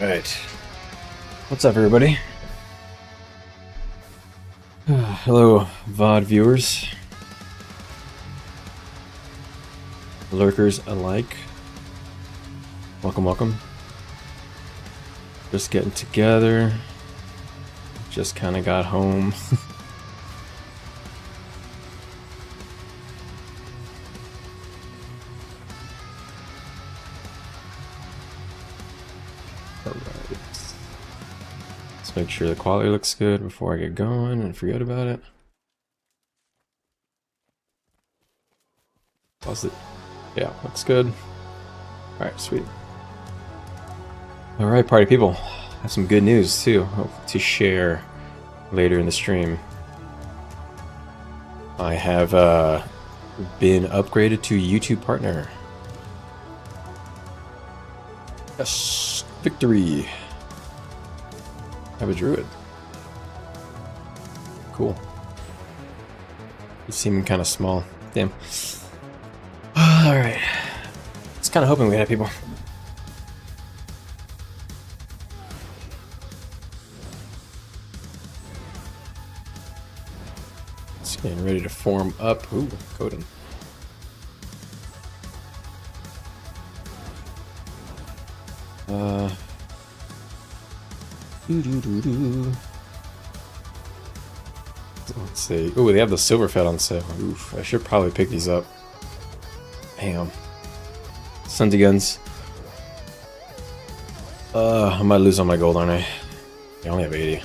Right. What's up, everybody? Hello, VOD viewers. Lurkers alike. Welcome, welcome. Just getting together. Just kind of got home. Let's make sure the quality looks good before I get going and forget about it. How's it? Yeah, looks good. Alright, sweet. Alright, party people. I have some good news too to share later in the stream. I have been upgraded to YouTube partner. Yes, victory. I have a druid. Cool. You seem kind of small. Damn. Alright. I was kind of hoping we had people. It's getting ready to form up. Ooh, coding. Let's see. Ooh, they have the silver fed on sale. Oof, I should probably pick these up. Damn. Sundy guns. I might lose on my gold, aren't I? I only have 80.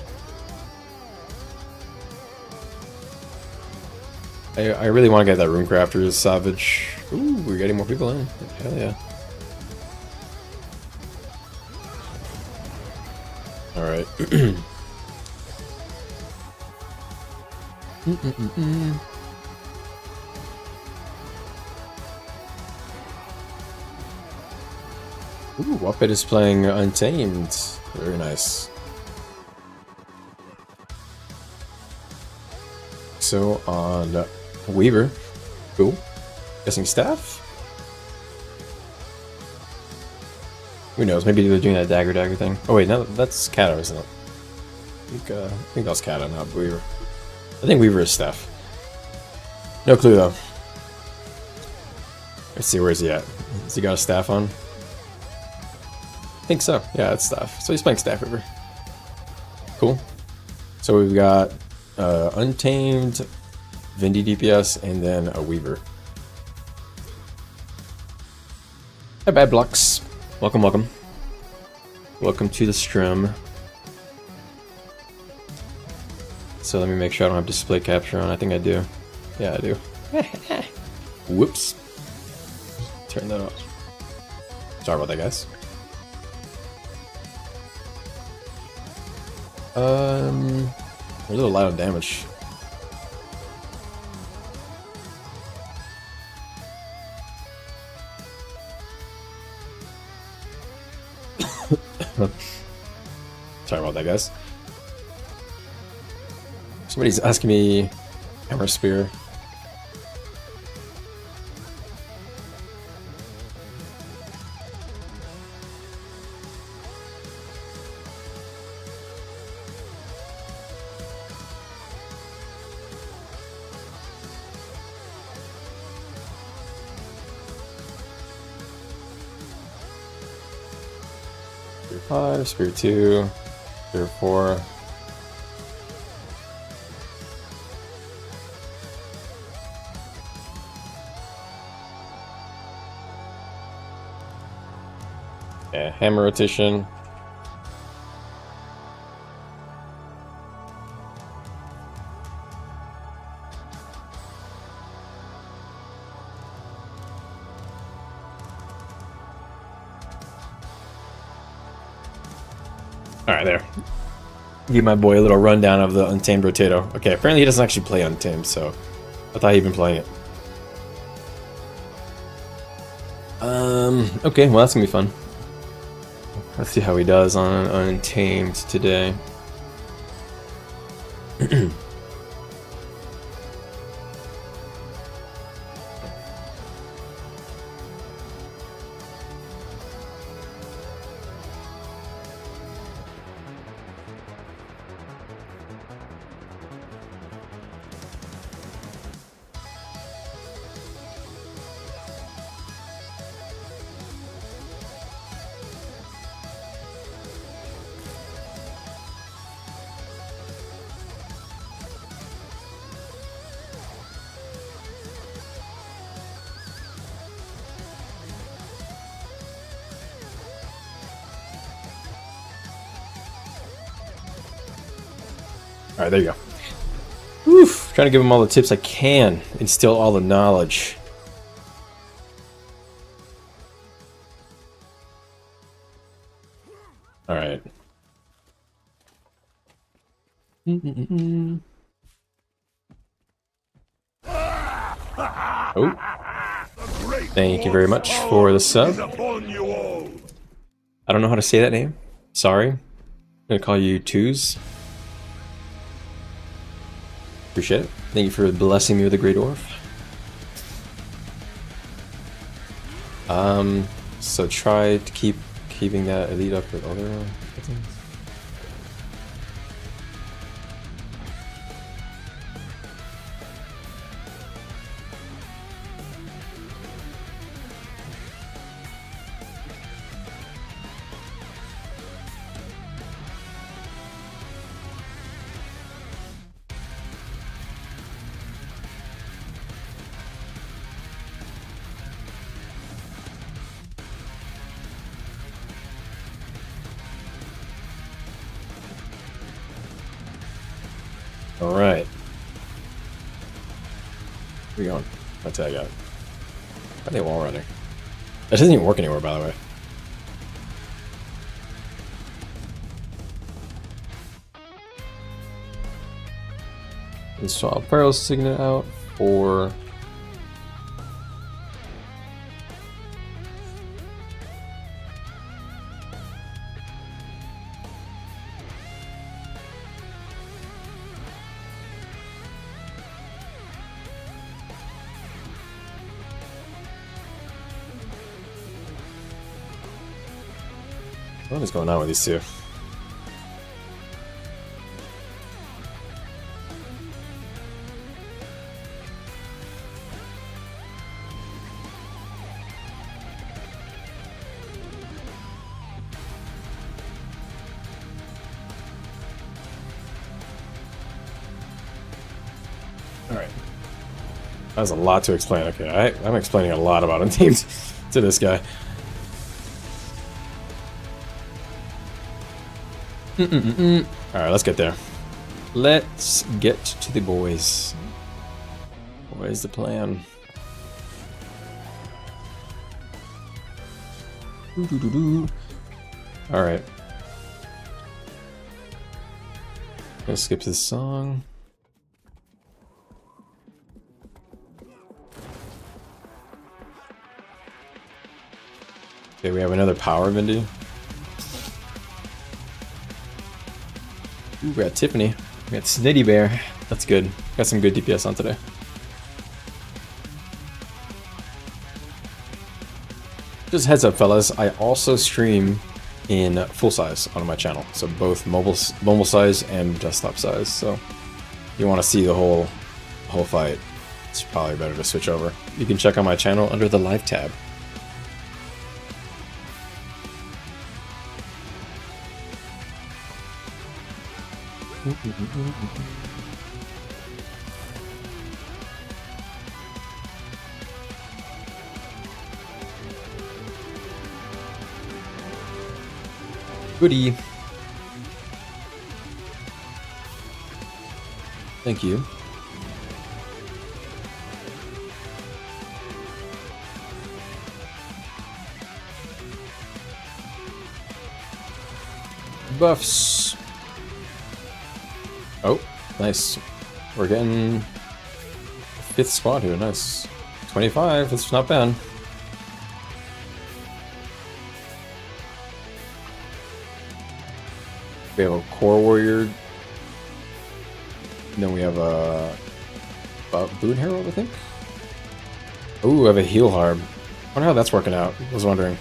I really want to get that Runecrafter's Savage. Ooh, we're getting more people in. Hell yeah. Alright. Ooh, Wappet is playing Untamed. Very nice. So on Weaver. Cool. Guessing staff? Who knows? Maybe they're doing that dagger thing. Oh wait, no, that's Kato, isn't it? I think that was Kato, not Weaver. I think Weaver is staff. No clue though. Let's see, where is he at? Has he got a staff on? I think so. Yeah, it's staff. So he's playing staff Weaver. Cool. So we've got Untamed, Vindy DPS, and then a Weaver. Hi, Bad Blocks. Welcome, welcome. Welcome to the stream. So let me make sure I don't have display capture on. I think I do. Yeah, I do. Whoops. Turn that off. Sorry about that, guys. We're a little light on damage. Sorry about that, guys. Somebody's asking me Hammer Spear. Spear 5, Spear 2, Spear 4. Yeah, hammer rotation. Alright, there. Give my boy a little rundown of the Untamed Rotato. Okay, apparently he doesn't actually play Untamed, so I thought he'd been playing it. Okay, well that's gonna be fun. Let's see how he does on Untamed today. Alright, there you go. Oof! Trying to give him all the tips I can. Instill all the knowledge. Alright. Oh. Thank you very much for the sub. I don't know how to say that name. Sorry. I'm gonna call you Twos. Appreciate it. Thank you for blessing me with a great orb. So try to keeping that elite up with other things. Alright. Where we going? What's that got? Why are they wall running? That doesn't even work anymore, by the way. Install Peril Signet out for... What is going on with these two? Alright. That was a lot to explain. Okay, I'm explaining a lot about Untamed to this guy. Alright, let's get there. Let's get to the boys. What is the plan? Alright. Let's skip this song. Okay, we have another power Vindy. Ooh, we got Tiffany. We got Snitty Bear. That's good. Got some good DPS on today. Just heads up, fellas. I also stream in full size on my channel, so both mobile size and desktop size. So if you want to see the whole fight, it's probably better to switch over. You can check on my channel under the live tab. Goodie. Thank you. Buffs. Oh, nice. We're getting 5th squad here. Nice. 25. That's not bad. We have a core warrior. And then we have a boon herald, I think. Ooh, we have a heal harb. I wonder how that's working out. I was wondering.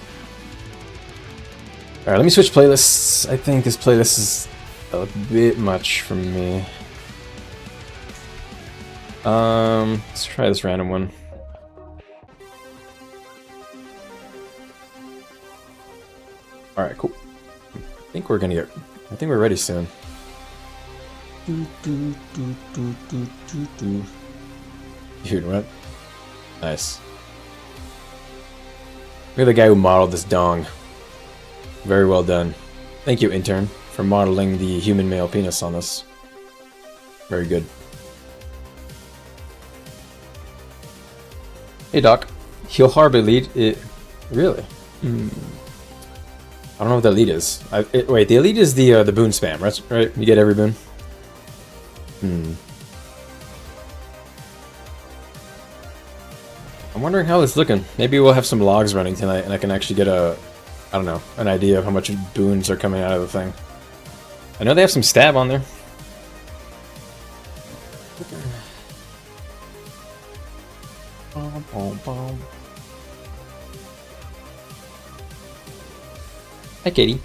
Alright, let me switch playlists. I think this playlist is a bit much for me. Let's try this random one. Alright, cool. I think we're ready soon. Dude, what? Nice. We're the guy who modeled this dong. Very well done. Thank you, intern, for modeling the human male penis on this. Very good. Hey Doc, he'll Harb elite. Really? I don't know what the elite is. Wait, the elite is the boon spam, right? You get every boon. I'm wondering how it's looking. Maybe we'll have some logs running tonight, and I can actually get I don't know, an idea of how much boons are coming out of the thing. I know they have some stab on there. Hi, Katie.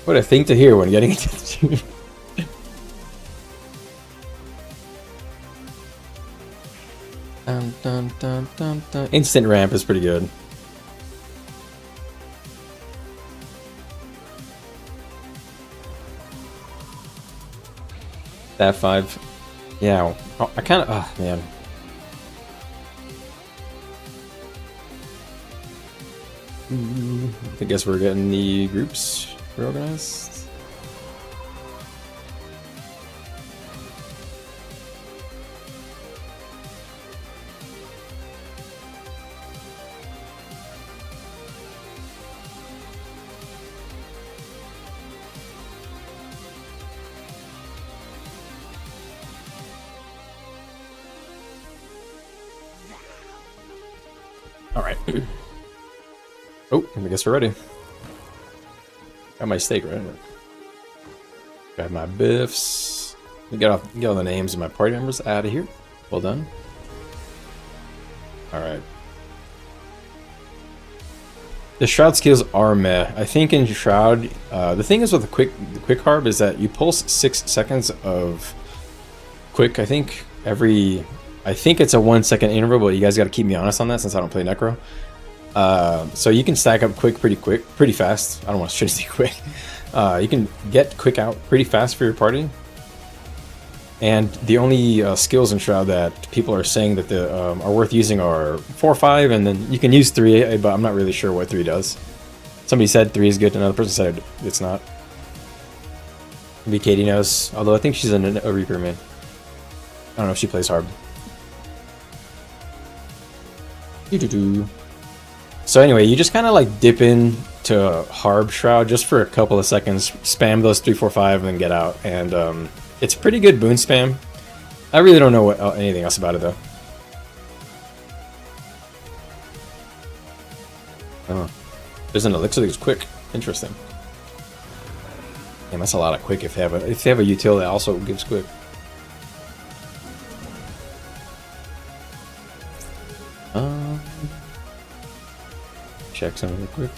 What a thing to hear when getting into the stream. Dun, dun, dun, dun, dun. Instant ramp is pretty good. That 5. Yeah, I kind of. Oh, man. I guess we're getting the groups reorganized. All right. Oh, I guess we're ready. Got my steak right. Got my biffs. Get all the names of my party members out of here. Well done. All right. The Shroud skills are meh. I think in Shroud, the thing is with the quick harb is that you pulse 6 seconds of quick. I think it's a 1 second interval, but you guys got to keep me honest on that since I don't play Necro. So you can stack up quick pretty fast. I don't want to say quick. You can get quick out pretty fast for your party. And the only skills in Shroud that people are saying that are worth using are 4, 5, and then you can use 3, but I'm not really sure what 3 does. Somebody said 3 is good, another person said it's not. Maybe Katie knows, although I think she's a Reaper main. I don't know if she plays Harb. So anyway, you just kind of like dip into Harb Shroud just for a couple of seconds, spam those 3, 4, 5, and then get out. And it's pretty good boon spam. I really don't know anything else about it though. Oh, there's an elixir that's quick. Interesting. Damn, that's a lot of quick if they have a util that also gives quick. Check some real quick.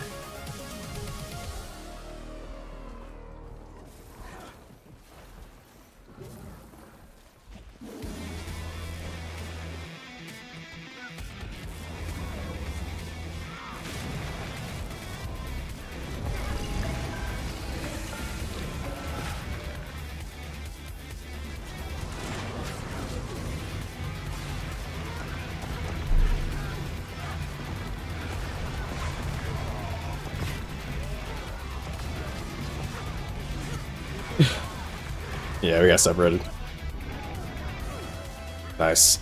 Yeah, we got separated. Nice.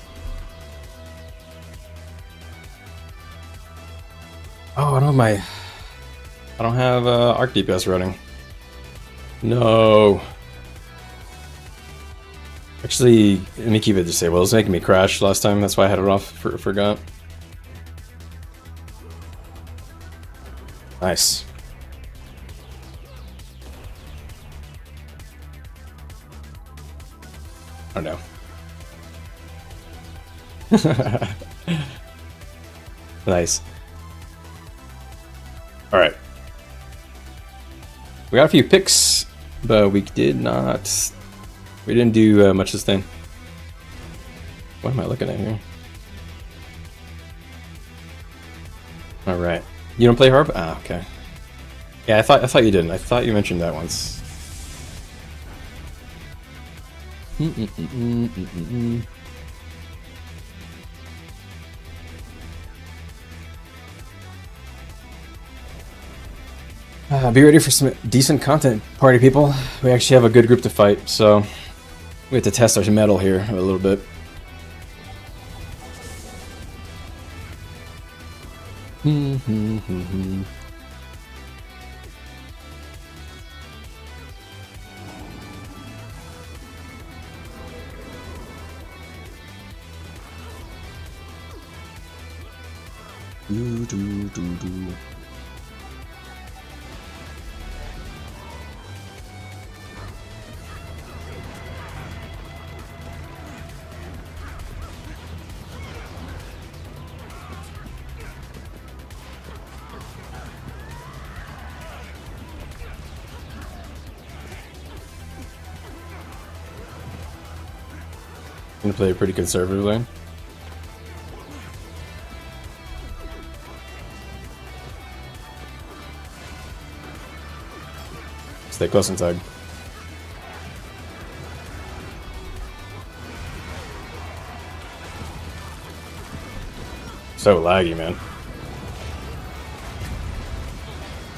Oh, I don't have Arc DPS running. No. Actually, let me keep it disabled. It was making me crash last time. That's why I had it off. Forgot. Nice. Oh no. Nice. Alright. We got a few picks, but we didn't do much this thing. What am I looking at here? Alright. You don't play Harp? Ah, okay. Yeah, I thought you didn't. I thought you mentioned that once. Be ready for some decent content, party people. We actually have a good group to fight, so we have to test our metal here a little bit. I'm gonna play pretty conservatively. Stay close and tag. So laggy, man.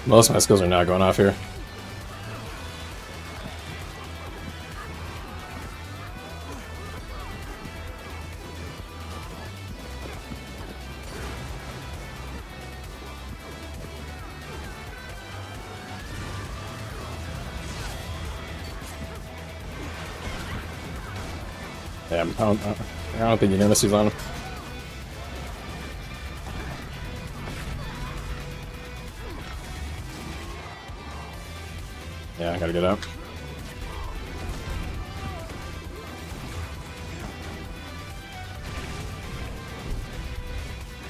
Most of my skills are not going off here. Yeah, I don't think you're gonna see on him. Yeah, I gotta get out.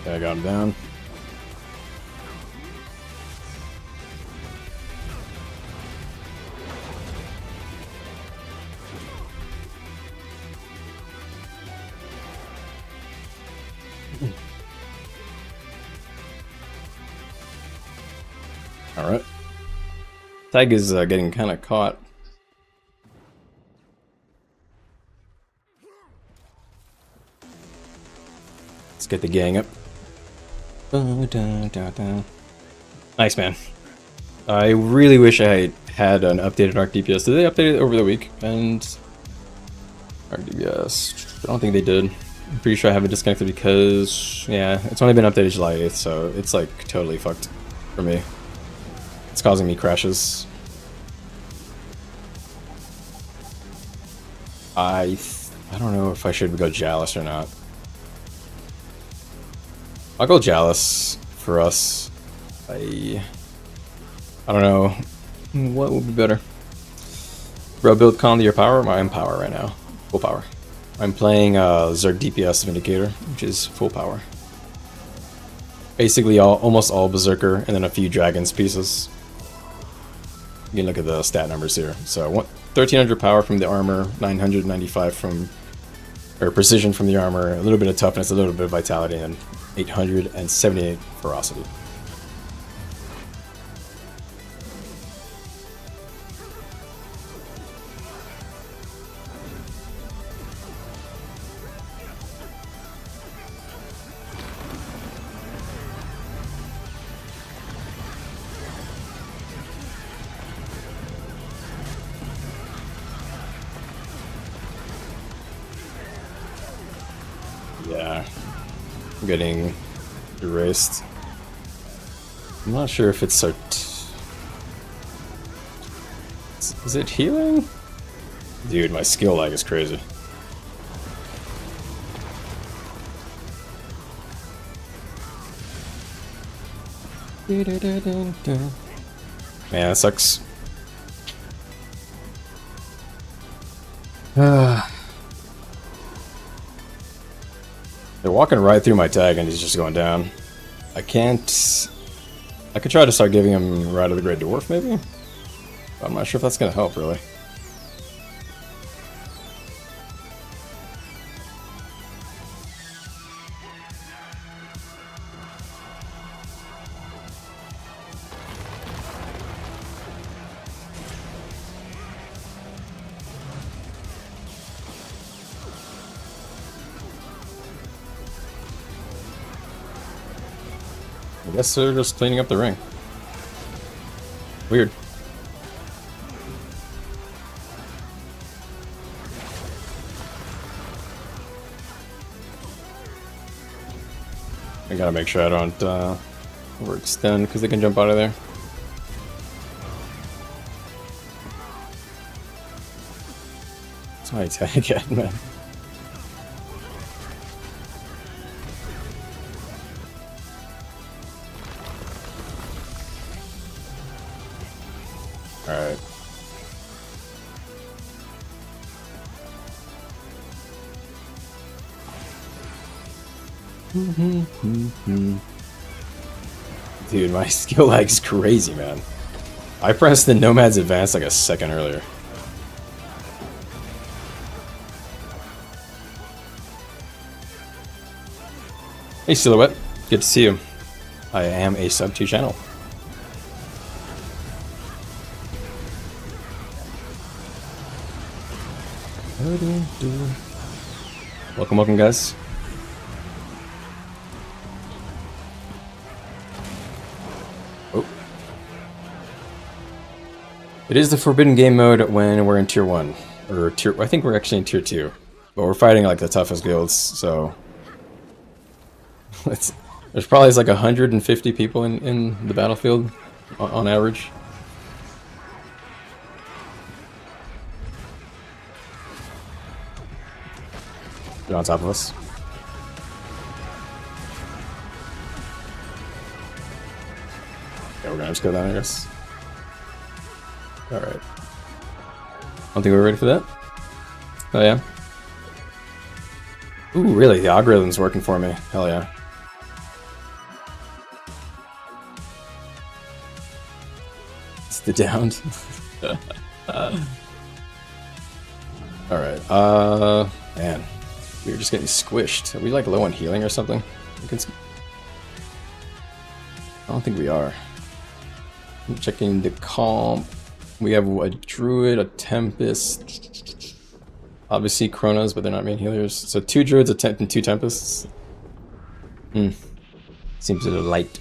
Yeah, I got him down. Alright. Tag is getting kind of caught. Let's get the gang up. Nice, man. I really wish I had an updated Arc DPS. Did they update it over the week? And Arc DPS, I don't think they did. I'm pretty sure I have it disconnected because, yeah, it's only been updated July 8th, so it's like totally fucked for me. It's causing me crashes. I don't know if I should go Jalis or not. I'll go Jalis for us. I don't know what would be better. Bro, build con to your power. I'm power right now, full power. I'm playing Zerg DPS Vindicator, which is full power. Basically, almost all Berserker and then a few Dragons pieces. You can look at the stat numbers here. So 1300 power from the armor, 995 from, or precision from the armor, a little bit of toughness, a little bit of vitality, and 878 ferocity. Yeah, I'm getting erased. I'm not sure if it's so. Is it healing? Dude, my skill lag is crazy. Man, that sucks. They're walking right through my tag and he's just going down. I can't... I could try to start giving him Ride of the Great Dwarf, maybe? But I'm not sure if that's gonna help, really. I guess they're just cleaning up the ring. Weird. I gotta make sure I don't overextend because they can jump out of there. That's my attack again, man. Alright. Dude, my skill lag's crazy, man. I pressed the Nomad's Advance like a second earlier. Hey, Silhouette. Good to see you. I am a sub to your channel. Welcome, welcome, guys. Oh. It is the forbidden game mode when we're in tier 1. Or tier... I think we're actually in tier 2. But we're fighting like the toughest guilds, so... There's probably like 150 people in the battlefield on average. They're on top of us. Yeah, we're gonna just go down, I guess. Alright. I don't think we're ready for that. Oh yeah. Ooh, really? The algorithm's working for me. Hell yeah. It's the downed. Alright, man. We're just getting squished. Are we like low on healing or something? I don't think we are. I'm checking the comp. We have a druid, a tempest. Obviously Chronos, but they're not main healers. So 2 druids, a temp, and 2 tempests. Seems a little light.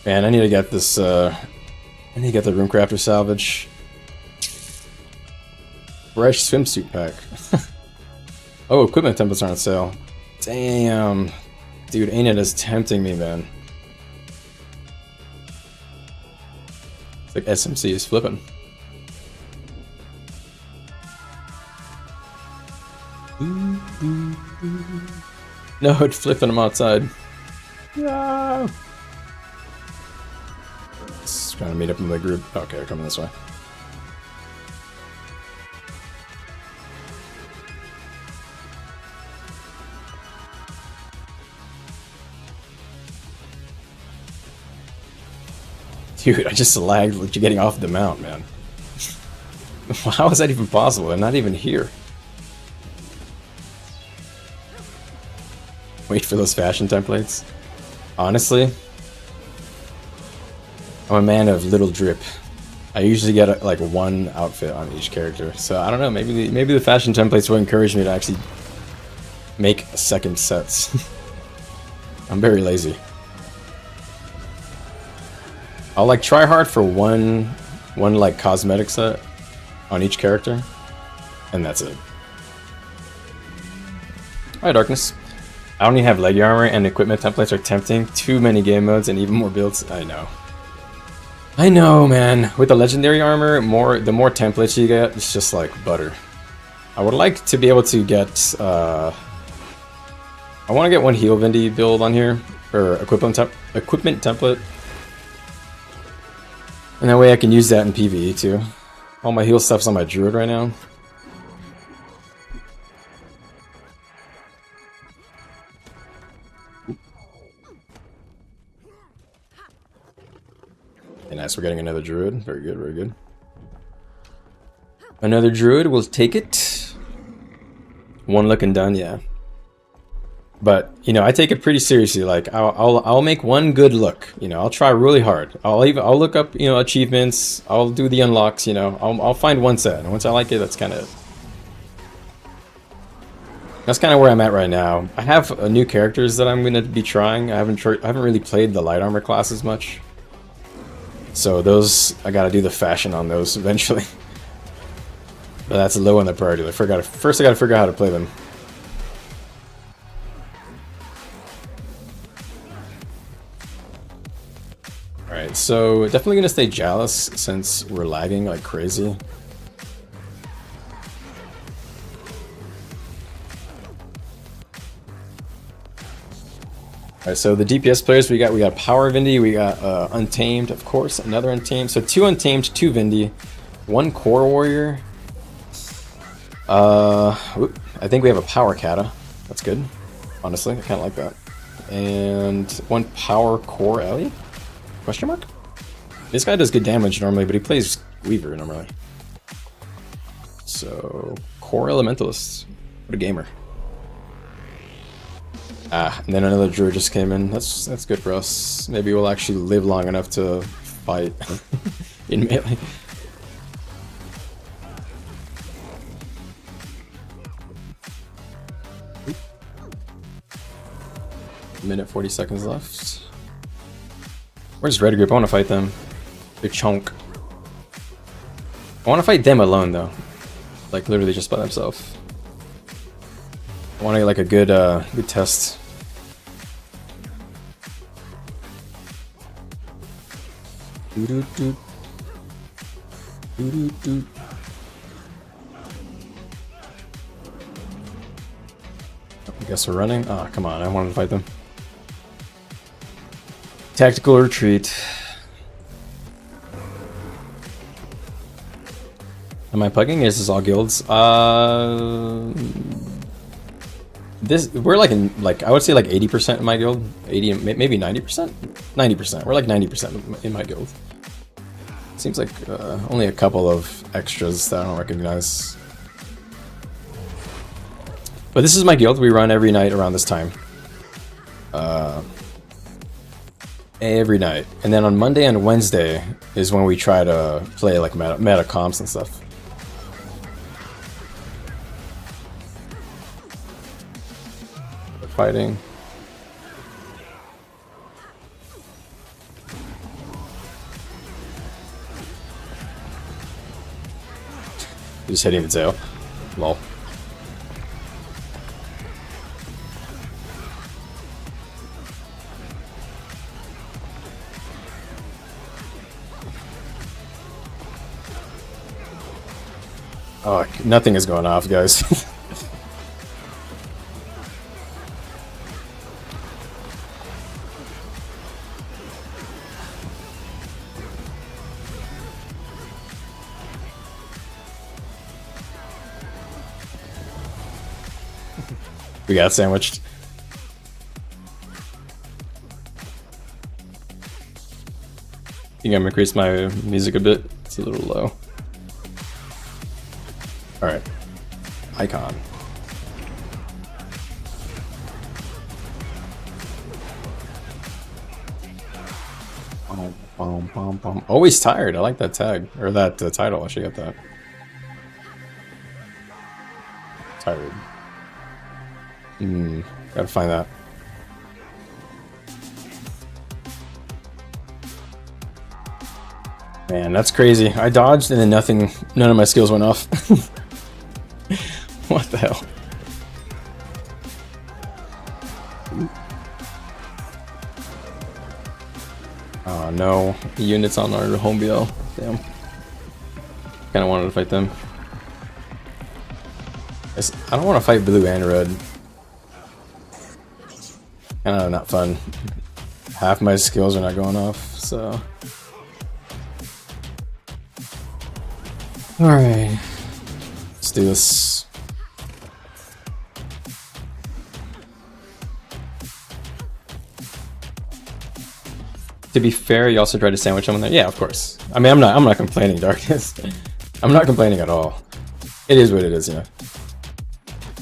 Man, I need to get this, I need to get the Roomcrafter salvage. Fresh swimsuit pack. Oh, equipment templates are on sale. Damn. Dude, ain't it as tempting me, man. It's like SMC is flipping. No, it flipped when I'm outside. No. Just trying to meet up with my group. Okay, they're coming this way. Dude, I just lagged getting off the mount, man. How is that even possible? I'm not even here. Wait for those fashion templates. Honestly, I'm a man of little drip. I usually get like 1 outfit on each character, so I don't know. Maybe the fashion templates will encourage me to actually make second sets. I'm very lazy. I'll like try hard for one like cosmetic set on each character, and that's it. Alright, Darkness. I don't even have leg armor, and equipment templates are tempting. Too many game modes and even more builds. I know. I know, man. With the legendary armor, the more templates you get, it's just like butter. I would like to be able to get. I want to get 1 heal Vindy build on here, or equipment template. And that way I can use that in PvE too. All my heal stuff's on my druid right now. Okay, nice, we're getting another druid. Very good, very good. Another druid, we'll take it. 1 look and done, yeah. But, you know, I take it pretty seriously. Like, I'll make 1 good look. You know, I'll try really hard. I'll look up, you know, achievements. I'll do the unlocks. You know, I'll find 1 set, and once I like it, that's kind of it. That's kind of where I'm at right now. I have new characters that I'm going to be trying. I haven't really played the light armor classes much. So those, I gotta do the fashion on those eventually. But that's low on the priority. First I gotta figure out how to play them. Alright, so definitely gonna stay jealous since we're lagging like crazy. Alright, so the DPS players we got Power Vindy, we got Untamed, of course, another Untamed. So 2 Untamed, 2 Vindy, 1 Core Warrior. I think we have a Power Kata. That's good. Honestly, I kinda like that. And 1 Power Core Ellie? Question mark? This guy does good damage normally, but he plays Weaver normally. So Core Elementalist. What a gamer. And then another druid just came in. That's good for us. Maybe we'll actually live long enough to fight in melee. Minute 40 seconds left. Where's Red Grip? I want to fight them. They're chunk. I want to fight them alone though. Like literally just by themselves. I want to get like a good test. I guess we're running. Oh, come on! I wanted to fight them. Tactical retreat. Am I plugging? Is this all guilds? We're like in I would say like 80% in my guild. 80, maybe 90%. 90%. We're like 90% in my guild. Seems like only a couple of extras that I don't recognize. But this is my guild. We run every night around this time. Every night. And then on Monday and Wednesday is when we try to play like meta comps and stuff. We're fighting. Just hitting the tail. Lol. Oh, nothing is going off, guys. We got sandwiched. I think I'm increased my music a bit. It's a little low. Alright. Icon. Always tired. I like that tag. Or that title. I should get that. Tired. Gotta find that. Man, that's crazy. I dodged and then none of my skills went off. What the hell? Oh no, units on our home BL. Damn. Kinda wanted to fight them. I don't want to fight blue and red. Kinda not fun. Half my skills are not going off, so. Alright. Let's do this. To be fair, you also tried to sandwich someone there. Yeah, of course. I mean, I'm not complaining, Darkness. I'm not complaining at all. It is what it is, you know.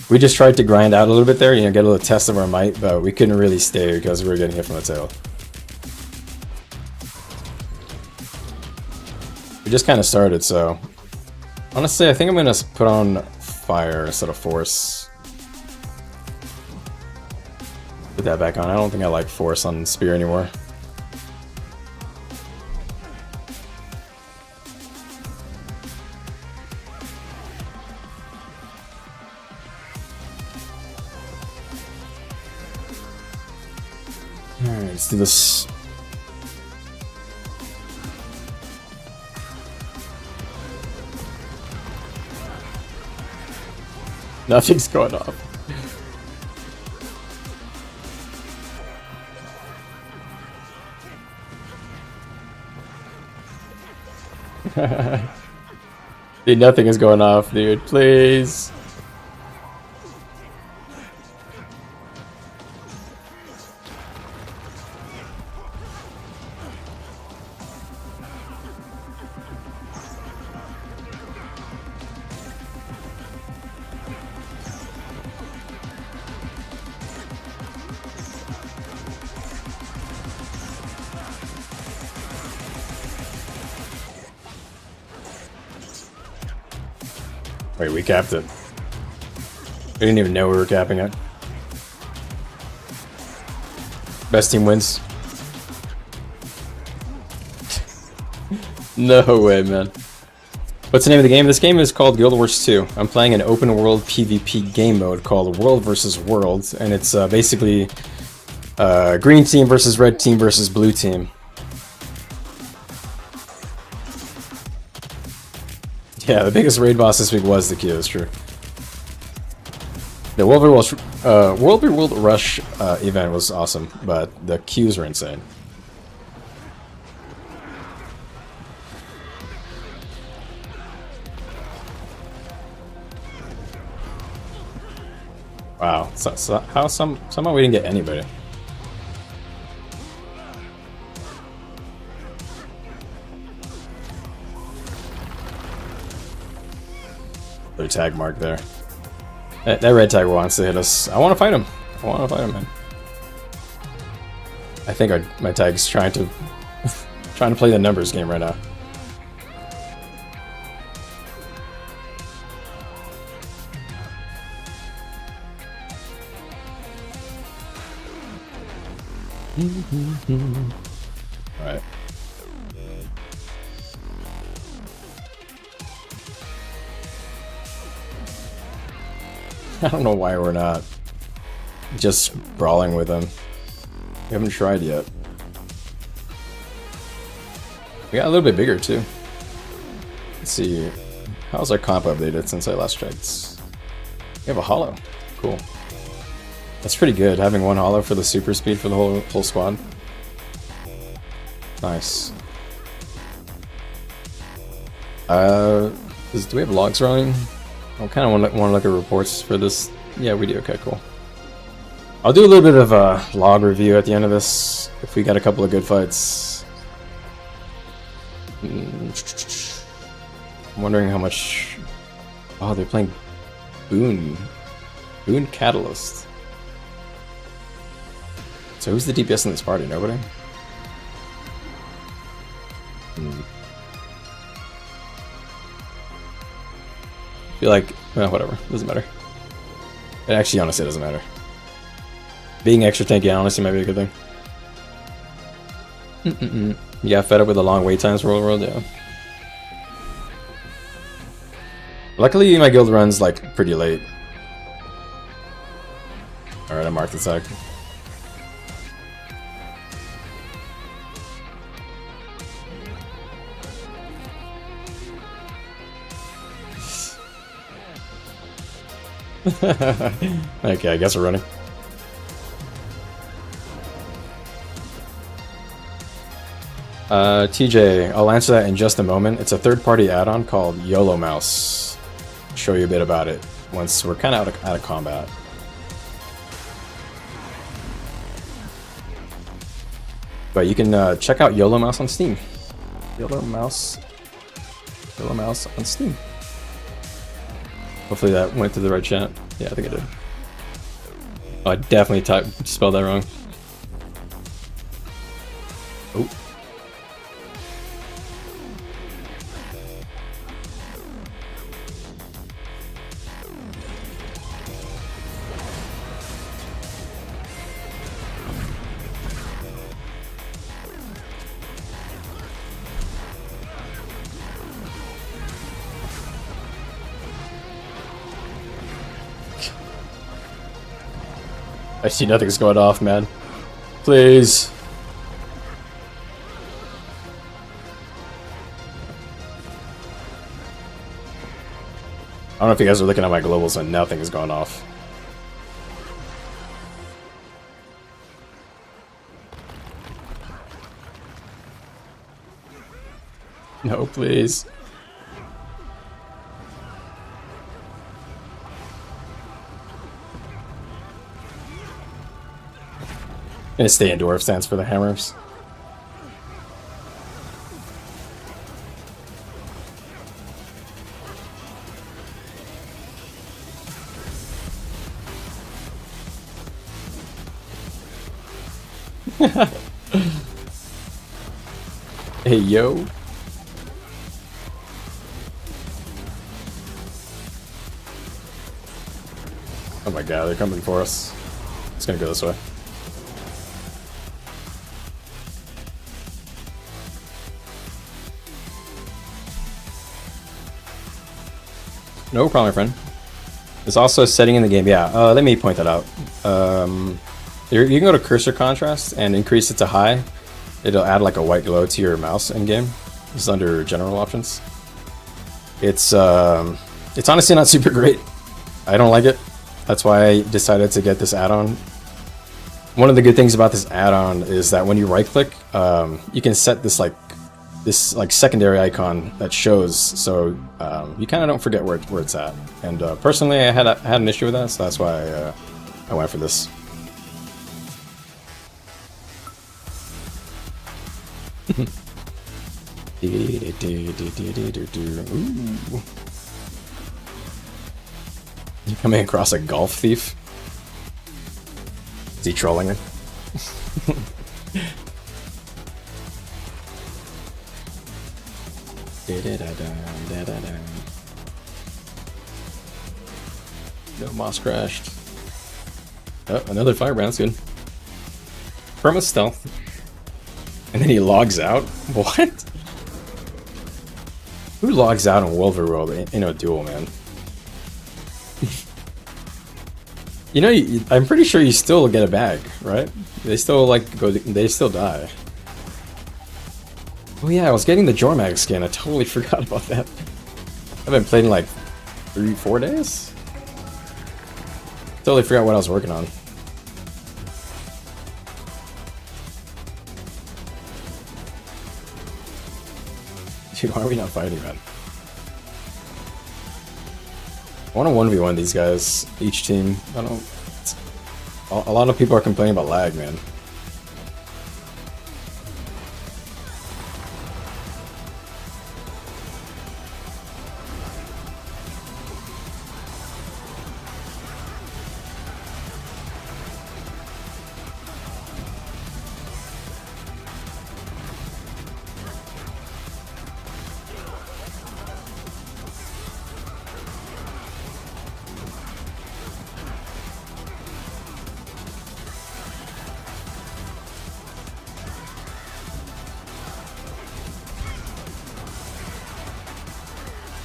We just tried to grind out a little bit there, you know, get a little test of our might, but we couldn't really stay because we were getting hit from the tail. We just kind of started, so honestly, I think I'm gonna put on fire instead of force. Put that back on. I don't think I like Force on Spear anymore. Alright, let's do this. Nothing's going off. Dude, nothing is going off, dude. Please. Wait, we capped it. We didn't even know we were capping it. Best team wins. No way, man. What's the name of the game? This game is called Guild Wars 2. I'm playing an open world PvP game mode called World vs. World, and it's basically green team versus red team versus blue team. Yeah, the biggest raid boss this week was the queue, that's true. The World v. World Rush event was awesome, but the queues were insane. Wow, how somehow we didn't get anybody. Their tag mark there. That red tag wants to hit us. I want to fight him. Man. I think my tag's trying to play the numbers game right now. All right. I don't know why we're not just brawling with them. We haven't tried yet. We got a little bit bigger too. Let's see. How's our comp updated since I last checked? We have a hollow. Cool. That's pretty good, having one hollow for the super speed for the whole squad. Nice. Do we have logs running? I kind of want to look at reports for this. Yeah, we do. Okay, cool. I'll do a little bit of a log review at the end of this if we got a couple of good fights. I'm wondering how much. Oh, they're playing Boon Catalyst. So who's the DPS in this party? Nobody? Feel like, well, whatever, doesn't matter. It actually honestly doesn't matter. Being extra tanky honestly might be a good thing. Yeah, fed up with the long wait times for World, yeah. Luckily my guild runs like pretty late. Alright, I marked the tag. Okay, I guess we're running. TJ, I'll answer that in just a moment. It's a third-party add-on called YOLO Mouse. I'll show you a bit about it once we're kind of out of combat. But you can check out YOLO Mouse on Steam. YOLO Mouse on Steam. Hopefully that went to the right chat. Yeah, I think it did. Oh, I definitely spelled that wrong. Oh. I see nothing's going off, man. Please. I don't know if you guys are looking at my globals and nothing is going off. No, please. I'm gonna stay in dwarf stance for the hammers. Hey, yo. Oh my god, they're coming for us. It's gonna go this way. No problem, my friend. There's also a setting in the game. Yeah, let me point that out. You can go to cursor contrast and increase it to high. It'll add like a white glow to your mouse in game. It's under general options. It's honestly not super great. I don't like it. That's why I decided to get this add-on. One of the good things about this add-on is that when you right-click, you can set this secondary icon that shows, so you kind of don't forget where it's at. And personally, I had an issue with that, so that's why I went for this. Ooh. You coming across a golf thief? Is he trolling it? No, moss crashed. Oh, another firebrand's good. Perma stealth. And then he logs out? What? Who logs out in Wolver World in a duel, man? You know, I'm pretty sure you still get a bag, right? They still they still die. Oh yeah, I was getting the Jormag skin. I totally forgot about that. I've been playing like 3-4 days. Totally forgot what I was working on. Dude, why are we not fighting, man? I want to 1v1 these guys, each team. I don't... A lot of people are complaining about lag, man.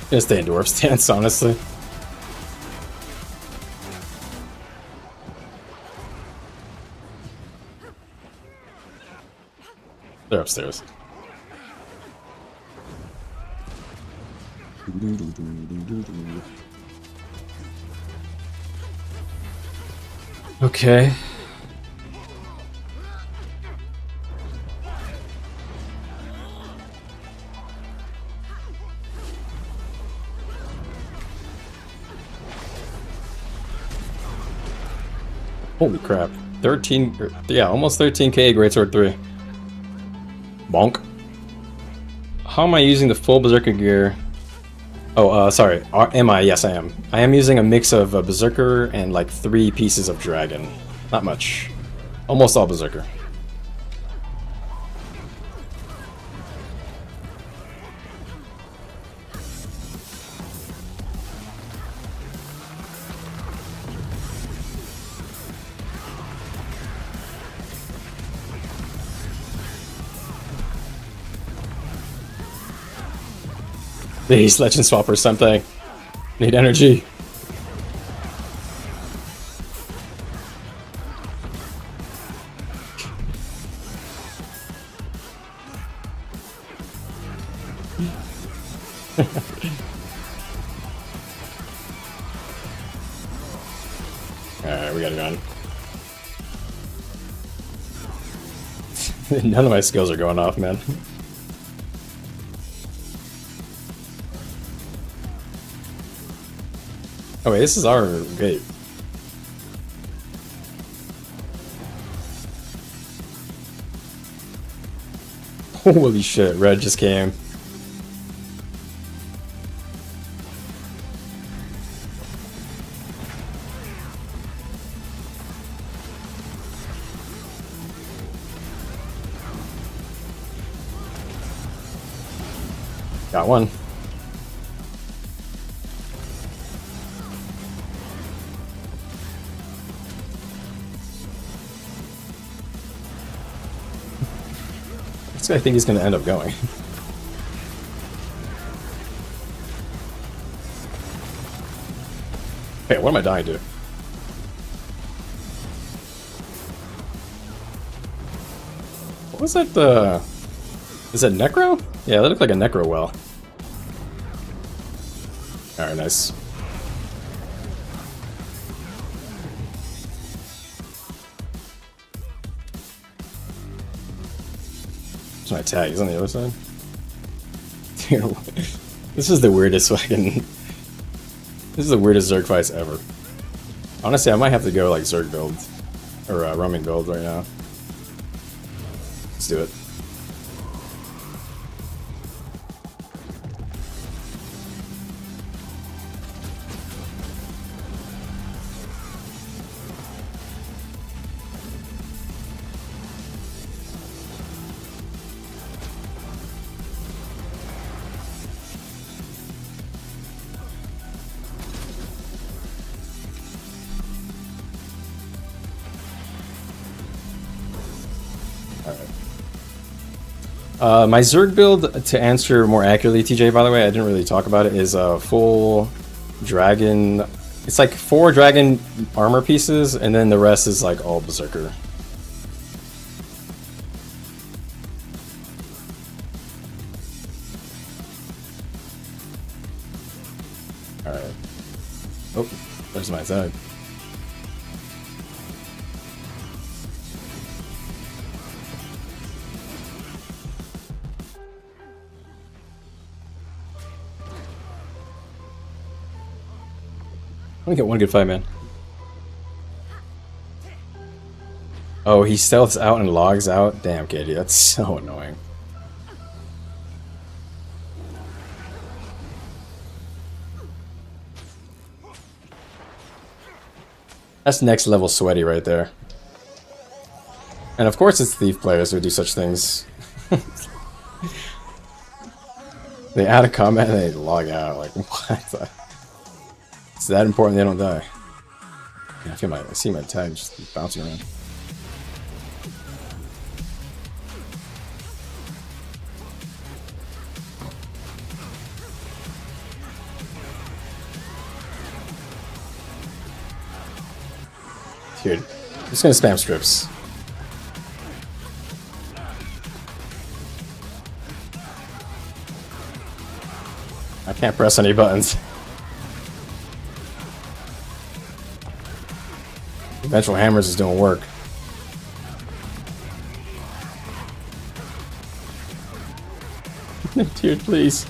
Gonna stay in dwarf stance, honestly. They're upstairs. Okay. Holy crap. 13, yeah, almost 13k Greatsword 3. Bonk. How am I using the full Berserker gear? Oh, sorry. Am I? Yes, I am. I am using a mix of Berserker and like 3 pieces of Dragon. Not much. Almost all Berserker. Please, legend swap or something. Need energy. Alright, we gotta run. None of my skills are going off, man. Oh wait, this is our gate. Holy shit, red just came. Got one. This guy, I think he's going to end up going. Hey, what am I dying to? What was that? Is that Necro? Yeah, that looked like a Necro well. Alright, nice. Where's my tag? He's on the other side? Dude, this is the weirdest fucking... This is the weirdest Zerg fights ever. Honestly, I might have to go like Zerg build. Or roaming build right now. Let's do it. My Zerg build, to answer more accurately, TJ, by the way, I didn't really talk about it, is a full dragon. It's like 4 dragon armor pieces, and then the rest is like all berserker. Alright. Oh, there's my tag. I'm gonna get one good fight, man. Oh, he stealths out and logs out? Damn, Katie, that's so annoying. That's next level sweaty right there. And of course it's thief players who do such things. They add a comment and they log out, like, what the... It's that important they don't die. Yeah, I see my tag just bouncing around. Dude, I'm just gonna spam strips. I can't press any buttons. Eventual hammers is doing work. Dude, please.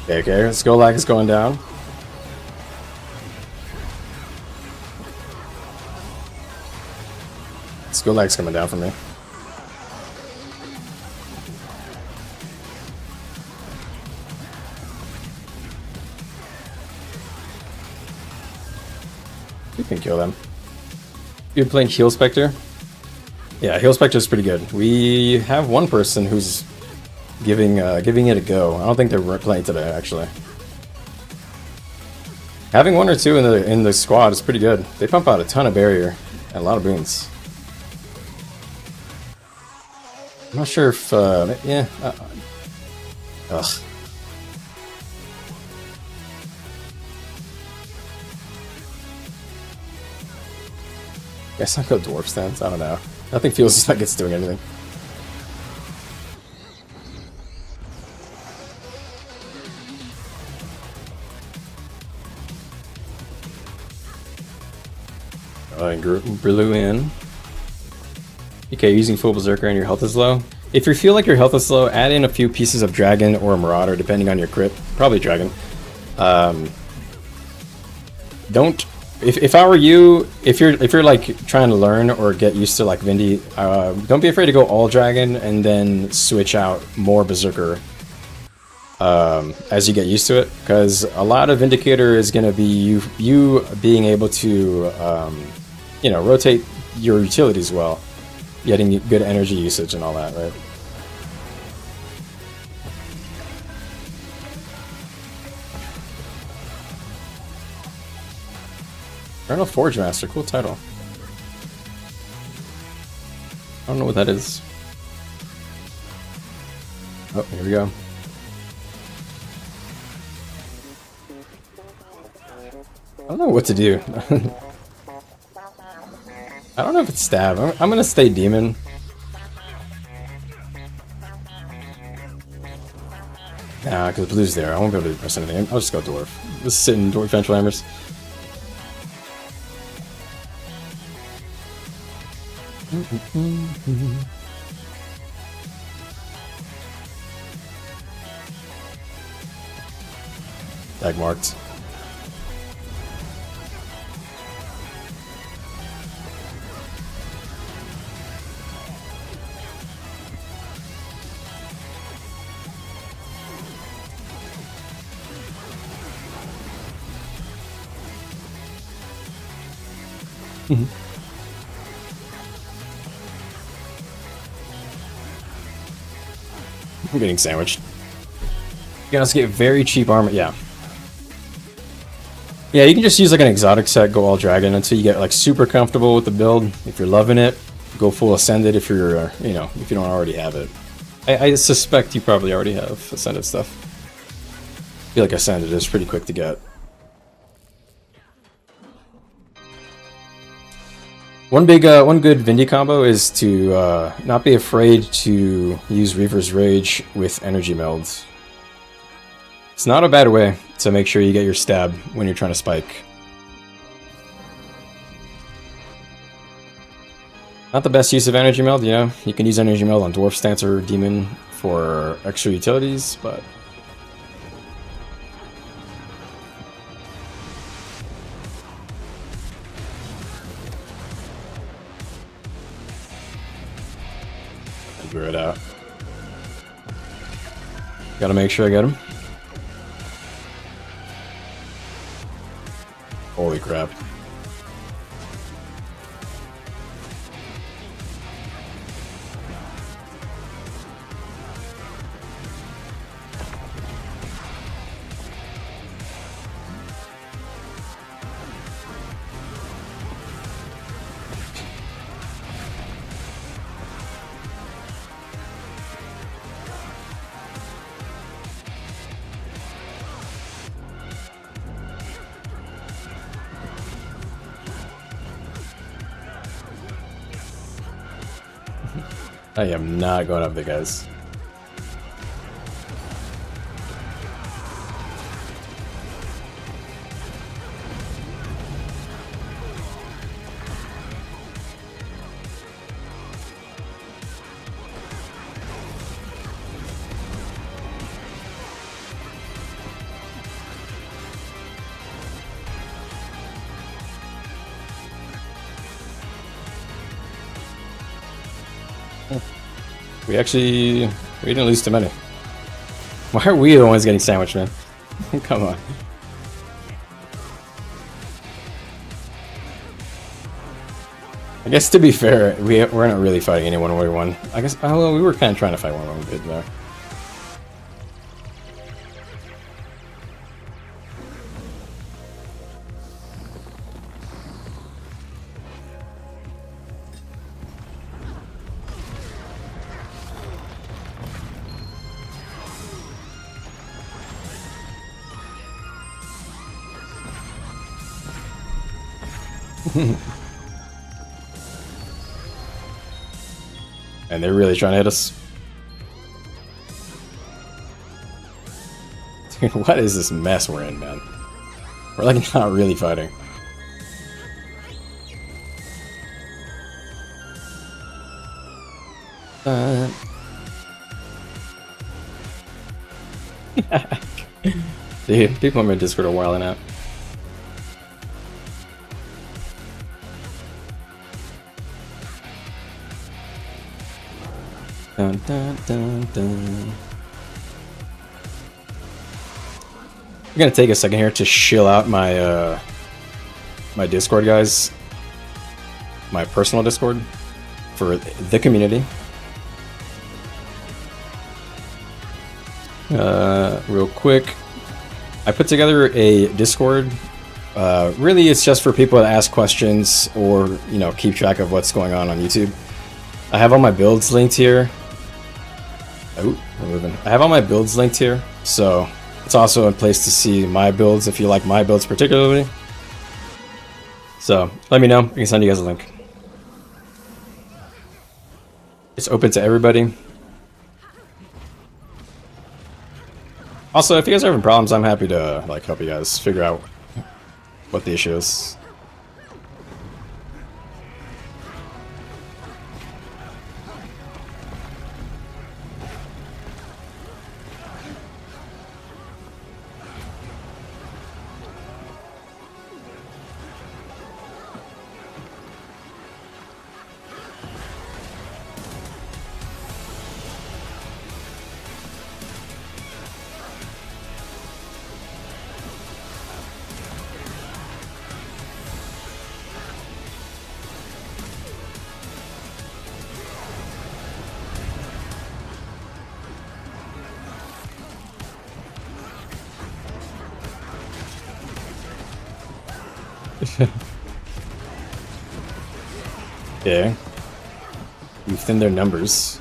Okay, skill lag is going down. Skill lag's coming down for me. We can kill them. You're playing Heal Spectre? Yeah, Heal Spectre is pretty good. We have one person who's giving it a go. I don't think they're playing today, actually. Having 1 or 2 in the squad is pretty good. They pump out a ton of barrier and a lot of boons. I'm not sure if yeah. Ugh. Guess I'll go dwarf stance. I don't know. Nothing feels like it's doing anything. Brew in. Okay, using full berserker and your health is low. If you feel like your health is low, add in a few pieces of dragon or marauder, depending on your crit. Probably dragon. Don't. If I were you, if you're like trying to learn or get used to like Vindy, don't be afraid to go all dragon and then switch out more berserker as you get used to it. Because a lot of Vindicator is going to be you being able to you know, rotate your utilities well, getting good energy usage and all that, right? Eternal Forge Master, cool title. I don't know what that is. Oh, here we go. I don't know what to do. I don't know if it's stab. I'm gonna stay demon. Nah, because blue's there. I won't be able to press anything. I'll just go dwarf. Just sit in dwarf vengeful hammers. Tag marked. I'm getting sandwiched. You can also get very cheap armor. Yeah. Yeah, you can just use like an exotic set, go all dragon until you get like super comfortable with the build. If you're loving it, go full ascended if you're, you know, if you don't already have it. I suspect you probably already have ascended stuff. I feel like ascended is pretty quick to get. One good Vindy combo is to not be afraid to use Reaver's Rage with energy melds. It's not a bad way to make sure you get your stab when you're trying to spike. Not the best use of energy meld, you know. You can use energy meld on dwarf stance or demon for extra utilities, but figure it out. Gotta make sure I get him. Holy crap. I am not going up there, guys. We didn't lose too many. Why are we the ones getting sandwiched, man? Come on. I guess to be fair, we're not really fighting anyone 1v1. I guess, oh well, we were kind of trying to fight 1v1 bit there. And they're really trying to hit us. Dude, what is this mess we're in, man? We're like not really fighting. Dude, people on my Discord are wilding out. Dun, dun, dun, dun. I'm gonna take a second here to shill out my my Discord, guys. My personal Discord for the community. Real quick, I put together a Discord. Really, it's just for people to ask questions or, you know, keep track of what's going on YouTube. I have all my builds linked here. Oh, I'm moving. I have all my builds linked here, so it's also a place to see my builds if you like my builds particularly. So let me know. I can send you guys a link. It's open to everybody. Also, if you guys are having problems, I'm happy to like help you guys figure out what the issue is. Yeah. We've thinned their numbers.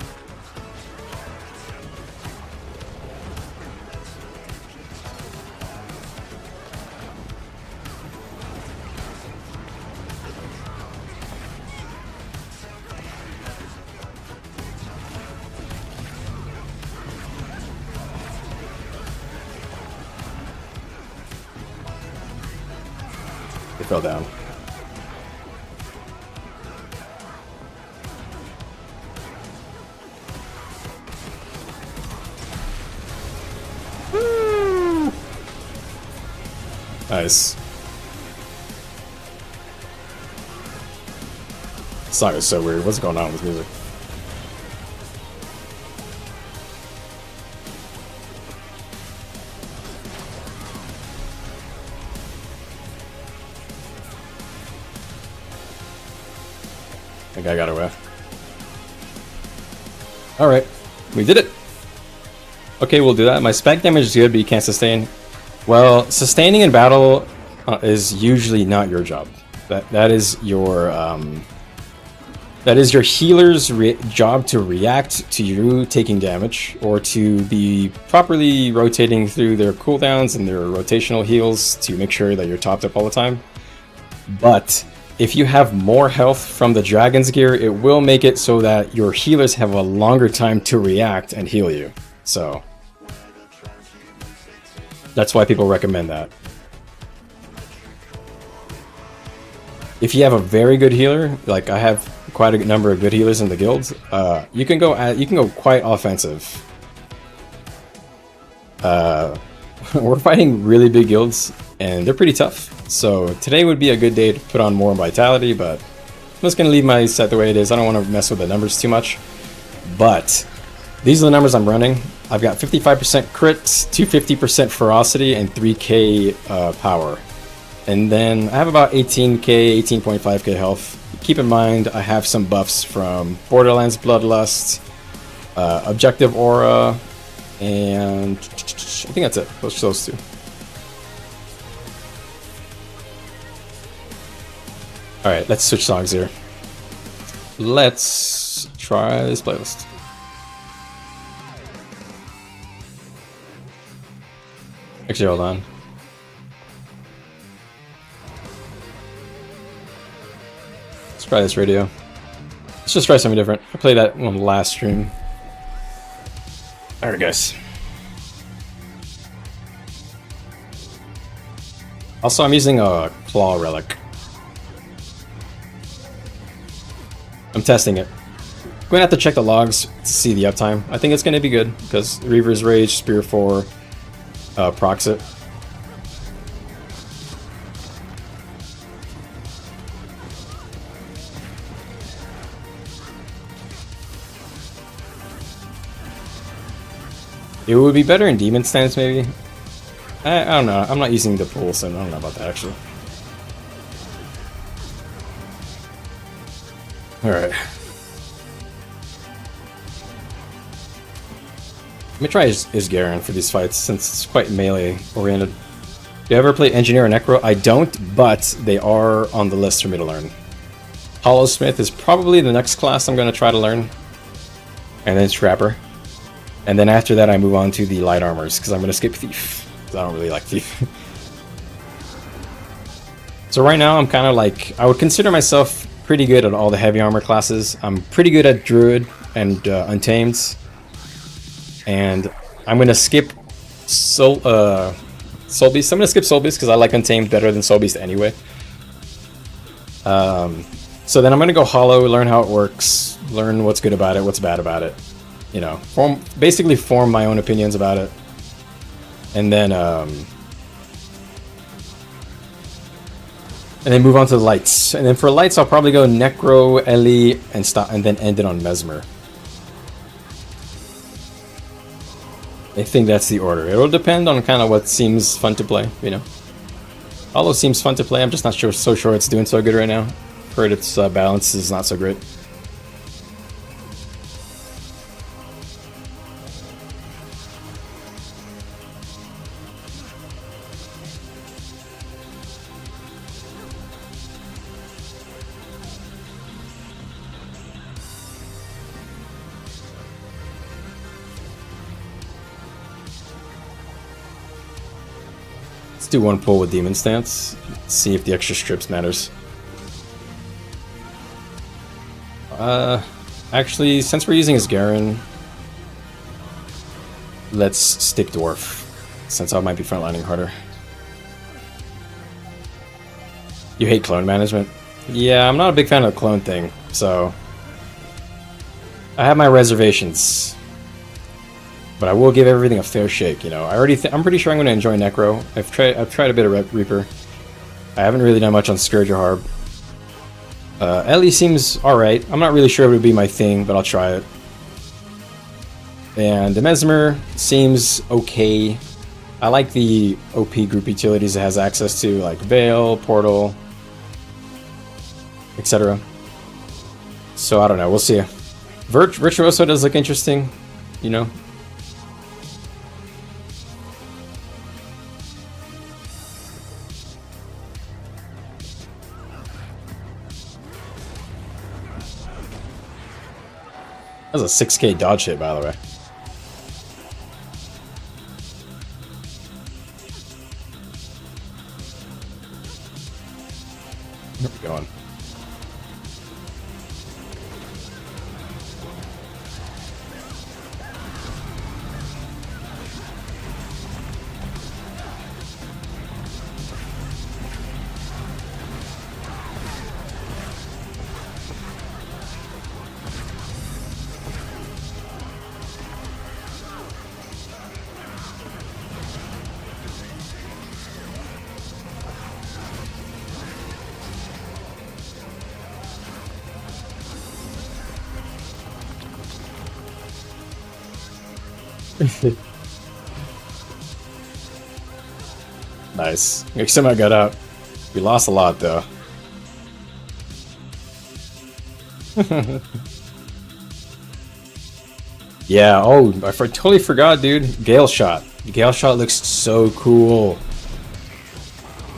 They fell down. Nice. This song is so weird. What's going on with music? I think I got away. Alright, we did it. Okay, we'll do that. My spec damage is good, but you can't sustain. Well, sustaining in battle is usually not your job. That is your healer's job to react to you taking damage, or to be properly rotating through their cooldowns and their rotational heals to make sure that you're topped up all the time. But if you have more health from the dragon's gear, it will make it so that your healers have a longer time to react and heal you. So that's why people recommend that. If you have a very good healer, like I have quite a number of good healers in the guild, you can go quite offensive. We're fighting really big guilds, and they're pretty tough. So today would be a good day to put on more vitality, but I'm just gonna leave my set the way it is. I don't want to mess with the numbers too much. But these are the numbers I'm running. I've got 55% crits, 250% ferocity, and 3k power. And then I have about 18k, 18.5k health. Keep in mind, I have some buffs from Borderlands Bloodlust, Objective Aura, and I think that's it. Those two. Alright, let's switch songs here. Let's try this playlist. Actually, hold on. Let's try this radio. Let's just try something different. I played that on the last stream. Alright, guys. Also, I'm using a claw relic. I'm testing it. I'm going to have to check the logs to see the uptime. I think it's going to be good because Reaver's Rage, Spear 4, procs it. It would be better in Demon stance, maybe. I don't know. I'm not using the pool, so I don't know about that, actually. Alright. Let me try Isgaren for these fights, since it's quite melee-oriented. Do you ever play Engineer or Necro? I don't, but they are on the list for me to learn. Hollowsmith is probably the next class I'm going to try to learn. And then Scrapper. And then after that I move on to the light armors, because I'm going to skip Thief. Because I don't really like Thief. So right now I'm kind of like, I would consider myself pretty good at all the heavy armor classes. I'm pretty good at Druid and Untamed. And I'm going to skip Soul Beast. I'm going to skip Soul Beast because I like Untamed better than Soul Beast anyway. So then I'm going to go Hollow, learn how it works, learn what's good about it, what's bad about it. You know, basically form my own opinions about it. And then move on to the lights. And then for lights, I'll probably go Necro, Ellie, and stop, and then end it on Mesmer. I think that's the order. It'll depend on kind of what seems fun to play, you know. Hollow seems fun to play. I'm just not so sure it's doing so good right now. Heard its balance is not so great. Let's do one pull with Demon Stance. See if the extra strips matters. Actually, since we're using Isgaren, let's stick Dwarf, since I might be frontlining harder. You hate clone management? Yeah, I'm not a big fan of the clone thing, so I have my reservations. But I will give everything a fair shake, you know. I'm pretty sure I'm going to enjoy Necro. I've tried a bit of Reaper. I haven't really done much on Scourge or Harb. Ellie seems alright. I'm not really sure it would be my thing, but I'll try it. And the Mesmer seems okay. I like the OP group utilities it has access to, like Veil, Portal, etc. So I don't know, we'll see. Virtuoso does look interesting, you know. That was a 6k dodge hit, by the way. Where are we going? Nice. We somehow got out. We lost a lot, though. Yeah, oh, I totally forgot, dude. Gale Shot. Gale Shot looks so cool.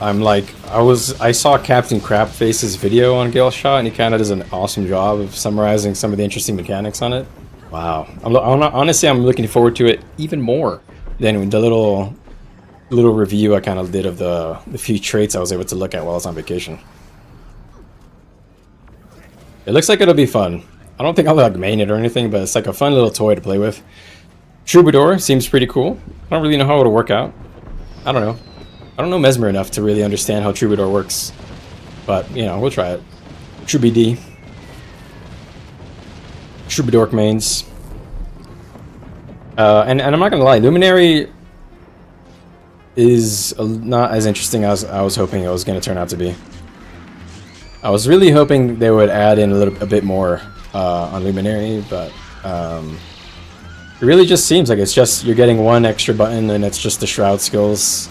I'm like, I saw Captain Crapface's video on Gale Shot, and he kind of does an awesome job of summarizing some of the interesting mechanics on it. Wow. Honestly, I'm looking forward to it even more than the little review I kind of did of the few traits I was able to look at while I was on vacation. It looks like it'll be fun. I don't think I'll like main it or anything, but it's like a fun little toy to play with. Troubadour seems pretty cool. I don't really know how it'll work out. I don't know. I don't know Mesmer enough to really understand how Troubadour works. But, you know, we'll try it. Troubid. Troubadour mains. And I'm not gonna lie, Luminary is not as interesting as I was hoping it was gonna turn out to be. I was really hoping they would add in a bit more on Luminary, but it really just seems like it's just you're getting one extra button and it's just the Shroud skills.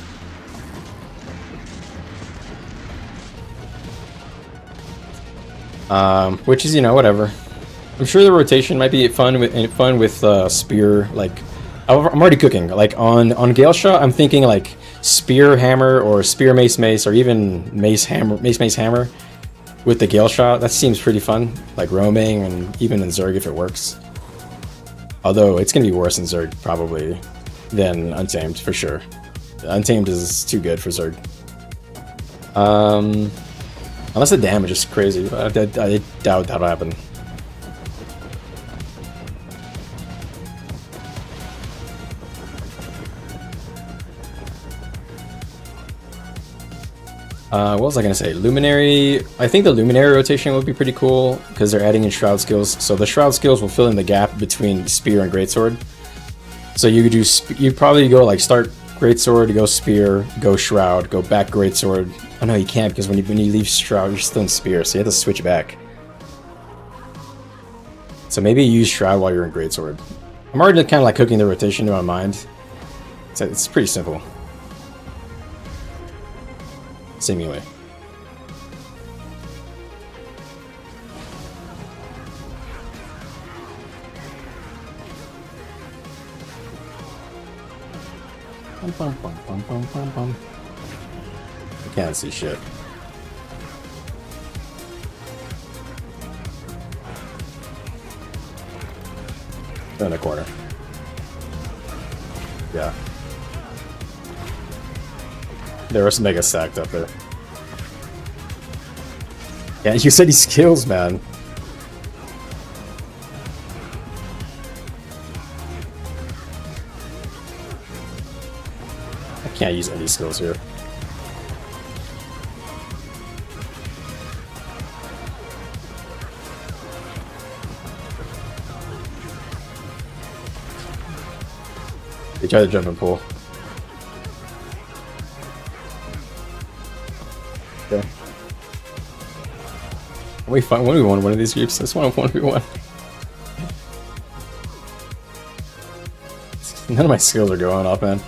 Which is, you know, whatever. I'm sure the rotation might be fun with spear. Like, I'm already cooking. Like on Gale Shot, I'm thinking like spear hammer or spear mace or even mace hammer with the Gale Shot. That seems pretty fun. Like roaming and even in Zerg if it works. Although it's gonna be worse in Zerg probably than Untamed for sure. Untamed is too good for Zerg. Unless the damage is crazy, but I doubt that'll happen. What was I gonna say? Luminary. I think the Luminary rotation would be pretty cool because they're adding in Shroud skills. So the Shroud skills will fill in the gap between Spear and Greatsword. So you could do. You probably go like start Greatsword, go Spear, go Shroud, go back Greatsword. Oh no, you can't because when you leave Shroud, you're still in Spear, so you have to switch back. So maybe you use Shroud while you're in Greatsword. I'm already kind of like cooking the rotation in my mind. It's pretty simple. Seemingly. I can't see shit. In the corner. Yeah. There was mega stacked up there. Yeah, you said he skills, man. I can't use any skills here. They try to jump and pull. Okay. We find when we won one of these groups. This one 1v1. None of my skills are going off, man.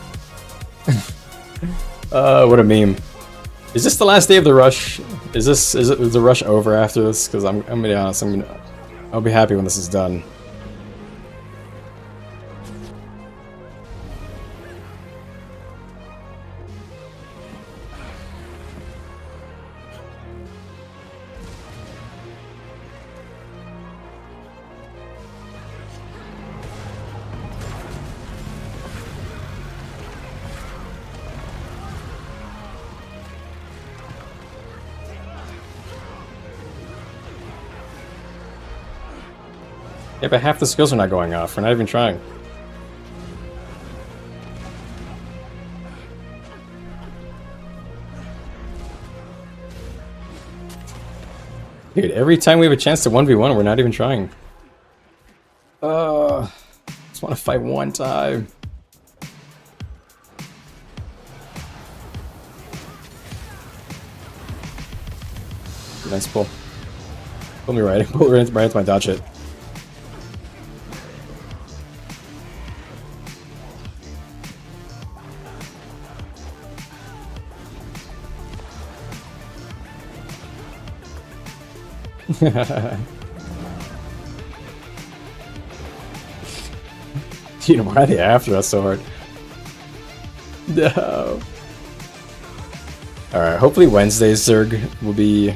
What a meme. Is this the last day of the rush? Is the rush over after this? Because I'm gonna be honest, I'll be happy when this is done. Yeah, but half the skills are not going off. We're not even trying. Dude, every time we have a chance to 1v1, we're not even trying. Just want to fight one time. Nice pull. Pull me right. Pull right into my dodge hit. Dude, why are they after us so hard? No. Alright, hopefully Wednesday's Zerg will be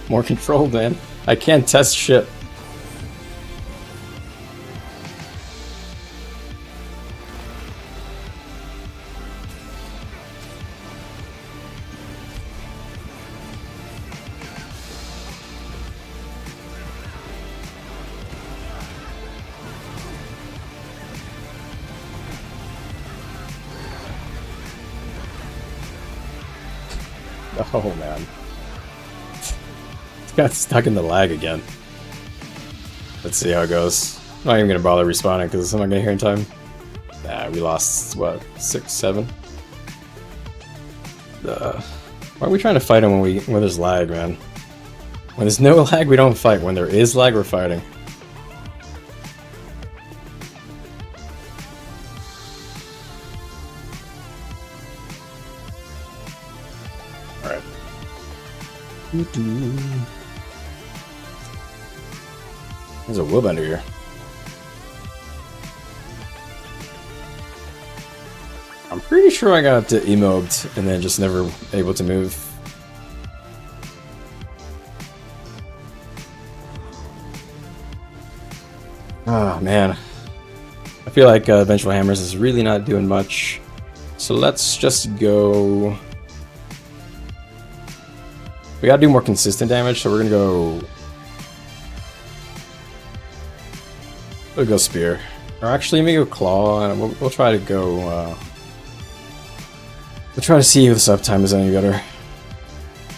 more controlled, man. I can't test shit. Oh man. Got stuck in the lag again. Let's see how it goes. I'm not even gonna bother respawning because I'm not gonna hear in time. Nah, we lost what, 6, 7? Why are we trying to fight him when there's lag, man? When there's no lag, we don't fight. When there is lag, we're fighting. Alright. There's a wood under here. I'm pretty sure I got emobbed and then just never able to move. Ah, man. I feel like Vengeful Hammers is really not doing much. So let's just go... We gotta do more consistent damage, so we're gonna go... We'll go Spear. Or actually, let me go Claw, and we'll try to go... We'll try to see if this uptime is any better.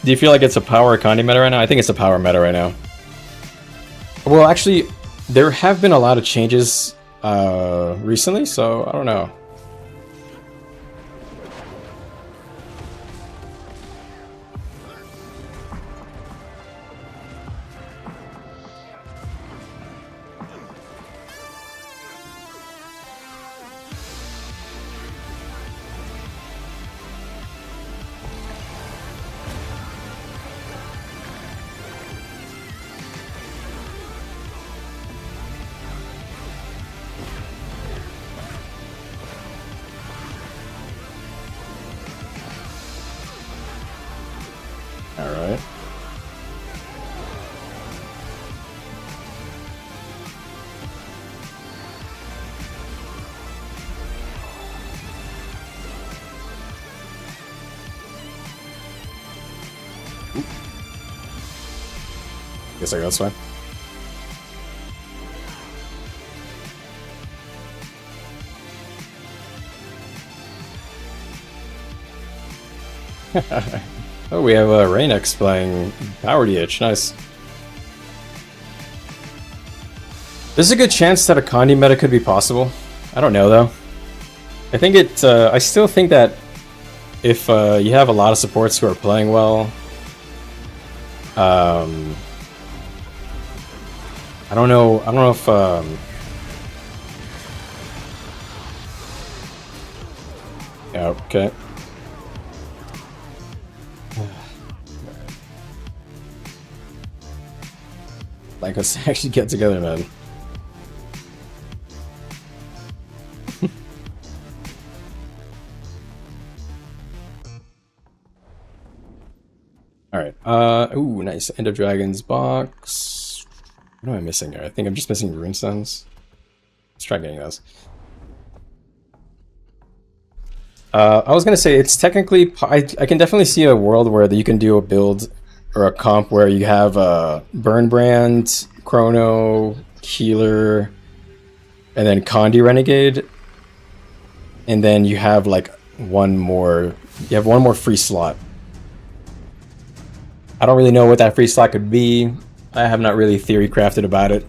Do you feel like it's a power Condi meta right now? I think it's a power meta right now. Well, actually, there have been a lot of changes recently, so I don't know. Alright. Guess I got this one. Oh, we have Raynex playing Power DH. Nice. There's a good chance that a Condi meta could be possible. I don't know though. I think it. I still think that if you have a lot of supports who are playing well, I don't know. I don't know if. Yeah, okay. Like us actually get together, man. Alright, ooh, nice. End of Dragon's box. What am I missing here? I think I'm just missing Rune Stones. Let's try getting those. I was gonna say, it's technically... I can definitely see a world where you can do a build or a comp where you have Burn Brand, Chrono, Healer, and then Condi Renegade, and then you have like one more free slot. I don't really know what that free slot could be. I have not really theory crafted about it,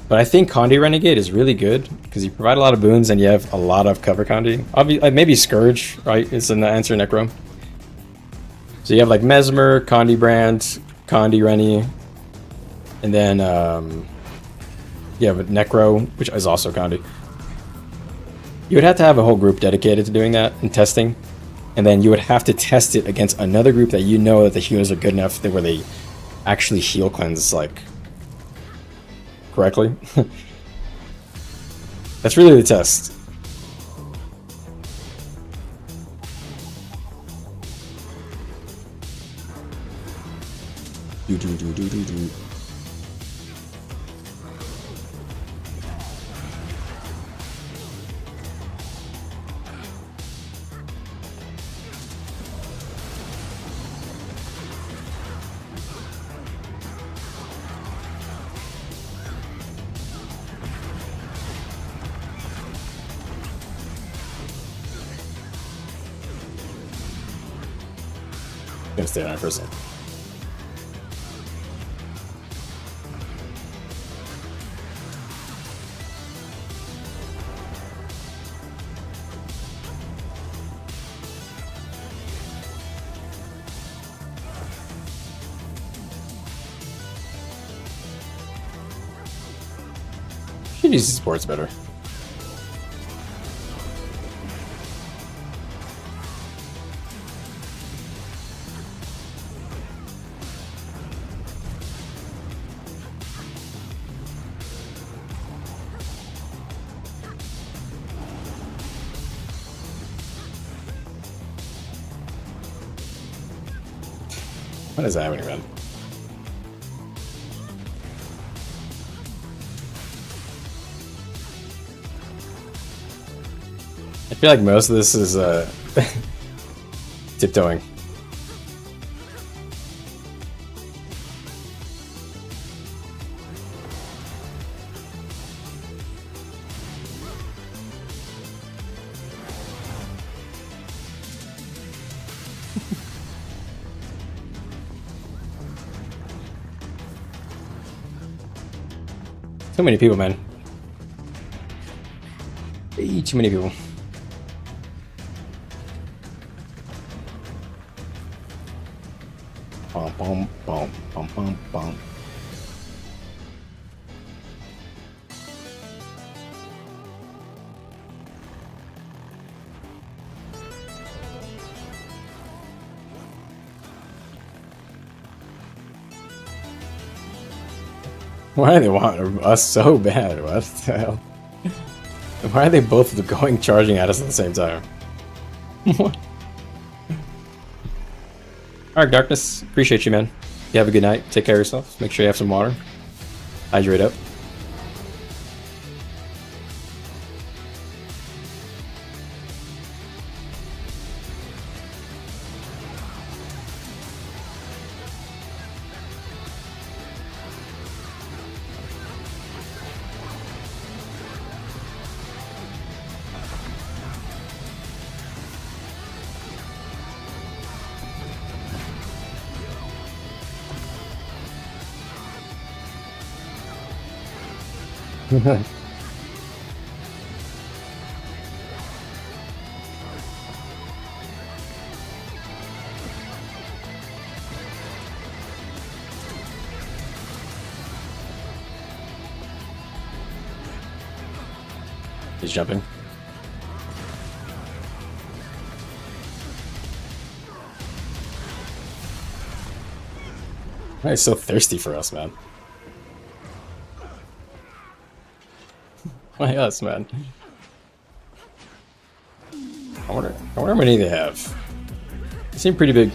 but I think Condi Renegade is really good because you provide a lot of boons and you have a lot of cover Condi. Obviously, maybe Scourge, right? It's an answer Necro. So you have like Mesmer, Condi Brand, Condi Rennie, and then you have Necro, which is also Condi. You would have to have a whole group dedicated to doing that and testing, and then you would have to test it against another group that you know that the healers are good enough that where they actually heal cleanse like correctly. That's really the test. Do. Gonna stay on it for a second. Should use these boards better. What is happening, man? I feel like most of this is tiptoeing. Too many people, man. Way too many people. Bum, bum, bum, bum, bum, bum. Why do they want us so bad? What the hell? Why are they both going charging at us at the same time? What? Alright, Darkness. Appreciate you, man. You have a good night. Take care of yourself. Make sure you have some water. Hydrate up. He's jumping. Why is he so thirsty for us, man? Why us, man? I wonder how many they have. They seem pretty big.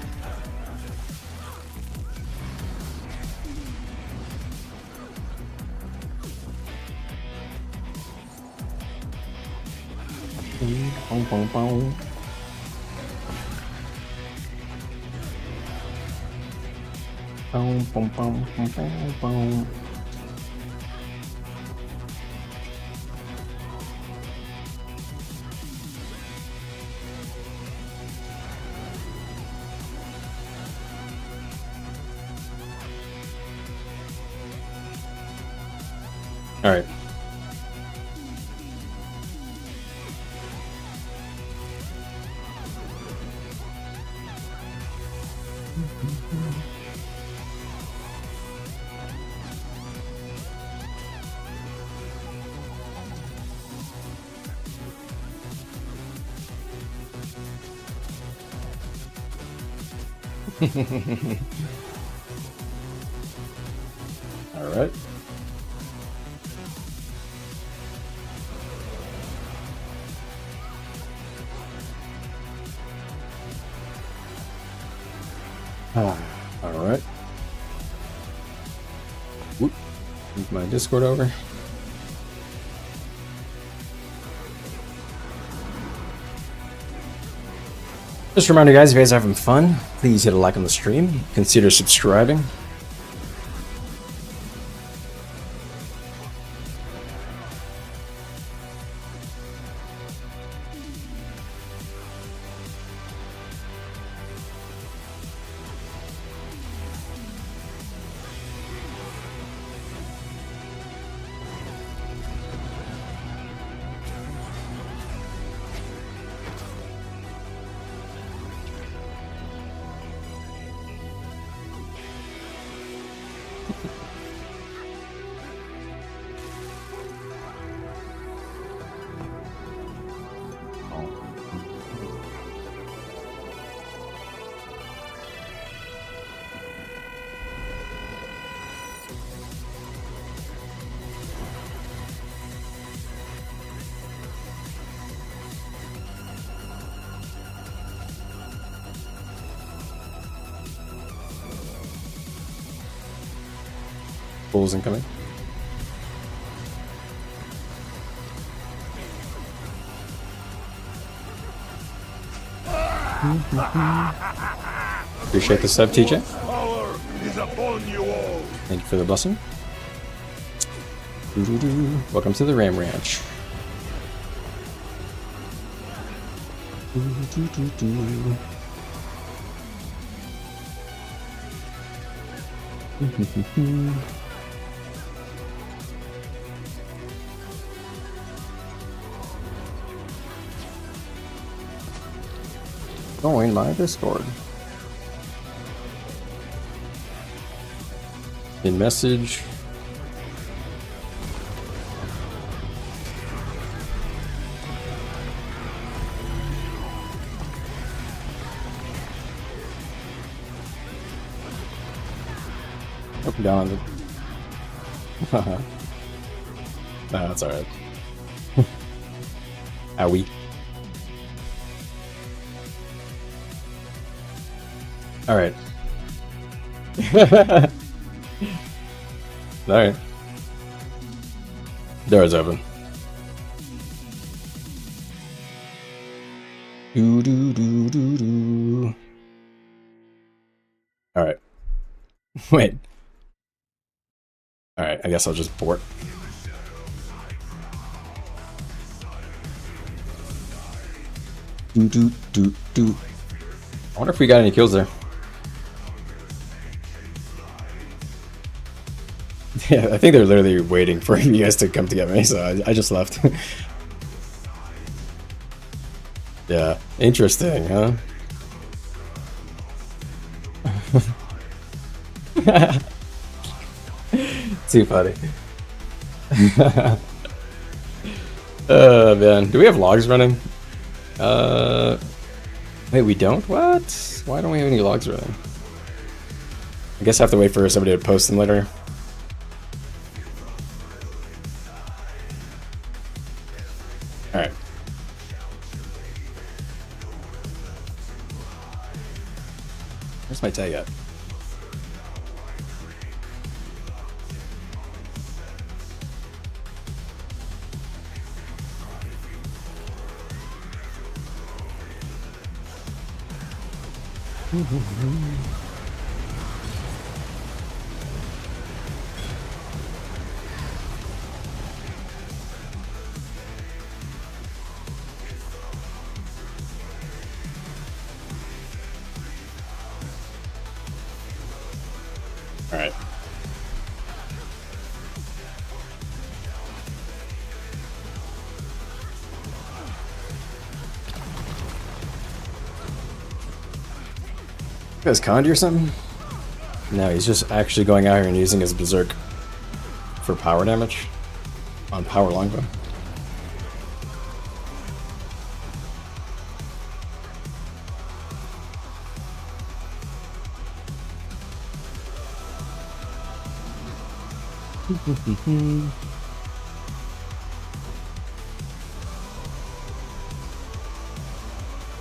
Boom, boom, boom. Boom, boom, boom, boom, boom, boom. All right. All right. All right. Whoop. Move my Discord over. Just a reminder, guys, if you guys are having fun, please hit a like on the stream. Consider subscribing. Bulls incoming. Appreciate the sub, TJ. Thank you for the blessing. Welcome to the Ram Ranch. Join my Discord. In message. Up and down. No, that's alright. Owie. Alright. Alright. Door's open. Do do do do do. Alright. Wait. Alright, I guess I'll just port. Do do do do. I wonder if we got any kills there. Yeah, I think they're literally waiting for you guys to come to get me, so I just left. Yeah, interesting, huh? Too funny. Oh man, do we have logs running? Wait, we don't? What? Why don't we have any logs running? I guess I have to wait for somebody to post them later. Alright. Where's my tag at? All right. You guys Condi or something? No, he's just actually going out here and using his Berserk for power damage on power longbow.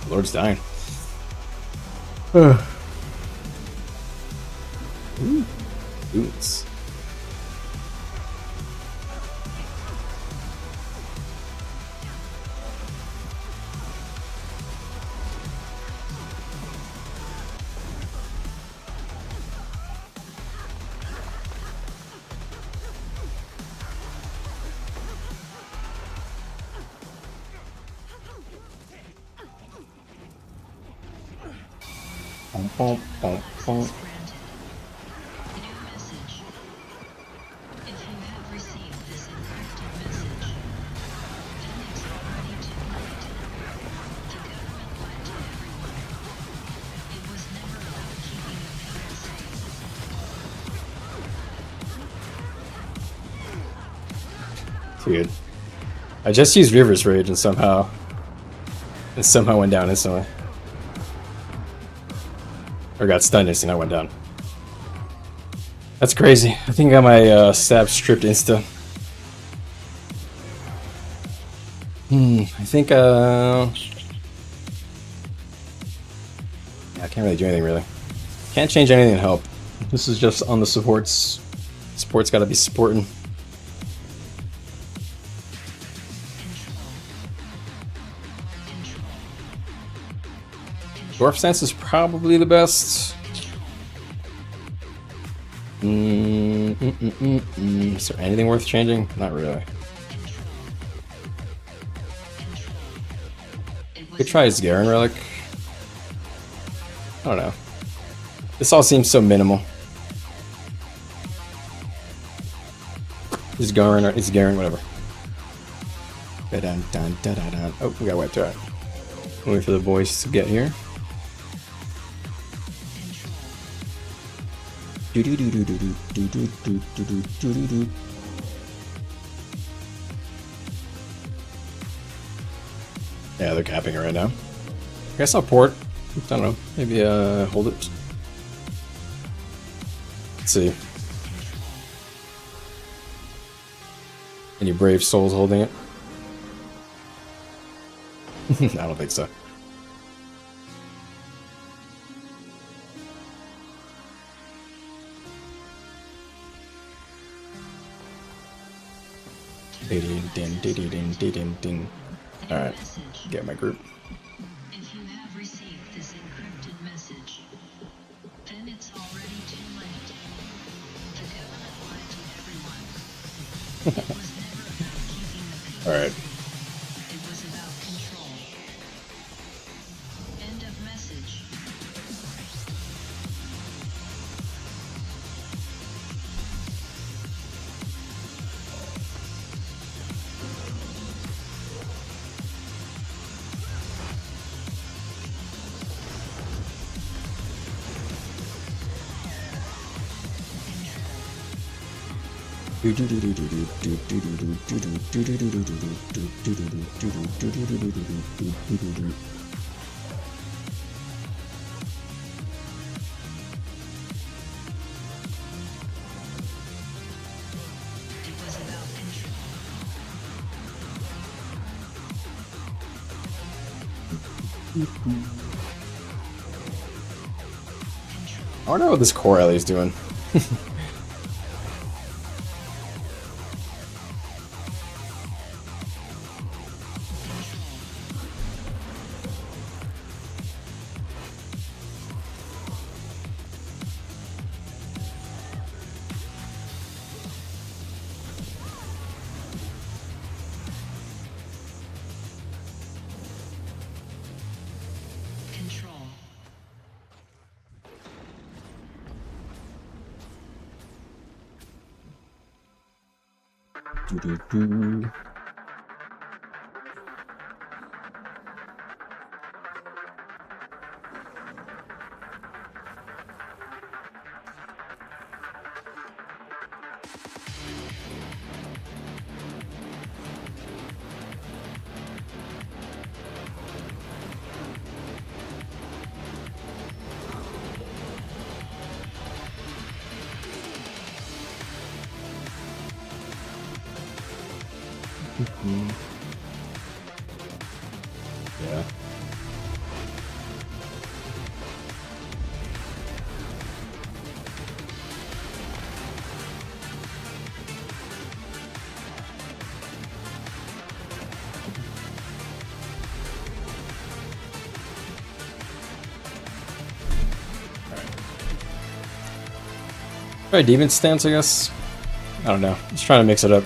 Lord's dying. Ooh, boots. Bum, bum, bum. Dude, I just used River's Rage and somehow went down instantly. Or got stunned instantly, I went down. That's crazy. I think I got my stab stripped insta. I think yeah, I can't really do anything really. Can't change anything to help. This is just on the support's Sport's gotta be sporting. Dwarf stance is probably the best. Is there anything worth changing? Not really. Could try his Garen relic. I don't know. This all seems so minimal. He's Garen, whatever. Oh, we got wiped out. Wait for the boys to get here. Yeah, they're capping it right now. I guess I'll port. I don't know. Maybe hold it. Let's see. Any brave souls holding it? I don't think so. Alright, get my group. If you have received this encrypted message, then it's already too late. The government lied to everyone. It was never about keeping the people. Alright. It was about control. End of message. It was about control. I wonder what this core alley is doing. Control. Yeah. Try demon stance, I guess. I don't know. Just trying to mix it up.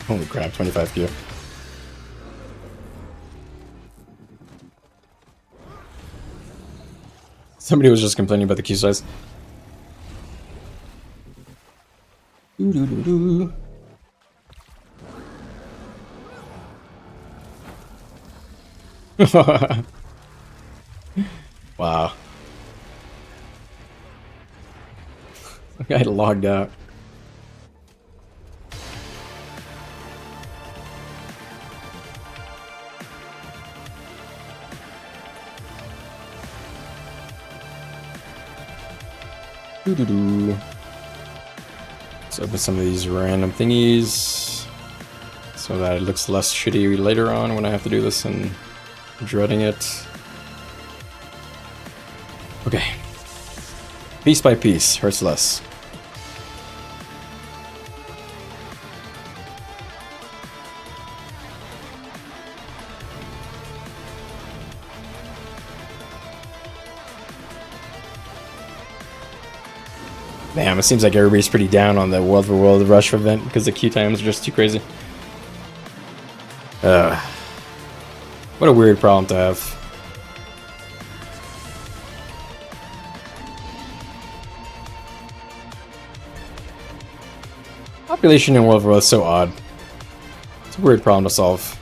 Holy crap, 25 Q. Somebody was just complaining about the Q size. Wow. Guy logged out. Doo-doo-doo. Let's open some of these random thingies so that it looks less shitty later on when I have to do this and dreading it. Okay. Piece by piece, hurts less. Damn, it seems like everybody's pretty down on the World for World Rush event because the queue times are just too crazy. What a weird problem to have. Population in World for World is so odd. It's a weird problem to solve.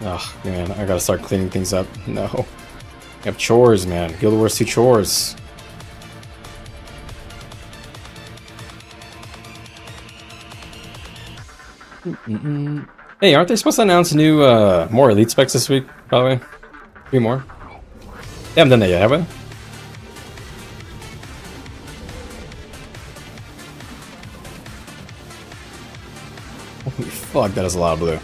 Oh man, I gotta start cleaning things up. No. I have chores, man. Guild Wars 2 chores. Hey, aren't they supposed to announce new, more elite specs this week, by the way? 3 more? They haven't done that yet, have we? Holy fuck, that is a lot of blue.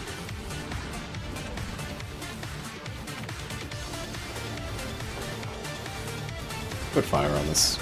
Put fire on this.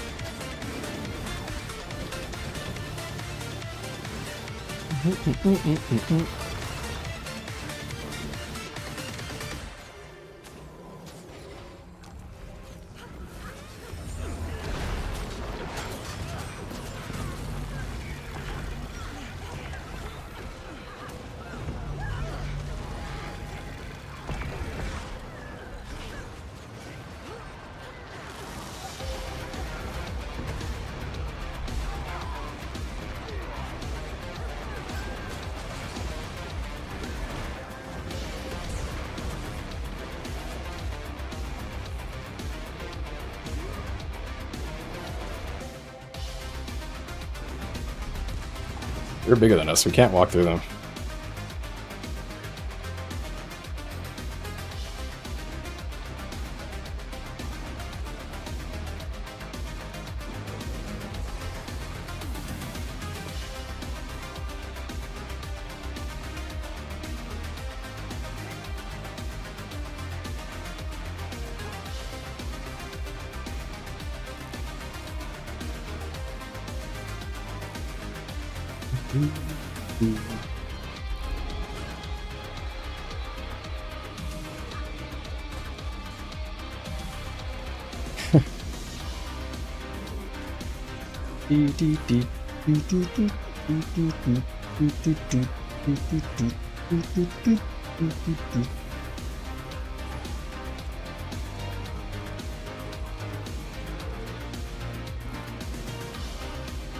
They're bigger than us, we can't walk through them.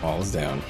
All is down.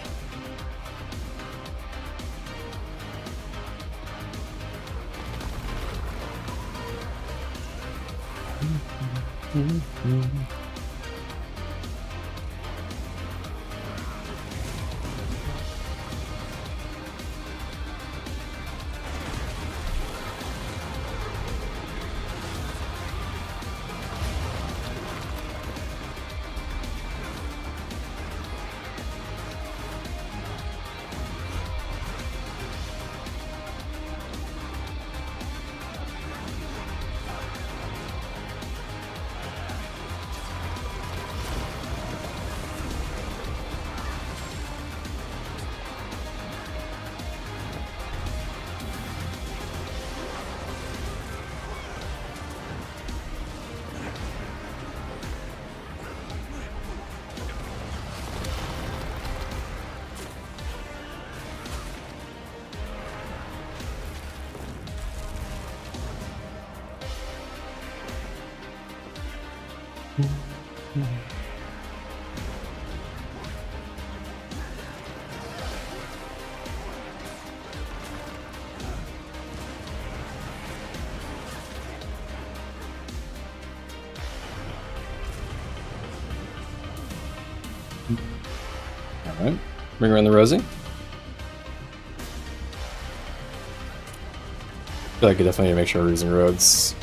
Alright, bring around the Rosie. I feel like I definitely need to make sure we're using roads.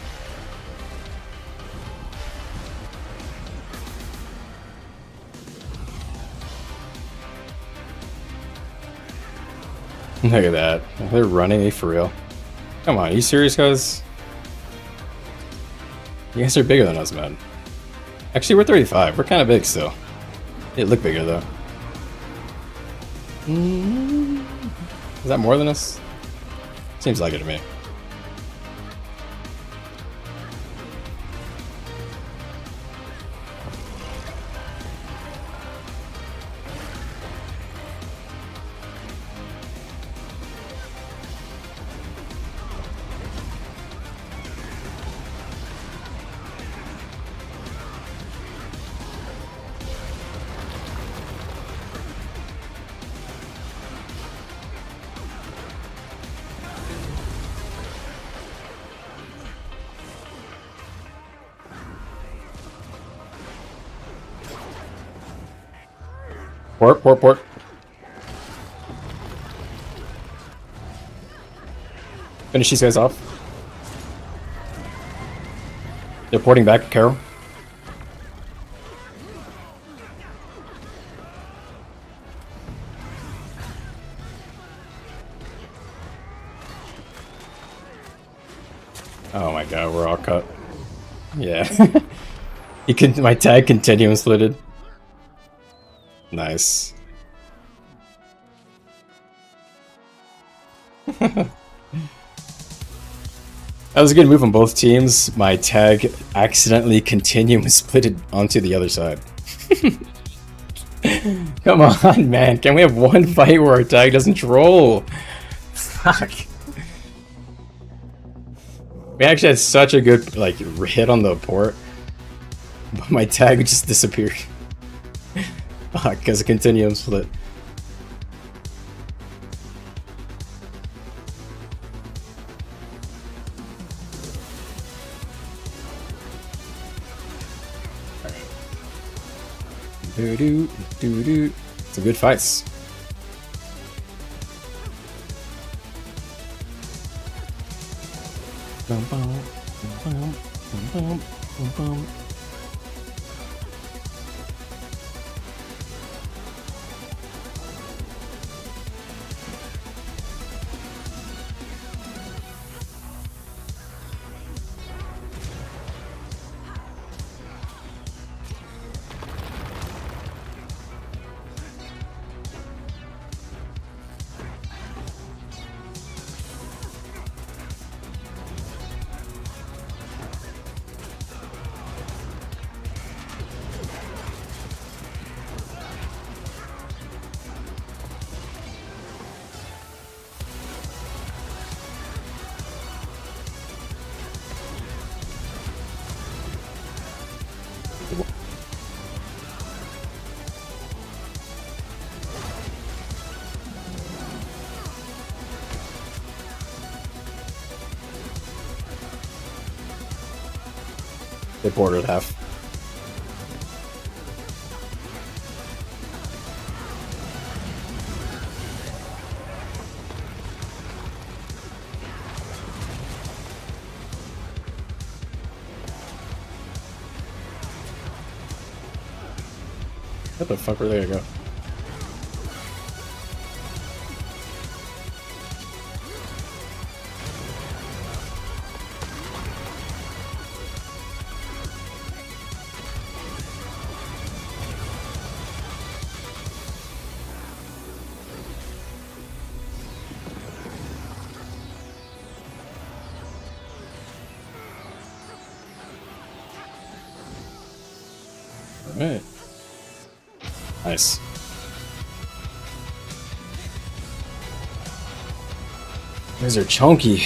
Look at that. They're running me for real. Come on, are you serious, guys? You guys are bigger than us, man. Actually, we're 35. We're kind of big still. They look bigger, though. Is that more than us? Seems like it to me. Port. Finish these guys off. They're porting back, Carol. Oh my god, we're all cut. Yeah. My tag continuum slitted. Nice. That was a good move on both teams. My tag accidentally continuum splitted onto the other side. Come on, man. Can we have one fight where our tag doesn't troll? Fuck. We actually had such a good like hit on the port, but my tag just disappeared. Fuck, because a continuum split. Do. It's a good fight. Bum. They bordered half. What the fuck were they gonna go? Alright. Nice. These are chunky.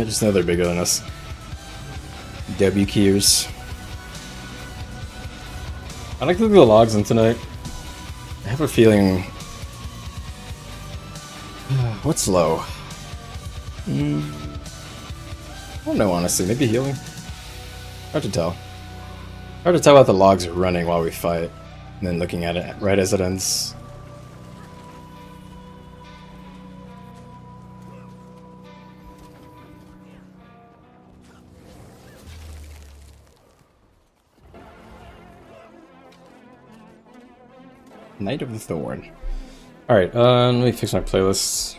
I just know they're bigger than us. W keys. I like to look at the logs in tonight. I have a feeling. What's low? I don't know, honestly. Maybe healing? Hard to tell. Hard to tell what the logs are running while we fight. And then looking at it right as it ends. Knight of the Thorn. Alright, let me fix my playlists.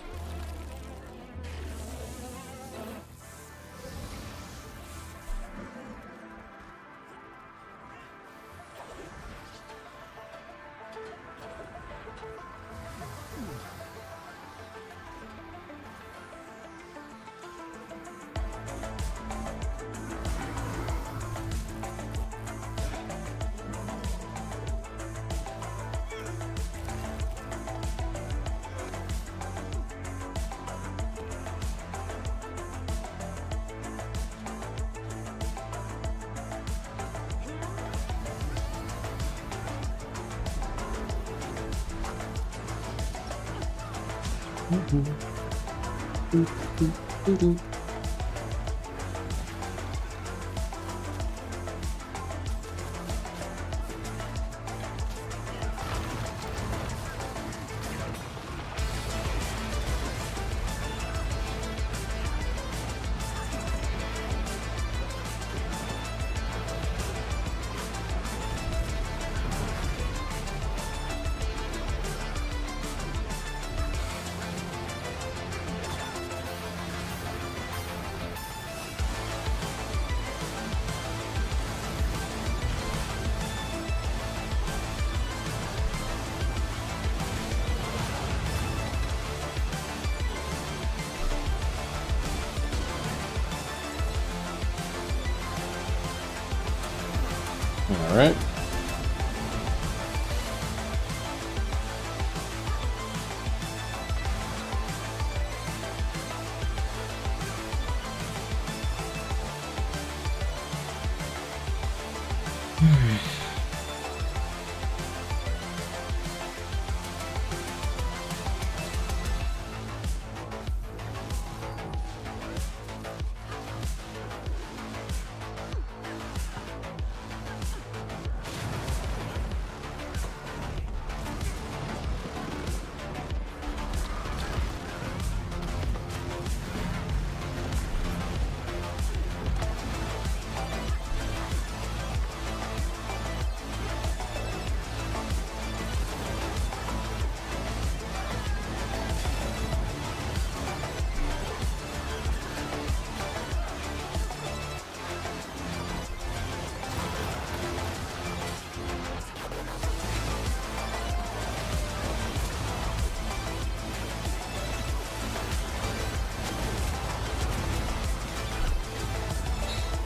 All right.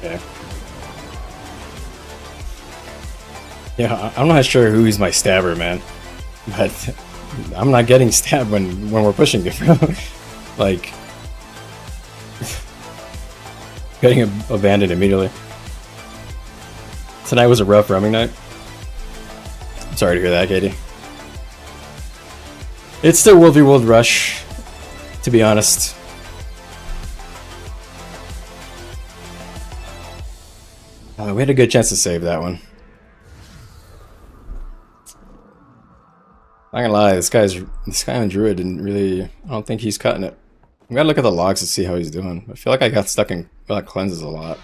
Okay. Yeah, I'm not sure who's my stabber, man. But I'm not getting stabbed when we're pushing it. Like, getting abandoned immediately. Tonight was a rough roaming night. I'm sorry to hear that, Katie. It's still World v World Rush, to be honest. We had a good chance to save that one. Not gonna lie, this guy on Druid didn't really. I don't think he's cutting it. We gotta look at the logs to see how he's doing. I feel like I got stuck in cleanses a lot.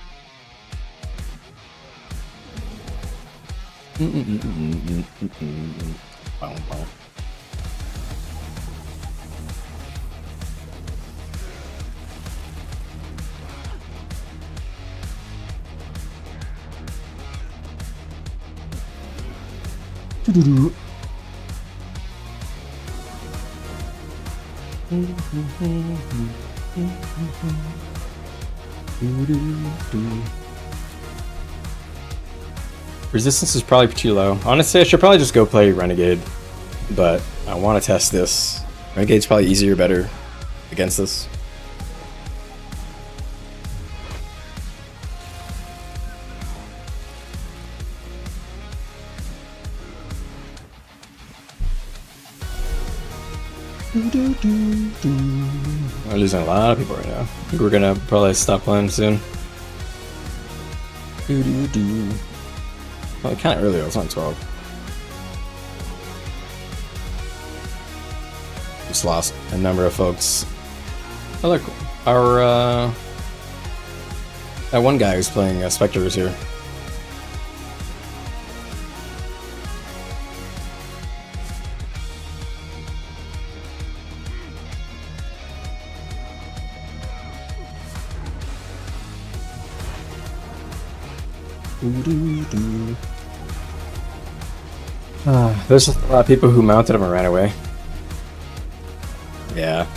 Resistance is probably too low. Honestly, I should probably just go play Renegade, but I want to test this. Renegade's probably easier, better against this. We're losing a lot of people right now. I think we're gonna probably stop playing soon. Well, kind of early though, it's on 12. Just lost a number of folks. Oh look, our that one guy who's playing Spectre is here. There's just a lot of people who mounted him and ran away. Yeah.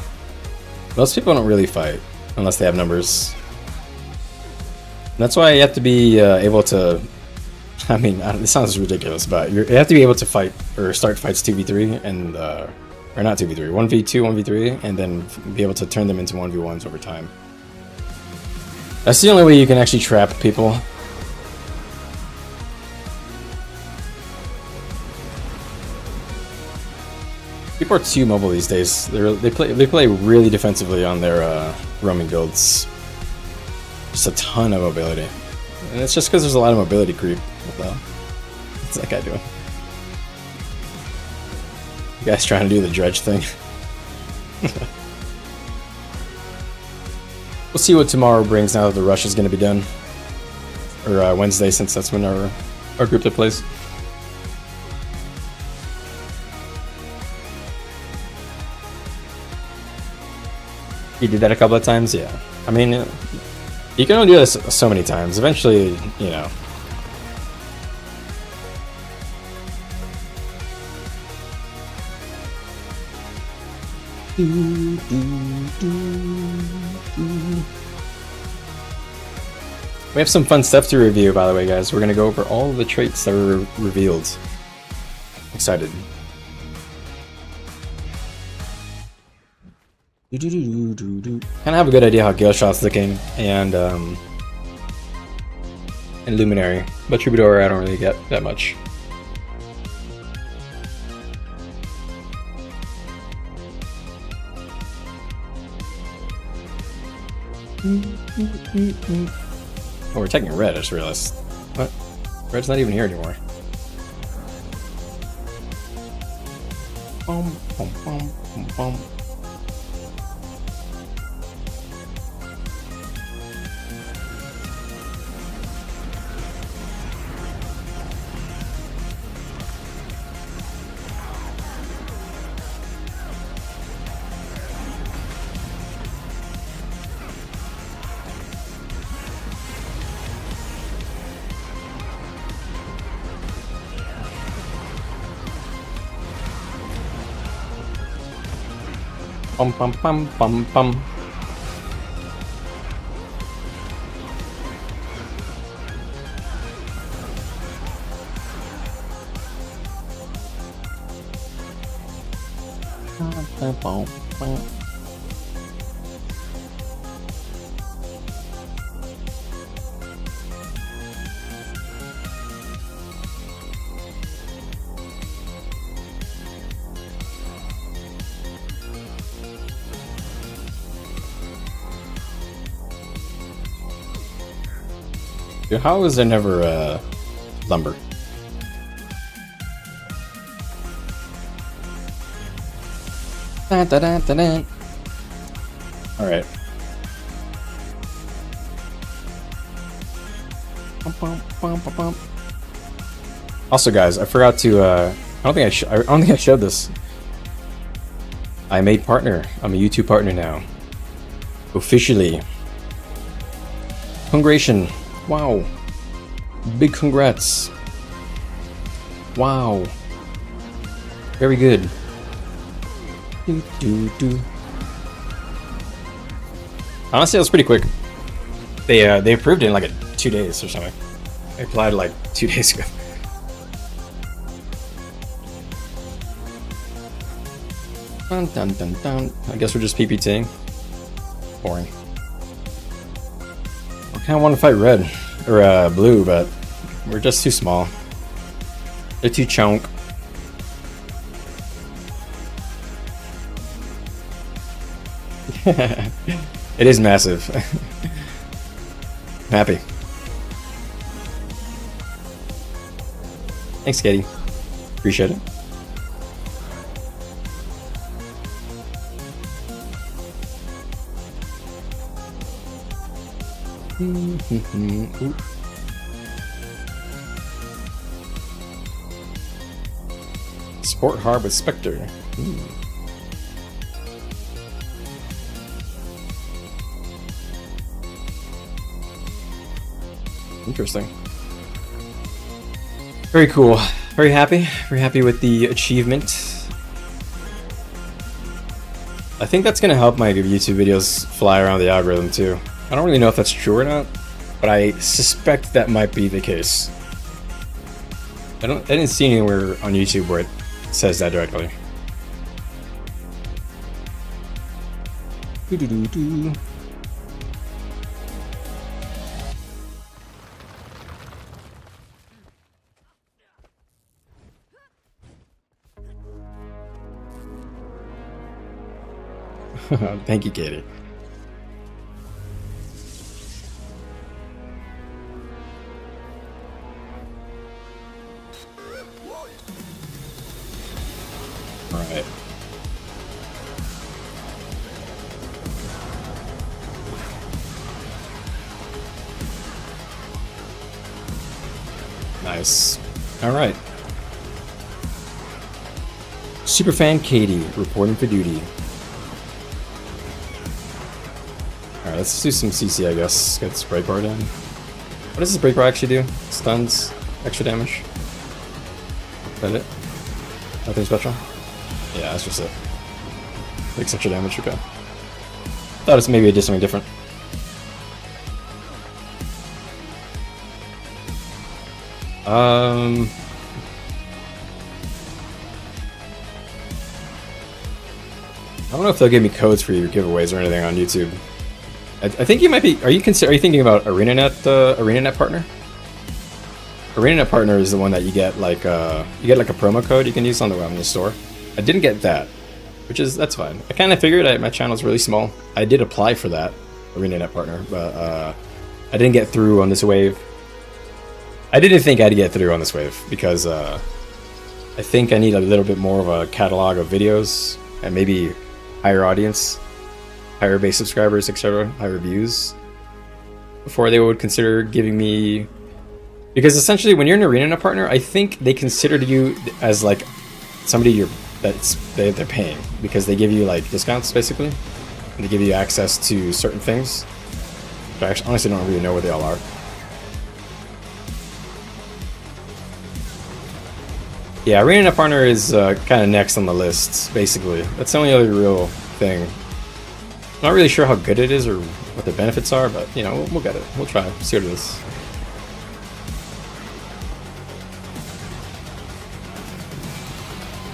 Most people don't really fight unless they have numbers. And that's why you have to be able to... I mean, it sounds ridiculous, but you have to be able to fight or start fights 2v3 and... or not 2v3, 1v2, 1v3, and then be able to turn them into 1v1s over time. That's the only way you can actually trap people. People are too mobile these days. They play really defensively on their roaming builds. Just a ton of mobility, and it's just because there's a lot of mobility creep. What the hell? What's that guy doing? You guys trying to do the dredge thing? We'll see what tomorrow brings now that the rush is going to be done, or Wednesday, since that's when our group that plays. You did that a couple of times, yeah. I mean, you can only do this so many times. Eventually, you know. We have some fun stuff to review, by the way, guys. We're gonna go over all the traits that were revealed. Excited. Kind of have a good idea how Gale Shot's looking, and Luminary, but Troubadour I don't really get that much. Oh, we're taking red, I just realized. What? Red's not even here anymore. Bum, bum, bum, bum, bum. Bum bum bum bum bum. Dude, how is there never lumber? Dun, dun, dun, dun, dun. All right. Also, guys, I forgot to. I don't think I showed this. I made partner. I'm a YouTube partner now. Officially. Congratulations. Wow. Big congrats. Wow. Very good. Honestly, that was pretty quick. They approved it in like 2 days or something. I applied like 2 days ago. Dun, dun, dun, dun. I guess we're just PPTing. Boring. I kind of want to fight red or blue, but we're just too small. They're too chunk. It is massive. I'm happy. Thanks, Katie. Appreciate it. Sport hard with Spectre. Interesting. Very cool. Very happy. Very happy with the achievement. I think that's gonna help my YouTube videos fly around the algorithm too. I don't really know if that's true or not, but I suspect that might be the case. I didn't see anywhere on YouTube where it says that directly. Doo-doo-doo-doo. Thank you, Katie. All right. Nice. All right. Superfan Katie reporting for duty. Alright, let's do some CC, I guess. Get this break bar down. What does this break bar actually do? Stuns, extra damage. Is that it? Nothing special? Yeah, that's just it. Takes extra damage, okay. Thought it's maybe something different. I don't know if they'll give me codes for your giveaways or anything on YouTube. I think you might be. Are you thinking about ArenaNet partner? ArenaNet partner is the one that you get like a promo code you can use on the store. I didn't get that, that's fine. I kind of figured my channel's really small. I did apply for that ArenaNet partner, but I didn't get through on this wave. I didn't think I'd get through on this wave because I think I need a little bit more of a catalog of videos and maybe higher audience. Higher base subscribers, etc., higher views, before they would consider giving me. Because essentially, when you're an ArenaNet partner, I think they consider you as like somebody they're paying because they give you like discounts basically, and they give you access to certain things. But I actually, honestly don't really know where they all are. Yeah, ArenaNet partner is kind of next on the list. Basically, that's the only other real thing. Not really sure how good it is or what the benefits are, but you know, we'll get it. We'll try. See what it is.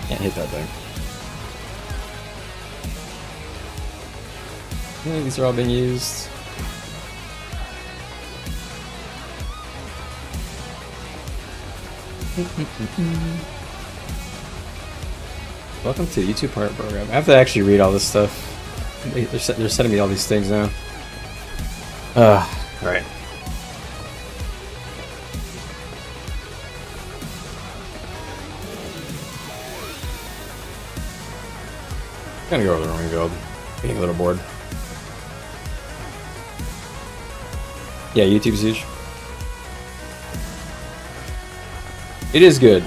Can't hit that thing. Yeah, these are all being used. Welcome to the YouTube PóRR program. I have to actually read all this stuff. They're sending me all these things now. Alright. Gonna go over the wrong build. Getting a little bored. Yeah, YouTube's huge. It is good.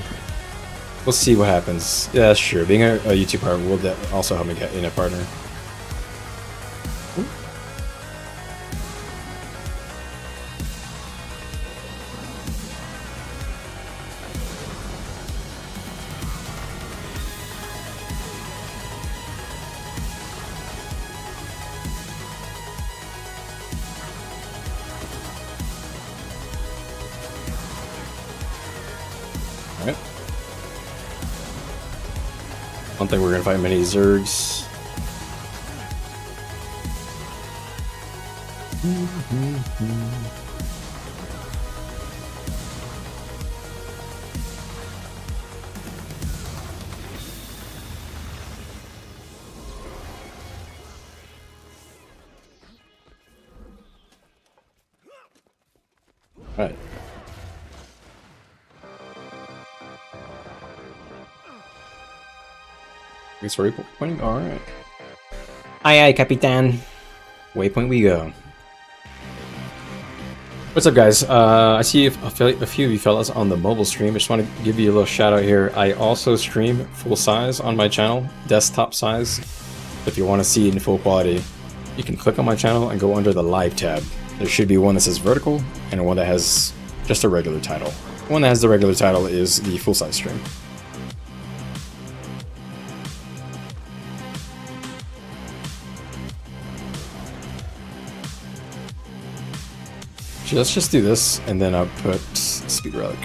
We'll see what happens. Yeah, that's true. Being a YouTube partner will also help me get in a partner. Alright. I don't think we're gonna fight many Zergs. Right. Guess we're waypointing? Alright. Aye aye, Capitan. Waypoint we go. What's up, guys? I see a few of you fellas on the mobile stream. I just want to give you a little shout out here. I also stream full size on my channel, desktop size. If you want to see it in full quality, you can click on my channel and go under the live tab. There should be one that says vertical and one that has just a regular title. The one that has the regular title is the full size stream. So let's just do this, and then I'll put Speed Relic.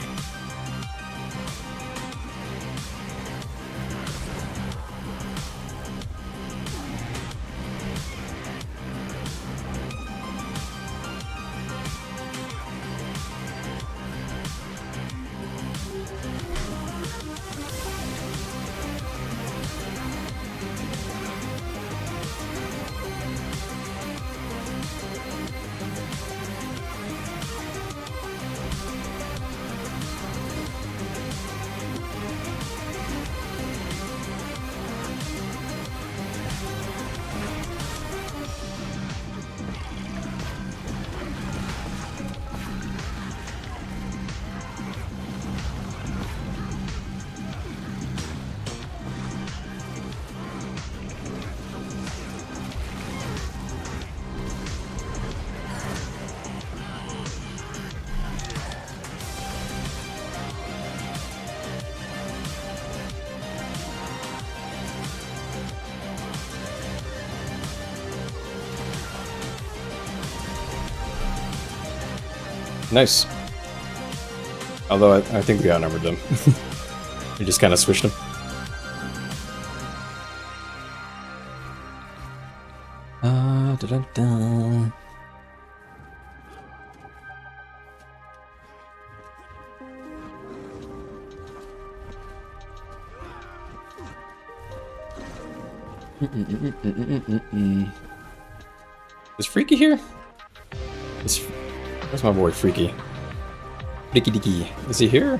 Nice. Although I think we outnumbered them. We just kind of switched them. Da-da-da. Is Freaky here? Where's my boy Freaky? Freaky Dicky. Is he here?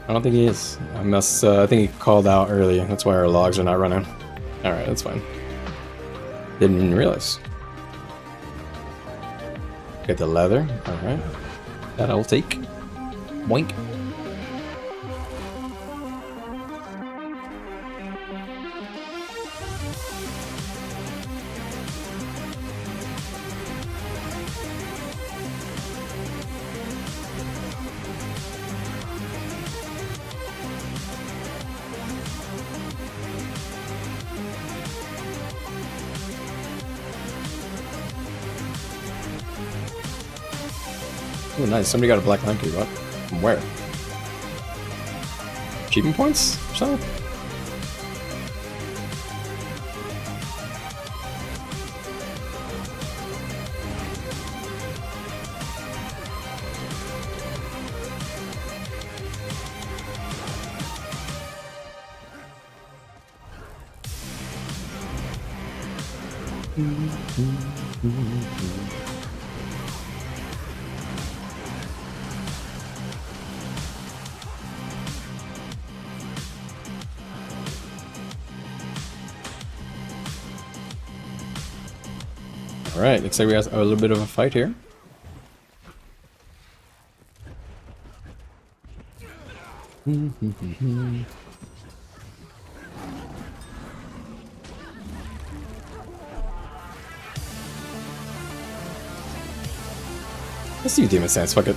I don't think he is. I think he called out earlier. That's why our logs are not running. Alright, that's fine. Didn't even realize. Get the leather. Alright. That I'll take. Boink. Oh, nice. Somebody got a black line key. What? From where? Achievement points? Or something? Alright, looks like we have a little bit of a fight here. Let's do Demon Stance, fuck it.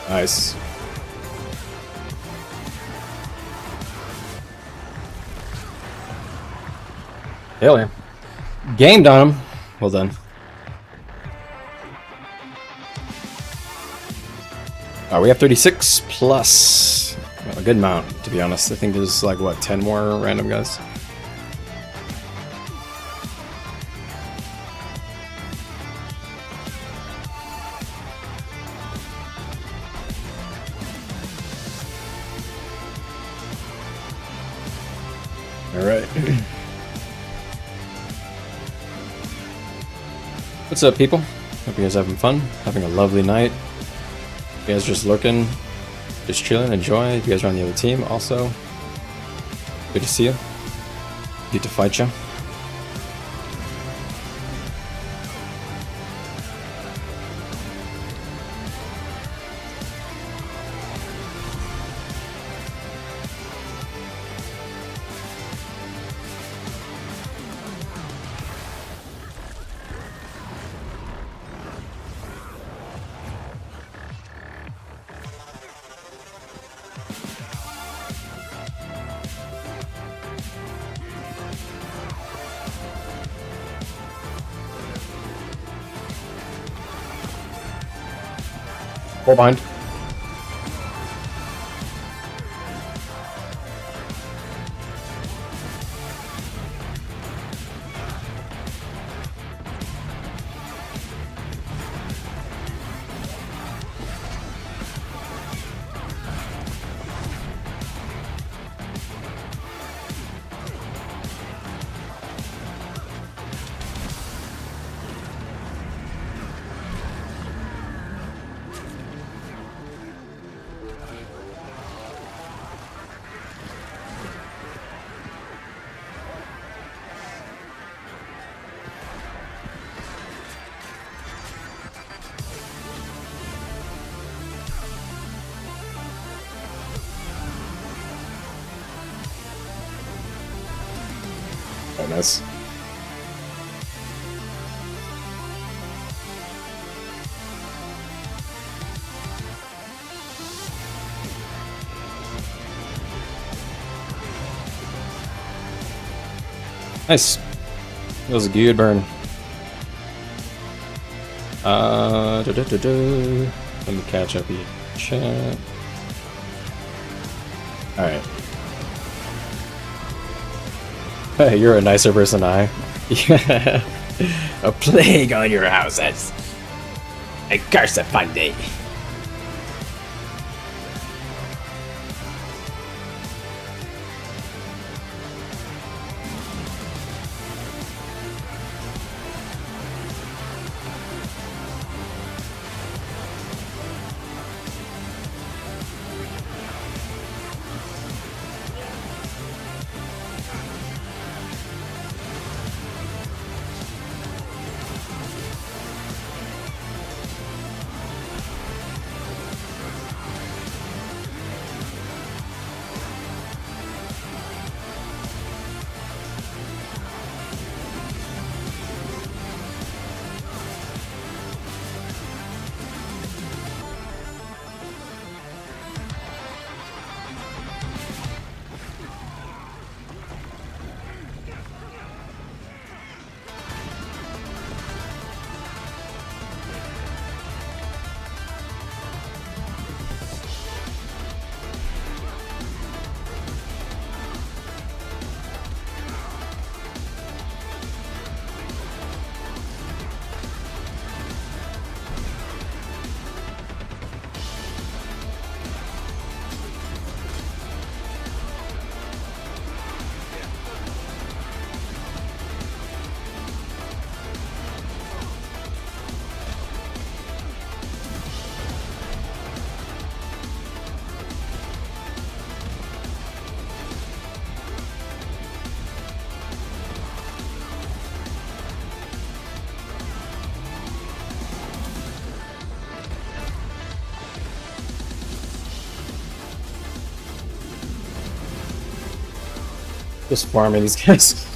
Nice. Hell yeah. Gamed on him. Well done. We have 36 plus. Well, a good amount, to be honest. I think there's like, what, 10 more random guys? Alright. What's up, people? Hope you guys are having fun, having a lovely night. You guys just lurking, just chilling, enjoying. If you guys are on the other team, also, good to see you. Good to fight you. Four behind. Oh, nice. Nice. That was a good burn. Let me catch up your chat. Alright. Hey, you're a nicer person than I. A plague on your houses. A curse upon thee. Just farming these guys.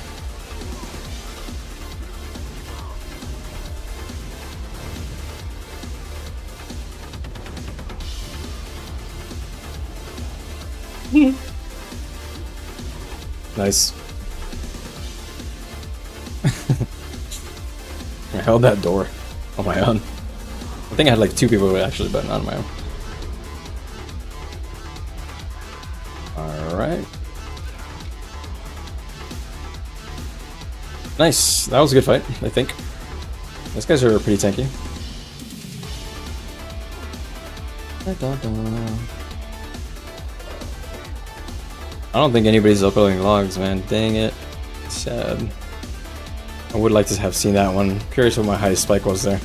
Nice. I held that door on my own. I think I had like 2 people actually, but not on my own. Alright. Nice. That was a good fight, I think. These guys are pretty tanky. I don't think anybody's uploading logs, man. Dang it. Sad. I would like to have seen that one. Curious what my highest spike was there.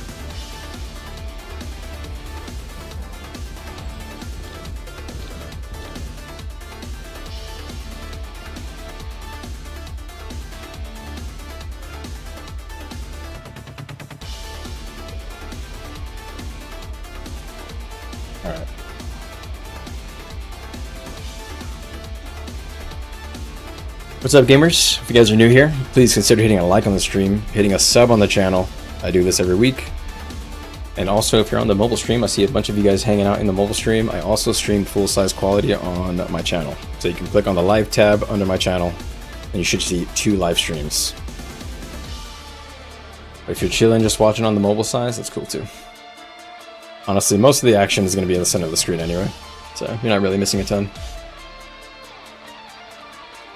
Alright. What's up, gamers? If you guys are new here, please consider hitting a like on the stream, hitting a sub on the channel. I do this every week. And also, if you're on the mobile stream, I see a bunch of you guys hanging out in the mobile stream. I also stream full-size quality on my channel. So you can click on the live tab under my channel, and you should see 2 live streams. But if you're chilling, just watching on the mobile size, that's cool too. Honestly, most of the action is going to be in the center of the screen anyway, so you're not really missing a ton.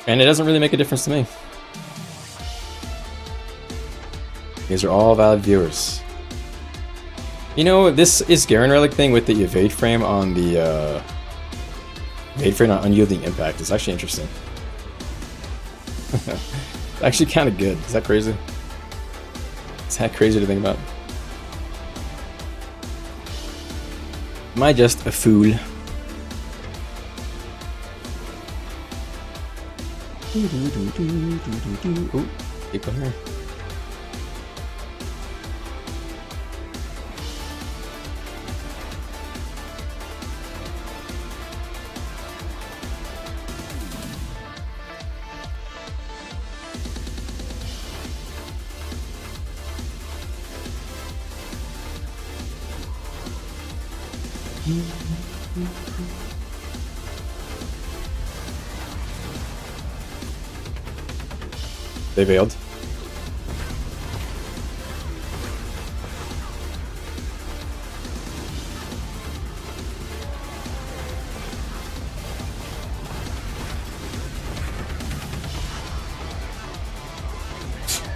And it doesn't really make a difference to me. These are all valid viewers. You know, this is Garen Relic thing with the evade frame on the evade frame on unyielding impact is actually interesting. Actually kind of good. Is that crazy? Is that crazy to think about? Am I just a fool? Ooh, people here. They bailed.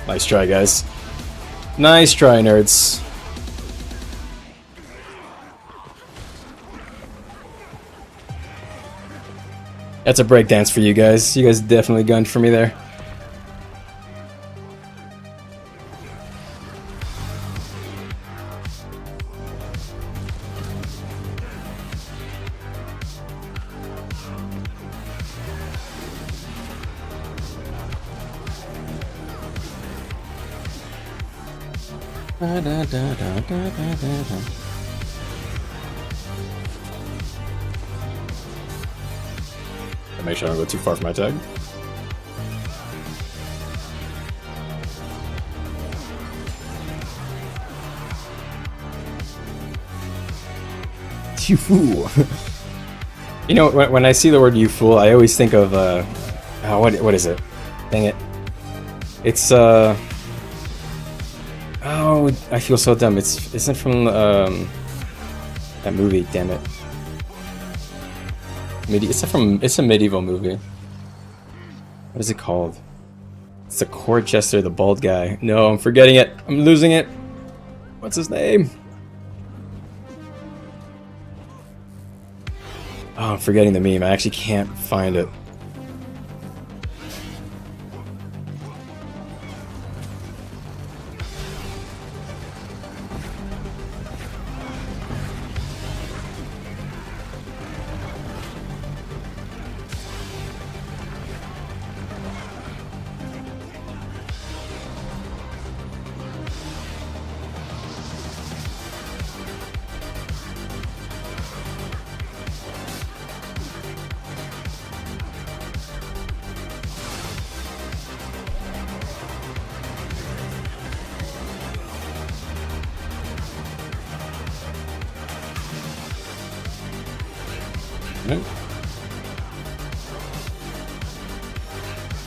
Nice try, guys. Nice try, nerds. That's a breakdance for you guys. You guys definitely gunned for me there. Make sure I don't go too far from my tag. You fool. You know, when I see the word "you fool," I always think of what is it? Dang it! It's oh, I feel so dumb. Isn't from that movie? Damn it! It's a medieval movie. What is it called? It's the court jester, the bald guy. No, I'm forgetting it. I'm losing it. What's his name? Oh, I'm forgetting the meme. I actually can't find it.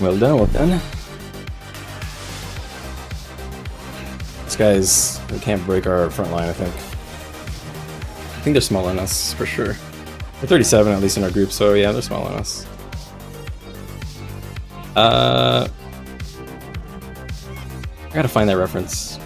Well done, well done. These guys, they can't break our front line, I think. I think they're smaller than us, for sure. They're 37, at least in our group, so yeah, they're smaller than us. I gotta find that reference.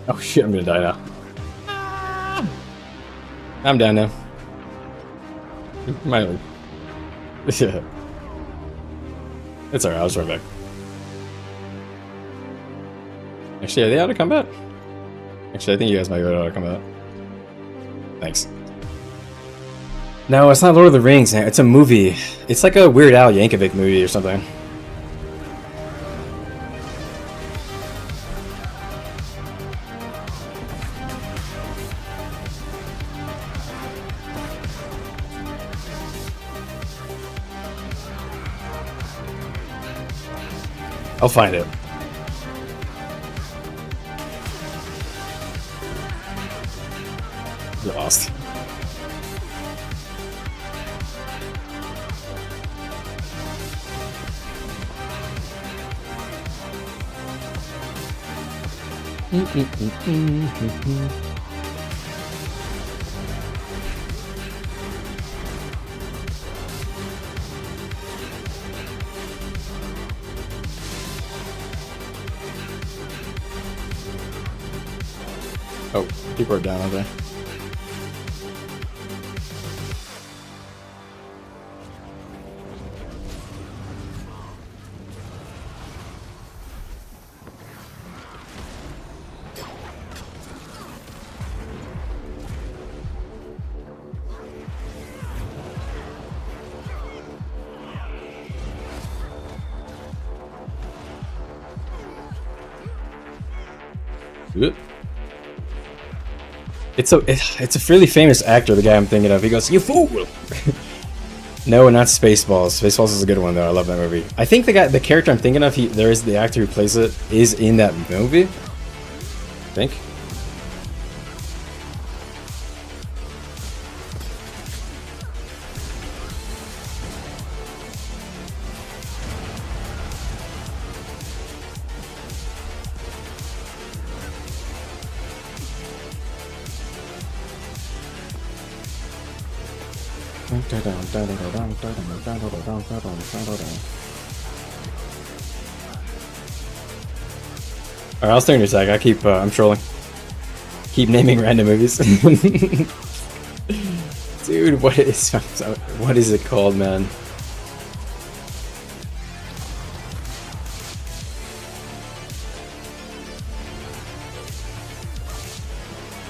Oh shit, I'm gonna die now. I'm down now. Might. Yeah. It's alright, I'll just run back. Actually, are they out of combat? Actually, I think you guys might go out of combat. Thanks. No, it's not Lord of the Rings, man. It's a movie. It's like a Weird Al Yankovic movie or something. I'll find it. Lost. Oh, people are down out there. Good. It's a fairly famous actor, the guy I'm thinking of. He goes, "You fool!" No, not Spaceballs. Spaceballs is a good one though. I love that movie. I think the character I'm thinking of, there is the actor who plays it is in that movie. I think. Alright, I'll stay on your attack. I keep, I'm trolling. Keep naming random movies. Dude, what is it called, man?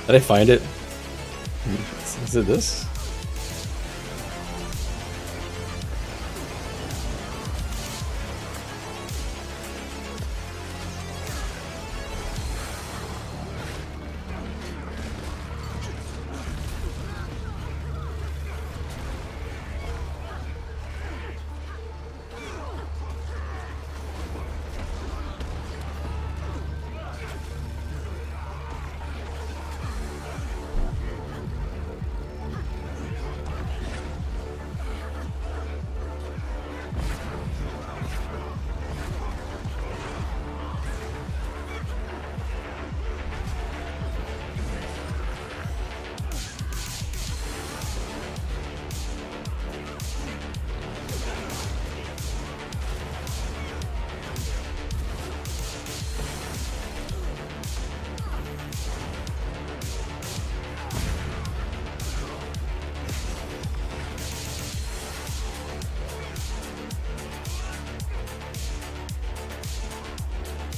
Did I find it? Is it this?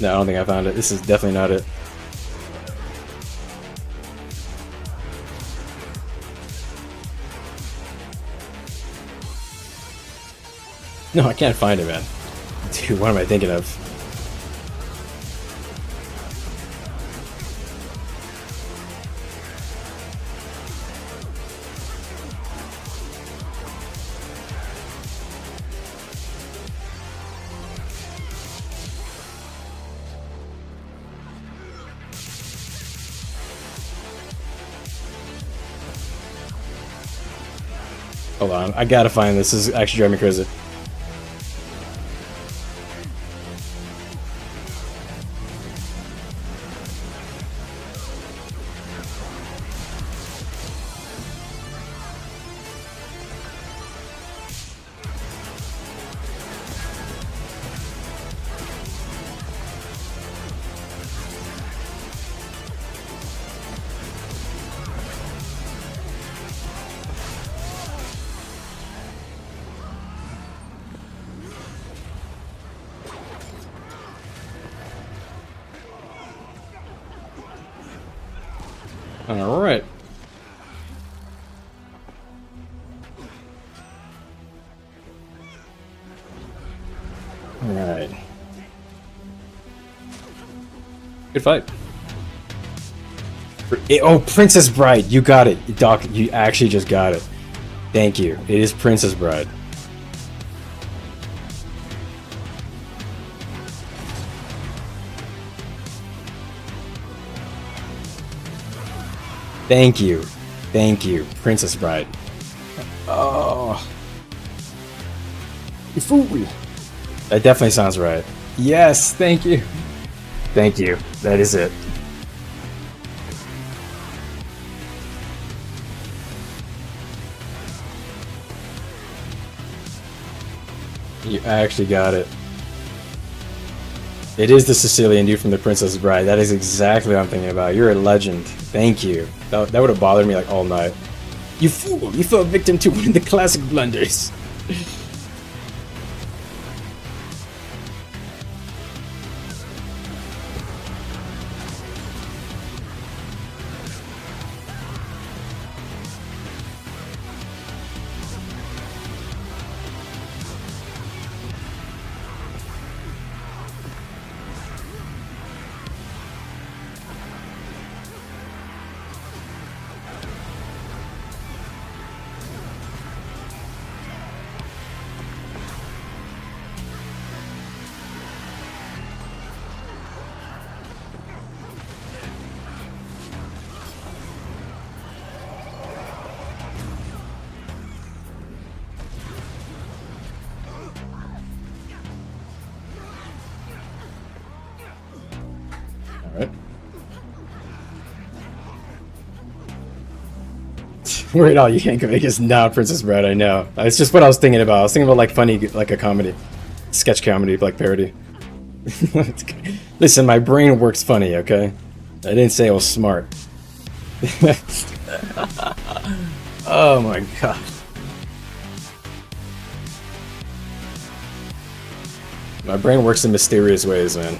No, I don't think I found it. This is definitely not it. No, I can't find it, man. Dude, what am I thinking of? Hold on, I gotta find this. This is actually driving me crazy. All right. All right. Good fight. Oh, Princess Bride. You got it. Doc, you actually just got it. Thank you. It is Princess Bride. Thank you. Thank you. Princess Bride. Oh. You fooled me. That definitely sounds right. Yes, thank you. Thank you. That is it. You actually got it. It is the Sicilian dude from The Princess Bride. That is exactly what I'm thinking about. You're a legend. Thank you. That would have bothered me like all night. You fool! You fell victim to one of the classic blunders. Alright. Wait, oh, you can't go Vegas now, Princess Bride, I know. It's just what I was thinking about. I was thinking about like funny, like a comedy. Sketch comedy, like parody. Listen, my brain works funny, okay? I didn't say it was smart. Oh my god. My brain works in mysterious ways, man.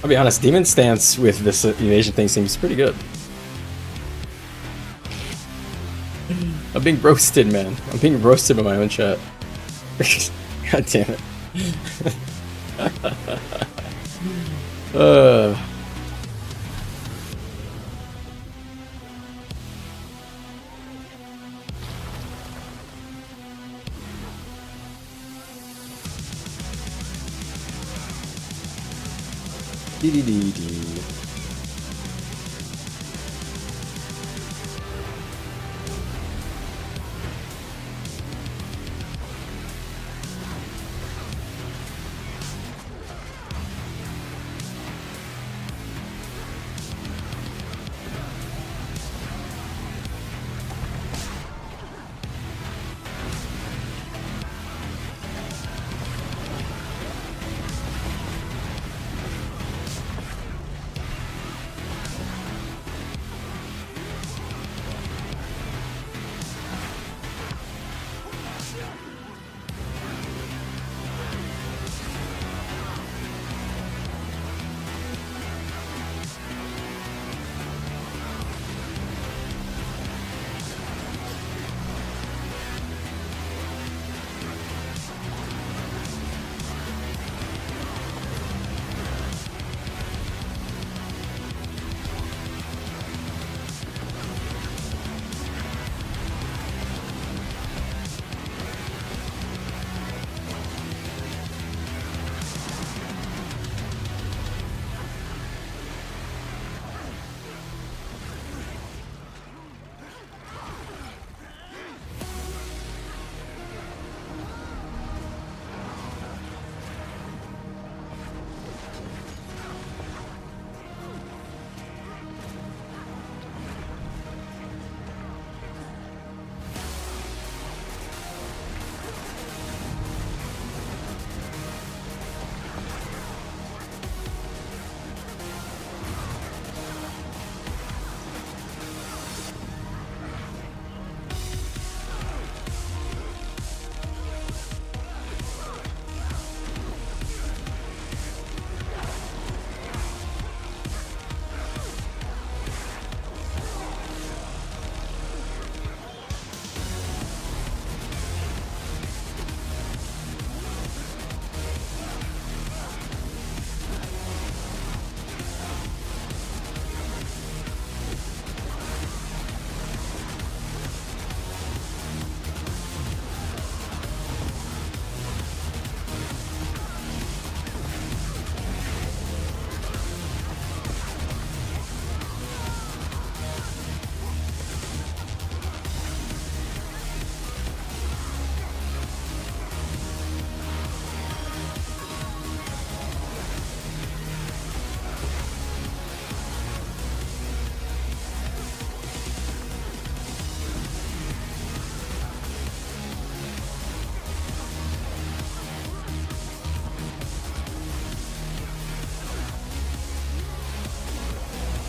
I'll be honest, Demon's stance with this evasion thing seems pretty good. I'm being roasted, man. I'm being roasted by my own chat. God damn it. Dee-dee-dee-dee.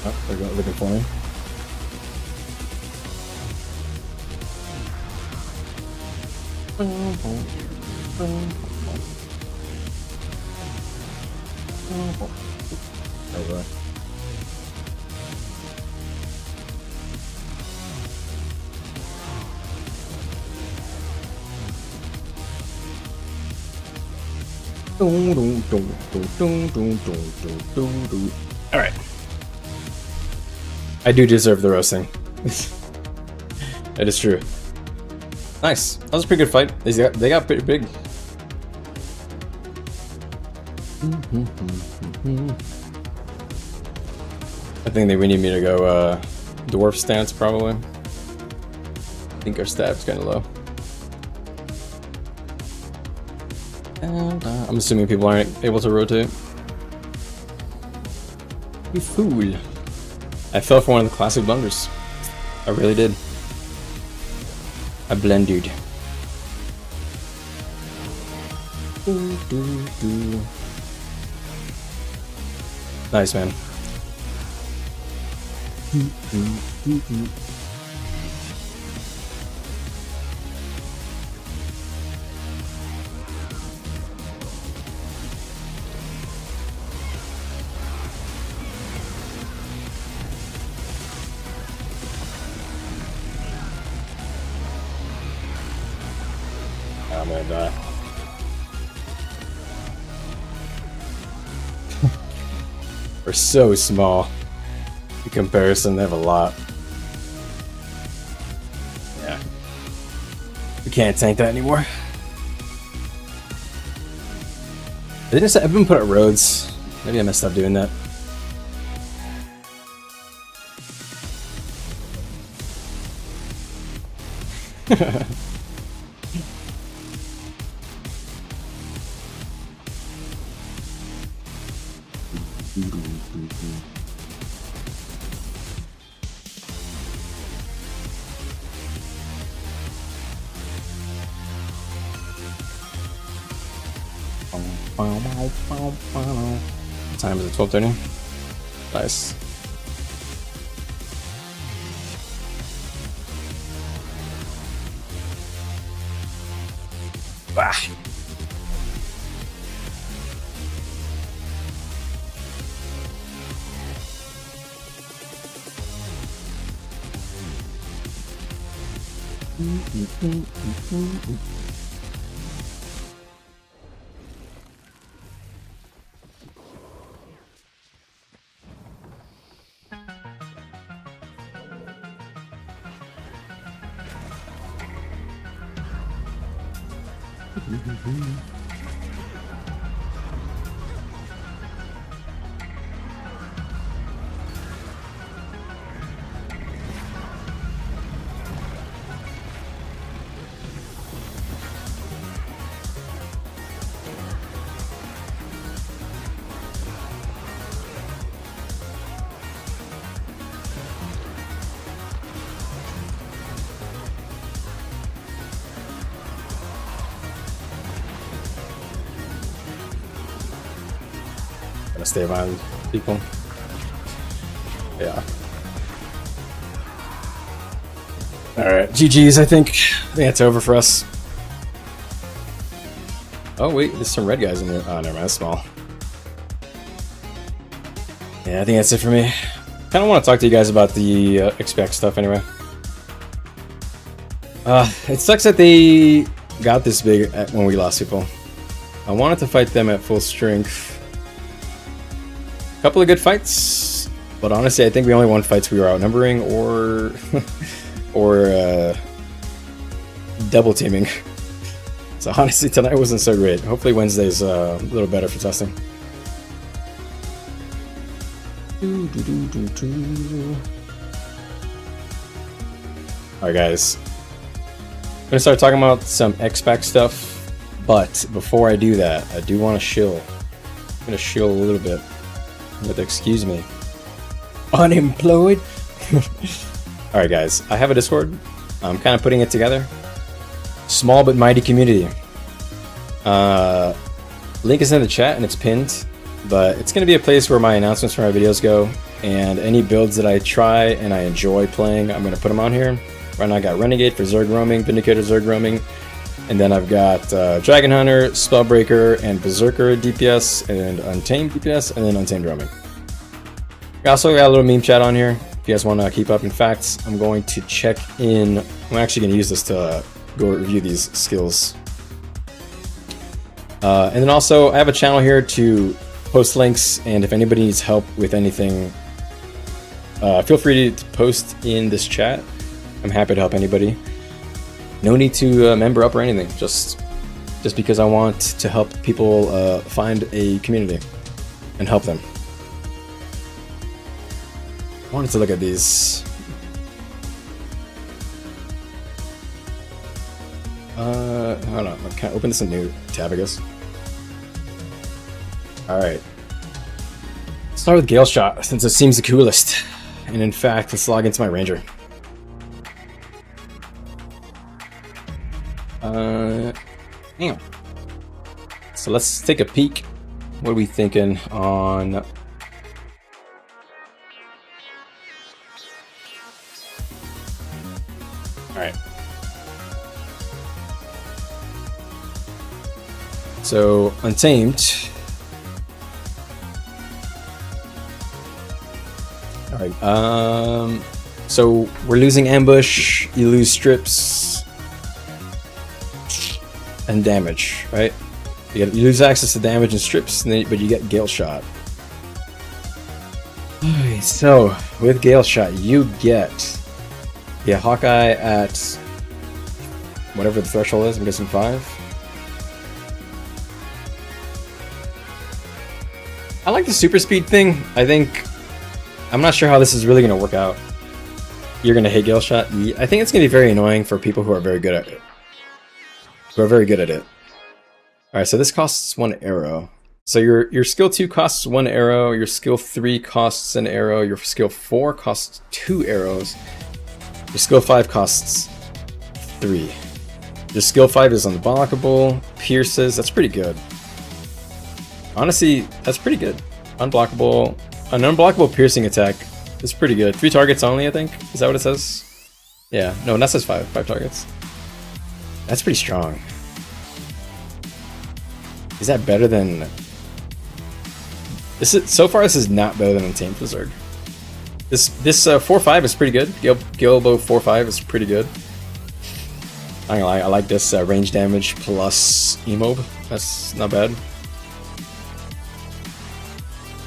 Oh, they're looking for me. Over. All right. I do deserve the roasting. That is true. Nice. That was a pretty good fight. They got pretty big. I think they need me to go dwarf stance probably. I think our stab's kind of low. And I'm assuming people aren't able to rotate. You fool. I fell for one of the classic blunders. I really did. I blundered. Nice, man. I'm gonna die. We're so small. In comparison, they have a lot. Yeah. We can't tank that anymore. I didn't say I've been put at roads. Maybe I messed up doing that. What time is it? 12:30? Nice. Bah. Gotta stay around people. Yeah. Alright, GG's, I think. It's over for us. Oh wait, there's some red guys in there. Oh, never mind, that's small. Yeah, I think that's it for me. Kind of want to talk to you guys about the expect stuff anyway. It sucks that they got this big when we lost people. I wanted to fight them at full strength. Couple of good fights, but honestly I think we only won fights we were outnumbering or double teaming. So honestly tonight wasn't so great. Hopefully Wednesday's a little better for testing. Alright guys, I'm gonna start talking about some X-Pac stuff, but before I do that I do want to shill. I'm gonna shill a little bit. With excuse me, unemployed. All right guys, I have a Discord. I'm kind of putting it together. Small but mighty community. Link is in the chat and it's pinned, but it's going to be a place where my announcements for my videos go, and any builds that I try and I enjoy playing, I'm going to put them on here. Right now I got Renegade for Zerg roaming, Vindicator Zerg roaming, and then I've got Dragon Hunter, Spellbreaker, and Berserker DPS, and Untamed DPS, and then Untamed roaming. I also got a little meme chat on here if you guys want to keep up. In fact, I'm going to check in. I'm actually going to use this to go review these skills. And then also, I have a channel here to post links, and if anybody needs help with anything, feel free to post in this chat. I'm happy to help anybody. No need to member up or anything, just because I want to help people find a community and help them. I wanted to look at these. Hold on, I can't open this in a new tab, I guess. Alright. Start with Gale Shot, since it seems the coolest. And in fact, let's log into my Ranger. Damn. So let's take a peek. What are we thinking on... Alright. So, Untamed. Alright, so we're losing Ambush, you lose Strips, and damage, right? You lose access to damage and Strips, but you get Gale Shot. Alright, so, with Gale Shot, you get Hawkeye at whatever the threshold is, I'm guessing 5. I like the super speed thing. I'm not sure how this is really going to work out. You're going to hate Gale Shot. I think it's going to be very annoying for people who are very good at it. Alright, so this costs 1 arrow. So your skill 2 costs 1 arrow, your skill 3 costs an arrow, your skill 4 costs 2 arrows, your skill 5 costs 3. Your skill 5 is unblockable, pierces, that's pretty good. Honestly, that's pretty good. Unblockable. An unblockable piercing attack is pretty good. 3 targets only, I think. Is that what it says? Yeah. No, that says 5. 5 targets. That's pretty strong. Is that better than... So far, this is not better than Untamed for Zerg. This 4-5 is pretty good. Gilbo 4-5 is pretty good. I'm not gonna lie, I like this range damage plus emob. That's not bad.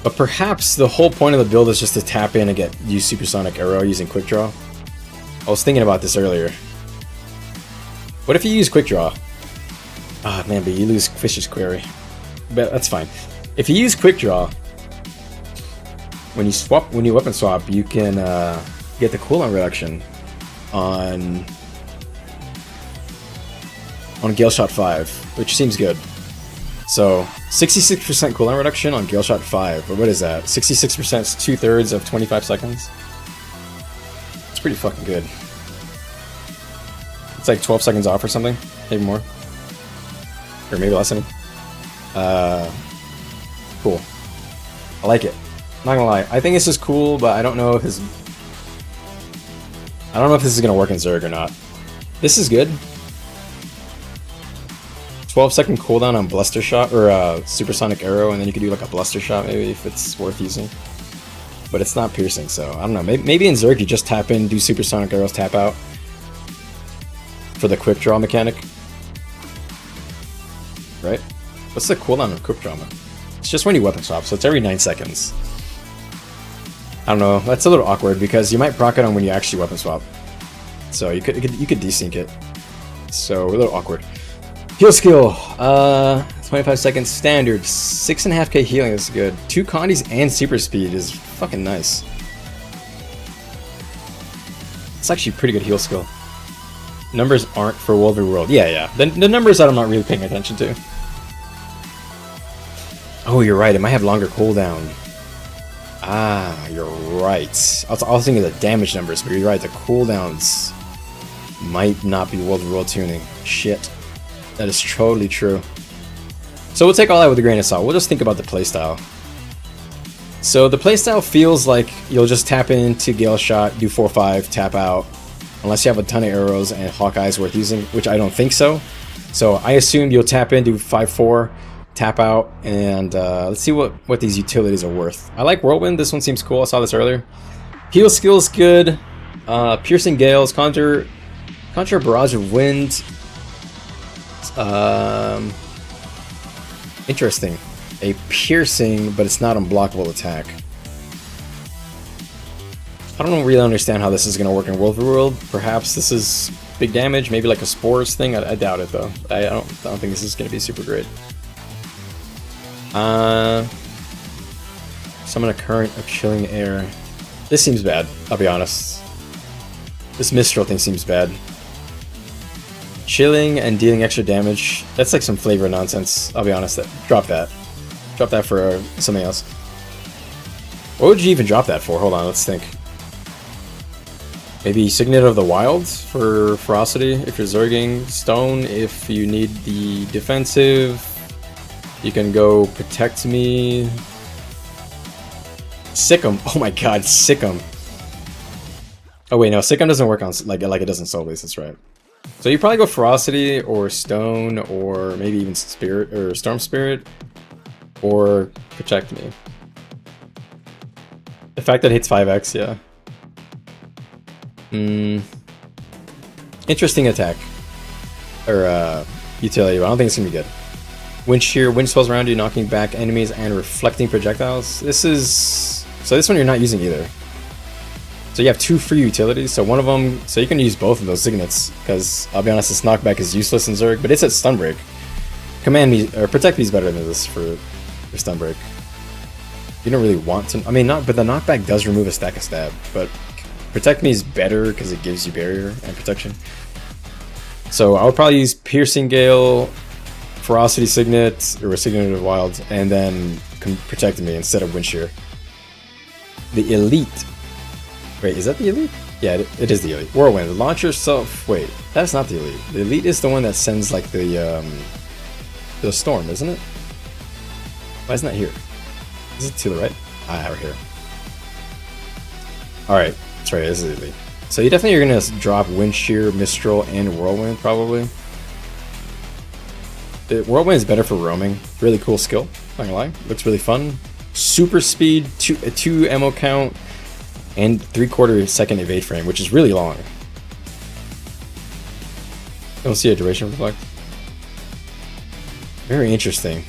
But perhaps the whole point of the build is just to tap in and use Supersonic Arrow using Quick Draw. I was thinking about this earlier. What if you use Quick Draw? Ah, man, but you lose Fish's Query. But that's fine. If you use Quick Draw, when you weapon swap, you can get the cooldown reduction on Gale Shot 5, which seems good. So, 66% cooldown reduction on Gale Shot 5, or what is that? 66% is 2/3 of 25 seconds. It's pretty fucking good. It's like 12 seconds off or something, maybe more. Or maybe less than. Cool. I like it. Not gonna lie, I think this is cool, but I don't know if this is gonna work in Zerg or not. This is good. 12-second cooldown on Bluster Shot, or Supersonic Arrow, and then you could do like a Bluster Shot maybe if it's worth using. But it's not piercing, so I don't know. Maybe in Zerg you just tap in, do Supersonic Arrows, tap out for the Quick Draw mechanic. Right? What's the cooldown of Quick Draw? It's just when you weapon swap, so it's every 9 seconds. I don't know. That's a little awkward because you might proc it on when you actually weapon swap. So you could desync it. So a little awkward. Heal skill, 25 seconds standard, 6.5k healing is good. 2 condies and super speed is fucking nice. It's actually pretty good heal skill. Numbers aren't for World v World. Yeah. The numbers that I'm not really paying attention to. Oh, you're right, it might have longer cooldown. Ah, you're right. I was thinking of the damage numbers, but you're right, the cooldowns might not be World v World tuning. Shit. That is totally true. So we'll take all that with a grain of salt. We'll just think about the playstyle. So the playstyle feels like you'll just tap into Gale Shot, do 4-5, tap out, unless you have a ton of arrows and Hawkeye's worth using, which I don't think so. So I assumed you'll tap in, do 5-4, tap out, and let's see what these utilities are worth. I like Whirlwind. This one seems cool. I saw this earlier. Heal skill's good. Piercing Gales, conjure a barrage of wind. Interesting. A piercing, but it's not unblockable attack. I don't really understand how this is going to work in World v. World. Perhaps this is big damage, maybe like a spores thing. I doubt it though. I don't think this is going to be super great. Summon a current of chilling air. This seems bad, I'll be honest. This Mistral thing seems bad. Chilling and dealing extra damage. That's like some flavor nonsense, I'll be honest. Drop that. Drop that for something else. What would you even drop that for? Hold on, let's think. Maybe Signet of the Wild for Ferocity if you're Zerging. Stone if you need the defensive. You can go Protect Me. Sick'em. Oh my god, Sick'em. Oh wait, no, Sick'em doesn't work on like it does in Soul Blaze, that's right. So you probably go Ferocity or Stone or maybe even Spirit or Storm Spirit or Protect Me. The fact that it hits 5x, yeah. Interesting attack. Or utility, but I don't think it's gonna be good. Wind Shear, wind spells around you, knocking back enemies and reflecting projectiles. So this one you're not using either. So you have 2 free utilities, so one of them, so you can use both of those signets, because I'll be honest, this knockback is useless in Zerg, but it's at Stun Break. Command Me, or Protect Me is better than this for Stun Break. You don't really want to, I mean, but the knockback does remove a stack of stab, but Protect Me is better because it gives you barrier and protection. So I would probably use Piercing Gale, Ferocity Signet, or Signet of the Wild, and then Protect Me instead of Wind Shear. The Elite. Wait, is that the Elite? Yeah, it is the Elite. Whirlwind. Launch yourself. Wait, that's not the Elite. The Elite is the one that sends like the storm, isn't it? Why isn't that here? Is it to the right? Ah, right here. Alright, that's right, this is the Elite. So you definitely are going to drop Wind Shear, Mistral, and Whirlwind, probably. The Whirlwind is better for roaming. Really cool skill, not gonna lie. Looks really fun. Super speed, 2 ammo count, and 3/4 second evade frame, which is really long. I don't see a duration reflect. Very interesting.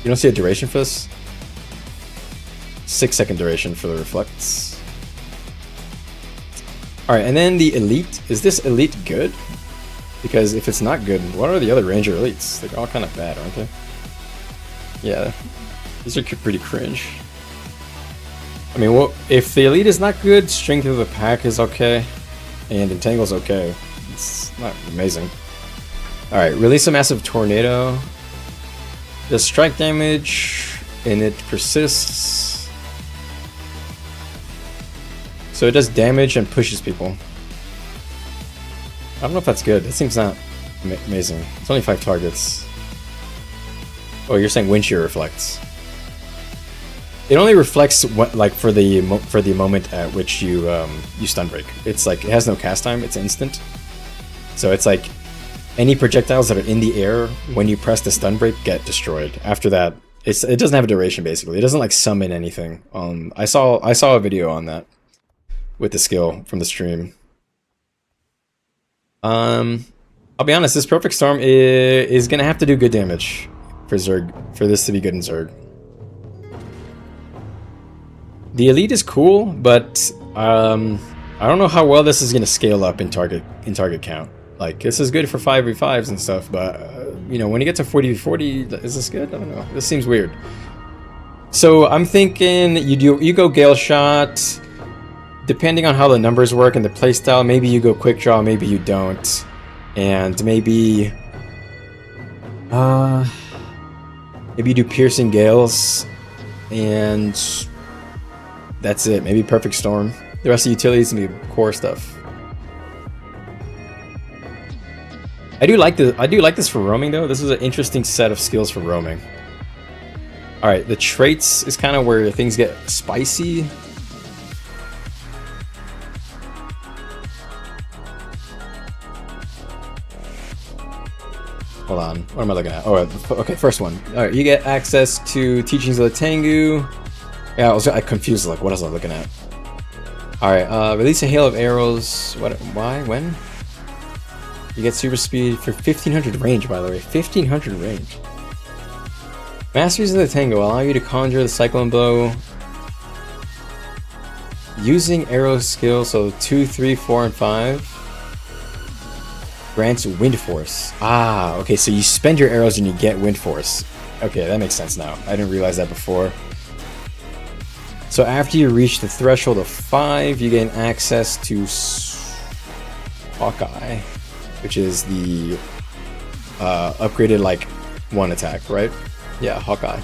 You don't see a duration for this? 6-second duration for the reflects. Alright, and then the Elite. Is this Elite good? Because if it's not good, what are the other Ranger Elites? They're all kind of bad, aren't they? Yeah, these are pretty cringe. I mean, well, if the Elite is not good, Strength of the Pack is okay, and Entangle's okay. It's not amazing. Alright, release a massive tornado. Does strike damage, and it persists. So it does damage and pushes people. I don't know if that's good. That seems not amazing. It's only 5 targets. Oh, you're saying Wind Shear reflects. It only reflects what, like, for the moment at which you you stun break. It's like it has no cast time. It's instant. So it's like any projectiles that are in the air when you press the stun break get destroyed. After that, it doesn't have a duration basically. It doesn't like summon anything. I saw a video on that with the skill from the stream. I'll be honest. This Perfect Storm is gonna have to do good damage for Zerg for this to be good in Zerg. The Elite is cool, but I don't know how well this is gonna scale up in target count. Like, this is good for 5v5s and stuff, but you know, when you get to 40v40, is this good? I don't know. This seems weird. So I'm thinking you go Gale Shot. Depending on how the numbers work and the playstyle, maybe you go Quick Draw, maybe you don't, and maybe you do Piercing Gales, and that's it. Maybe Perfect Storm. The rest of the utilities can be core stuff. I do like this for roaming though. This is an interesting set of skills for roaming. Alright, the traits is kind of where things get spicy. Hold on, what am I looking at? Oh, okay, first one. Alright, you get access to Teachings of the Tengu. Yeah, I confused, like, what was I looking at? Alright, release a hail of arrows. What? Why? When? You get super speed for 1500 range, by the way. 1500 range. Masteries of the Tengu allow you to conjure the Cyclone Blow using arrow skill, so 2, 3, 4, and 5. Grants Wind Force. Ah, okay, so you spend your arrows and you get Wind Force. Okay, that makes sense now. I didn't realize that before. So after you reach the threshold of 5, you gain access to Hawkeye, which is the upgraded, like, 1 attack, right? Yeah, Hawkeye.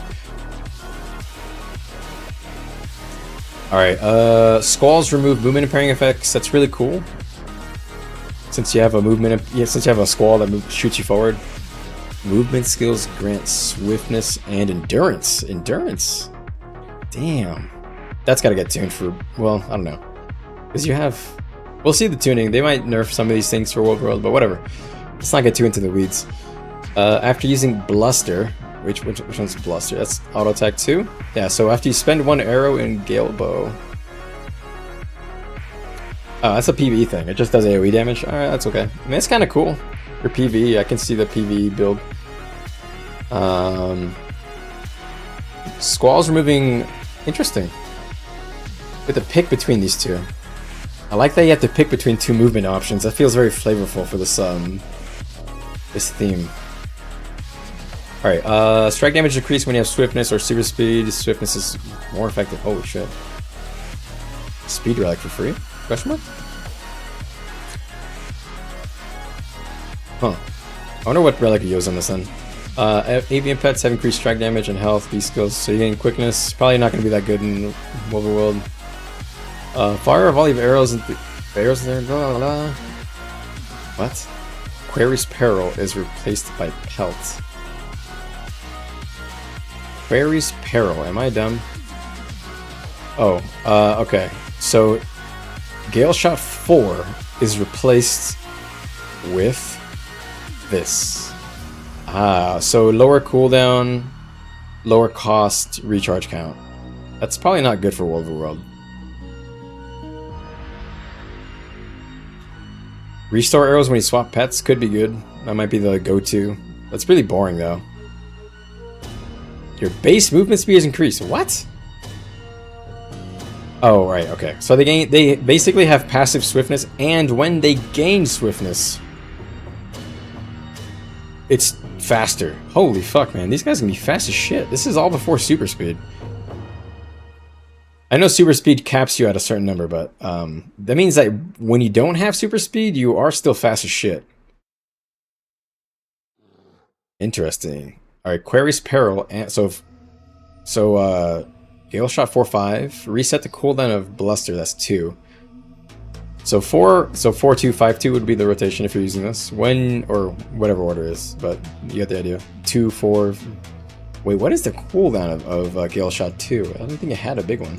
Alright, Squalls remove movement impairing effects. That's really cool. Since you have a since you have a Squall that shoots you forward. Movement skills grant swiftness and endurance. Endurance? Damn. That's gotta get tuned for, well, I don't know. Because you have... We'll see the tuning. They might nerf some of these things for World, but whatever. Let's not get too into the weeds. After using Bluster... Which one's Bluster? That's auto attack 2? Yeah, so after you spend 1 arrow in Gale Bow... Oh, that's a PvE thing. It just does AoE damage. Alright, that's okay. I mean, it's kind of cool. For PvE, I can see the PvE build. Squalls removing... Interesting. With the pick between these two. I like that you have to pick between 2 movement options. That feels very flavorful for this this theme. Alright, strike damage decrease when you have swiftness or super speed. Swiftness is more effective. Holy shit. Speed relic for free? Question mark? Huh. I wonder what relic you use on this then. Avian pets have increased strike damage and health, beast skills, so you gain quickness. Probably not going to be that good in World. Fire a volley of arrows and arrows there. Blah, blah, blah. What? Quarry's Peril is replaced by Pelt. Quarry's Peril. Am I dumb? Oh, okay. So, Gale Shot 4 is replaced with this. Ah, so lower cooldown, lower cost, recharge count. That's probably not good for World. Restore arrows when you swap pets could be good. That might be the go-to. That's really boring though. Your base movement speed is increased. What? Oh, right, okay. So they basically have passive swiftness, and when they gain swiftness, it's faster. Holy fuck, man. These guys can be fast as shit. This is all before super speed. I know super speed caps you at a certain number, but that means that when you don't have super speed, you are still fast as shit. Interesting. Alright, Quarry's Peril, and so Gale Shot 4-5, reset the cooldown of Bluster, that's 2. So 4-2-5-2 would be the rotation if you're using this. When, or whatever order is, but you get the idea. 2-4. Wait, what is the cooldown of Gale Shot 2? I don't think it had a big one.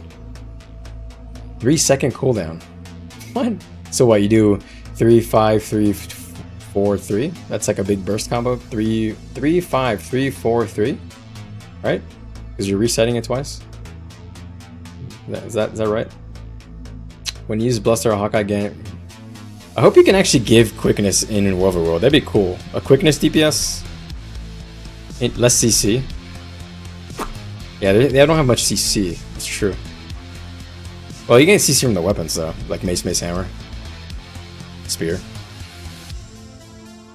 3-second cooldown. What? So what, you do 3-5-3-4-3? That's like a big burst combo. 3-5-3-4-3? Right? Because you're resetting it twice? Is that right? When you use Bluster or Hawkeye again, I hope you can actually give quickness in World. That'd be cool. A quickness DPS, less CC. Yeah, they don't have much CC. That's true. Well, you get CC from the weapons though, like Mace, Hammer, Spear.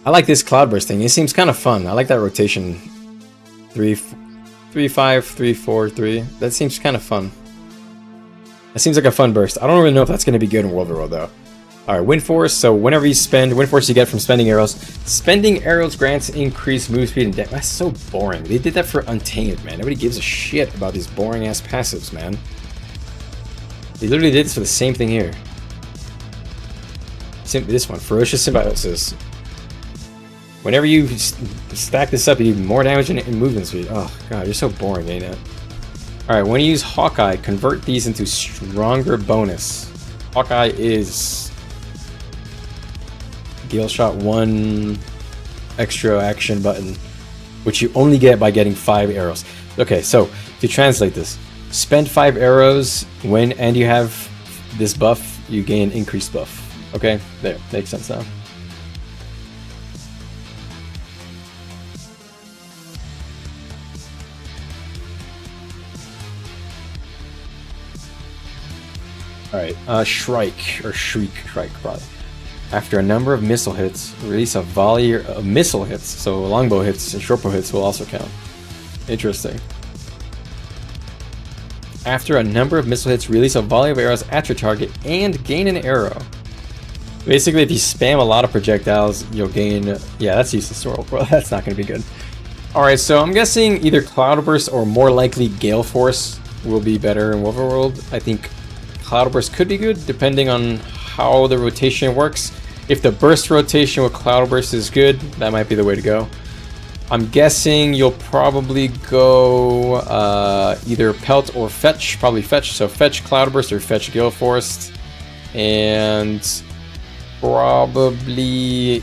I like this Cloudburst thing. It seems kind of fun. I like that rotation. 3-5-3-4-3. That seems kind of fun. That seems like a fun burst. I don't really know if that's going to be good in World. Though. Alright, Wind Force. So whenever you spend Wind Force, you get from spending arrows. Spending arrows grants increased move speed and damage. That's so boring. They did that for Untamed, man. Nobody gives a shit about these boring ass passives, man. They literally did this for the same thing here. This one, Ferocious Symbiosis. Whenever you stack this up, you do more damage and movement speed. Oh god, you're so boring, ain't it? Alright, when you use Hawkeye, convert these into stronger bonus. Hawkeye is Gale Shot 1 extra action button, which you only get by getting 5 arrows. Okay, so to translate this, spend 5 arrows and you have this buff, you gain increased buff. Okay, there, makes sense now. Alright, Shrike, probably. After a number of missile hits, release a volley of missile hits, so longbow hits and shortbow hits will also count. Interesting. After a number of missile hits, release a volley of arrows at your target and gain an arrow. Basically, if you spam a lot of projectiles, you'll gain... Yeah, that's useless to roll, bro. That's not going to be good. Alright, so I'm guessing either Cloudburst or more likely Gale Force will be better in Overworld. I think Cloudburst could be good, depending on how the rotation works. If the burst rotation with Cloudburst is good, that might be the way to go. I'm guessing you'll probably go either Pelt or Fetch, probably Fetch. So Fetch Cloudburst or Fetch Gale Force. And probably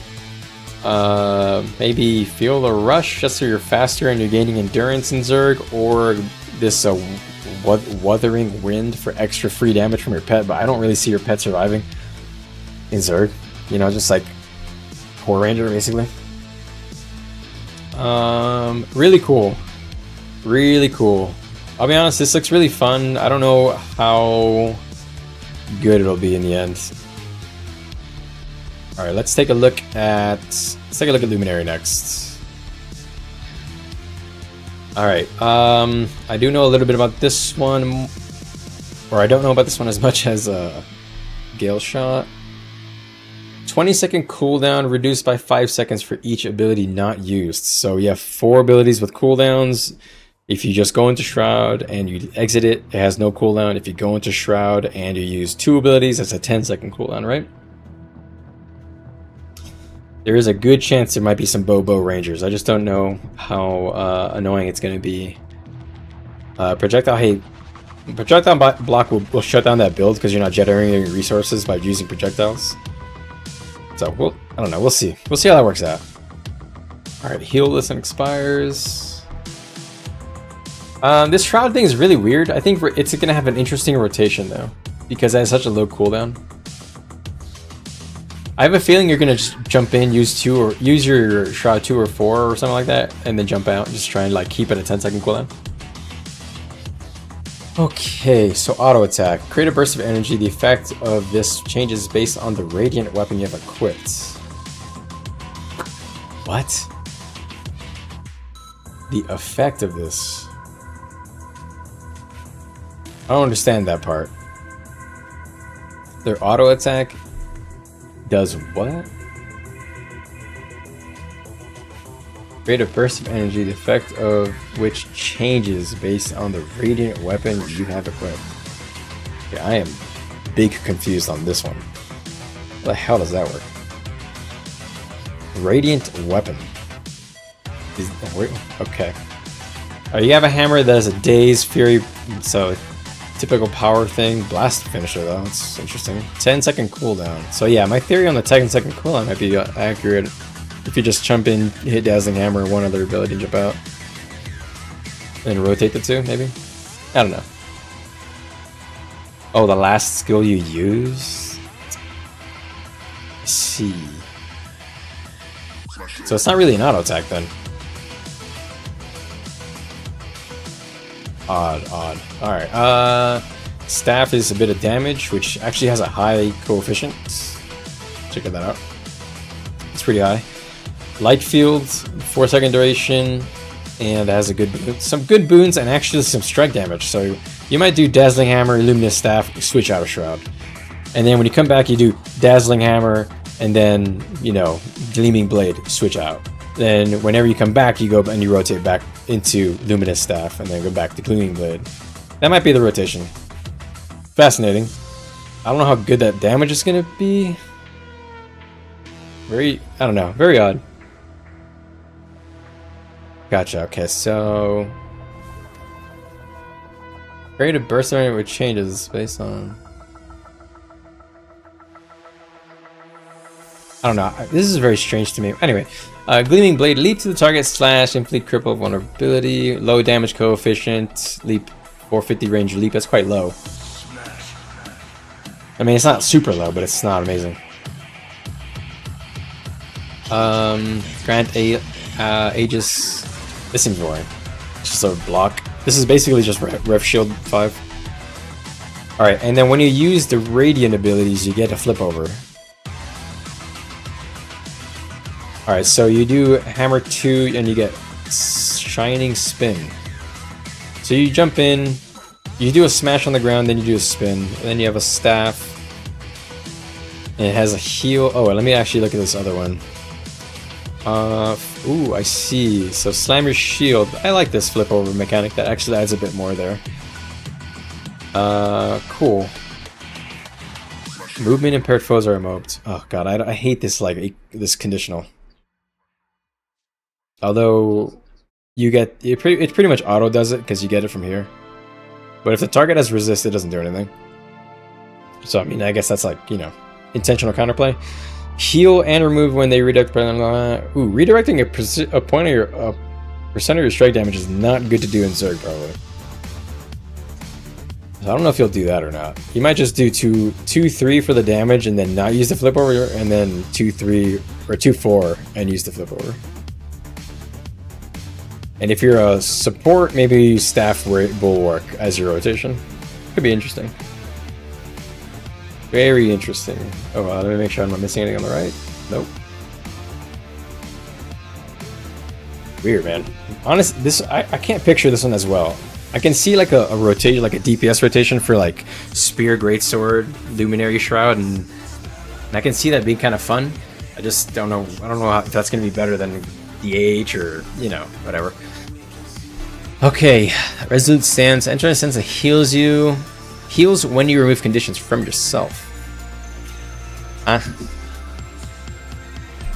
maybe Feel the Rush, just so you're faster and you're gaining endurance in Zerg, or this Wuthering Wind for extra free damage from your pet, but I don't really see your pet surviving in Zerg. You know, just like Poor Ranger, basically. Really cool. Really cool. I'll be honest, this looks really fun. I don't know how good it'll be in the end. Alright, let's take a look at Luminary next. Alright, I do know a little bit about this one, or I don't know about this one as much as Gale Shot. 20-second cooldown reduced by 5 seconds for each ability not used. So you have 4 abilities with cooldowns. If you just go into Shroud and you exit it, it has no cooldown. If you go into Shroud and you use 2 abilities, that's a 10-second cooldown, right? There is a good chance there might be some Bobo Rangers. I just don't know how annoying it's going to be. Projectile block will shut down that build because you're not generating resources by using projectiles. So, I don't know. We'll see. We'll see how that works out. Alright, heal this and expires. This Shroud thing is really weird. I think it's going to have an interesting rotation, though, because it has such a low cooldown. I have a feeling you're going to just jump in, use your Shroud 2 or 4 or something like that, and then jump out and just try and like keep it a 10-second cooldown. Okay, so auto attack. Create a burst of energy. The effect of this changes based on the radiant weapon you have equipped. What? The effect of this. I don't understand that part. Their auto attack does what? Create a burst of energy, the effect of which changes based on the radiant weapon you have equipped. Okay, I am big confused on this one. What the hell does that work? Radiant weapon. Okay. You have a hammer that has a Daze, Fury, so typical power thing. Blast finisher though, that's interesting. 10-second cooldown. So yeah, my theory on the 10-second cooldown might be accurate. If you just jump in, hit Dazzling Hammer, and one other ability, and jump out. And rotate the 2, maybe? I don't know. Oh, the last skill you use? I see. So it's not really an auto attack then. Odd. Alright, staff is a bit of damage, which actually has a high coefficient. Check that out. It's pretty high. Light field, 4-second duration, and has a good some good boons and actually some strike damage. So you might do Dazzling Hammer, Luminous Staff, switch out of Shroud. And then when you come back, you do Dazzling Hammer, and then, you know, Gleaming Blade, switch out. Then whenever you come back, you go and you rotate back into Luminous Staff, and then go back to Gleaming Blade. That might be the rotation. Fascinating. I don't know how good that damage is going to be. I don't know, very odd. Gotcha. Okay, so rate of burst rate with changes based on. I don't know. This is very strange to me. Anyway, Gleaming Blade, leap to the target, slash, inflict cripple vulnerability, low damage coefficient, leap 450 range leap. That's quite low. I mean, it's not super low, but it's not amazing. Grant Aegis. This seems boring. It's just a block. This is basically just Rev Shield 5. Alright, and then when you use the Radiant abilities, you get a flip over. Alright, so you do Hammer 2 and you get Shining Spin. So you jump in, you do a smash on the ground, then you do a spin, and then you have a staff. And it has a heal. Oh, let me actually look at this other one. Ooh, I see. So slam your shield. I like this flip over mechanic. That actually adds a bit more there. Cool. Movement impaired foes are immobed. Oh god, I hate this this conditional. Although you get it pretty much auto does it because you get it from here. But if the target has resist, it doesn't do anything. So I mean, I guess that's like, you know, intentional counterplay. Heal and remove when they redirect. Ooh, redirecting a point of your percent of your strike damage is not good to do in Zerg, probably. So I don't know if he'll do that or not. He might just do 2-3 for the damage and then not use the flip over, and then 2-3 or 2-4 and use the flip over. And if you're a support, maybe staff bulwark as your rotation. Could be interesting. Very interesting. Oh, let me make sure I'm not missing anything on the right. Nope. Weird, man. Honestly, this I can't picture this one as well. I can see like a rotation, like a DPS rotation for like Spear, Greatsword, Luminary Shroud, and I can see that being kind of fun. I just don't know. I don't know if that's going to be better than DH or, you know, whatever. Okay, Resolute Stance. Enter a stance that heals you. Heals when you remove conditions from yourself.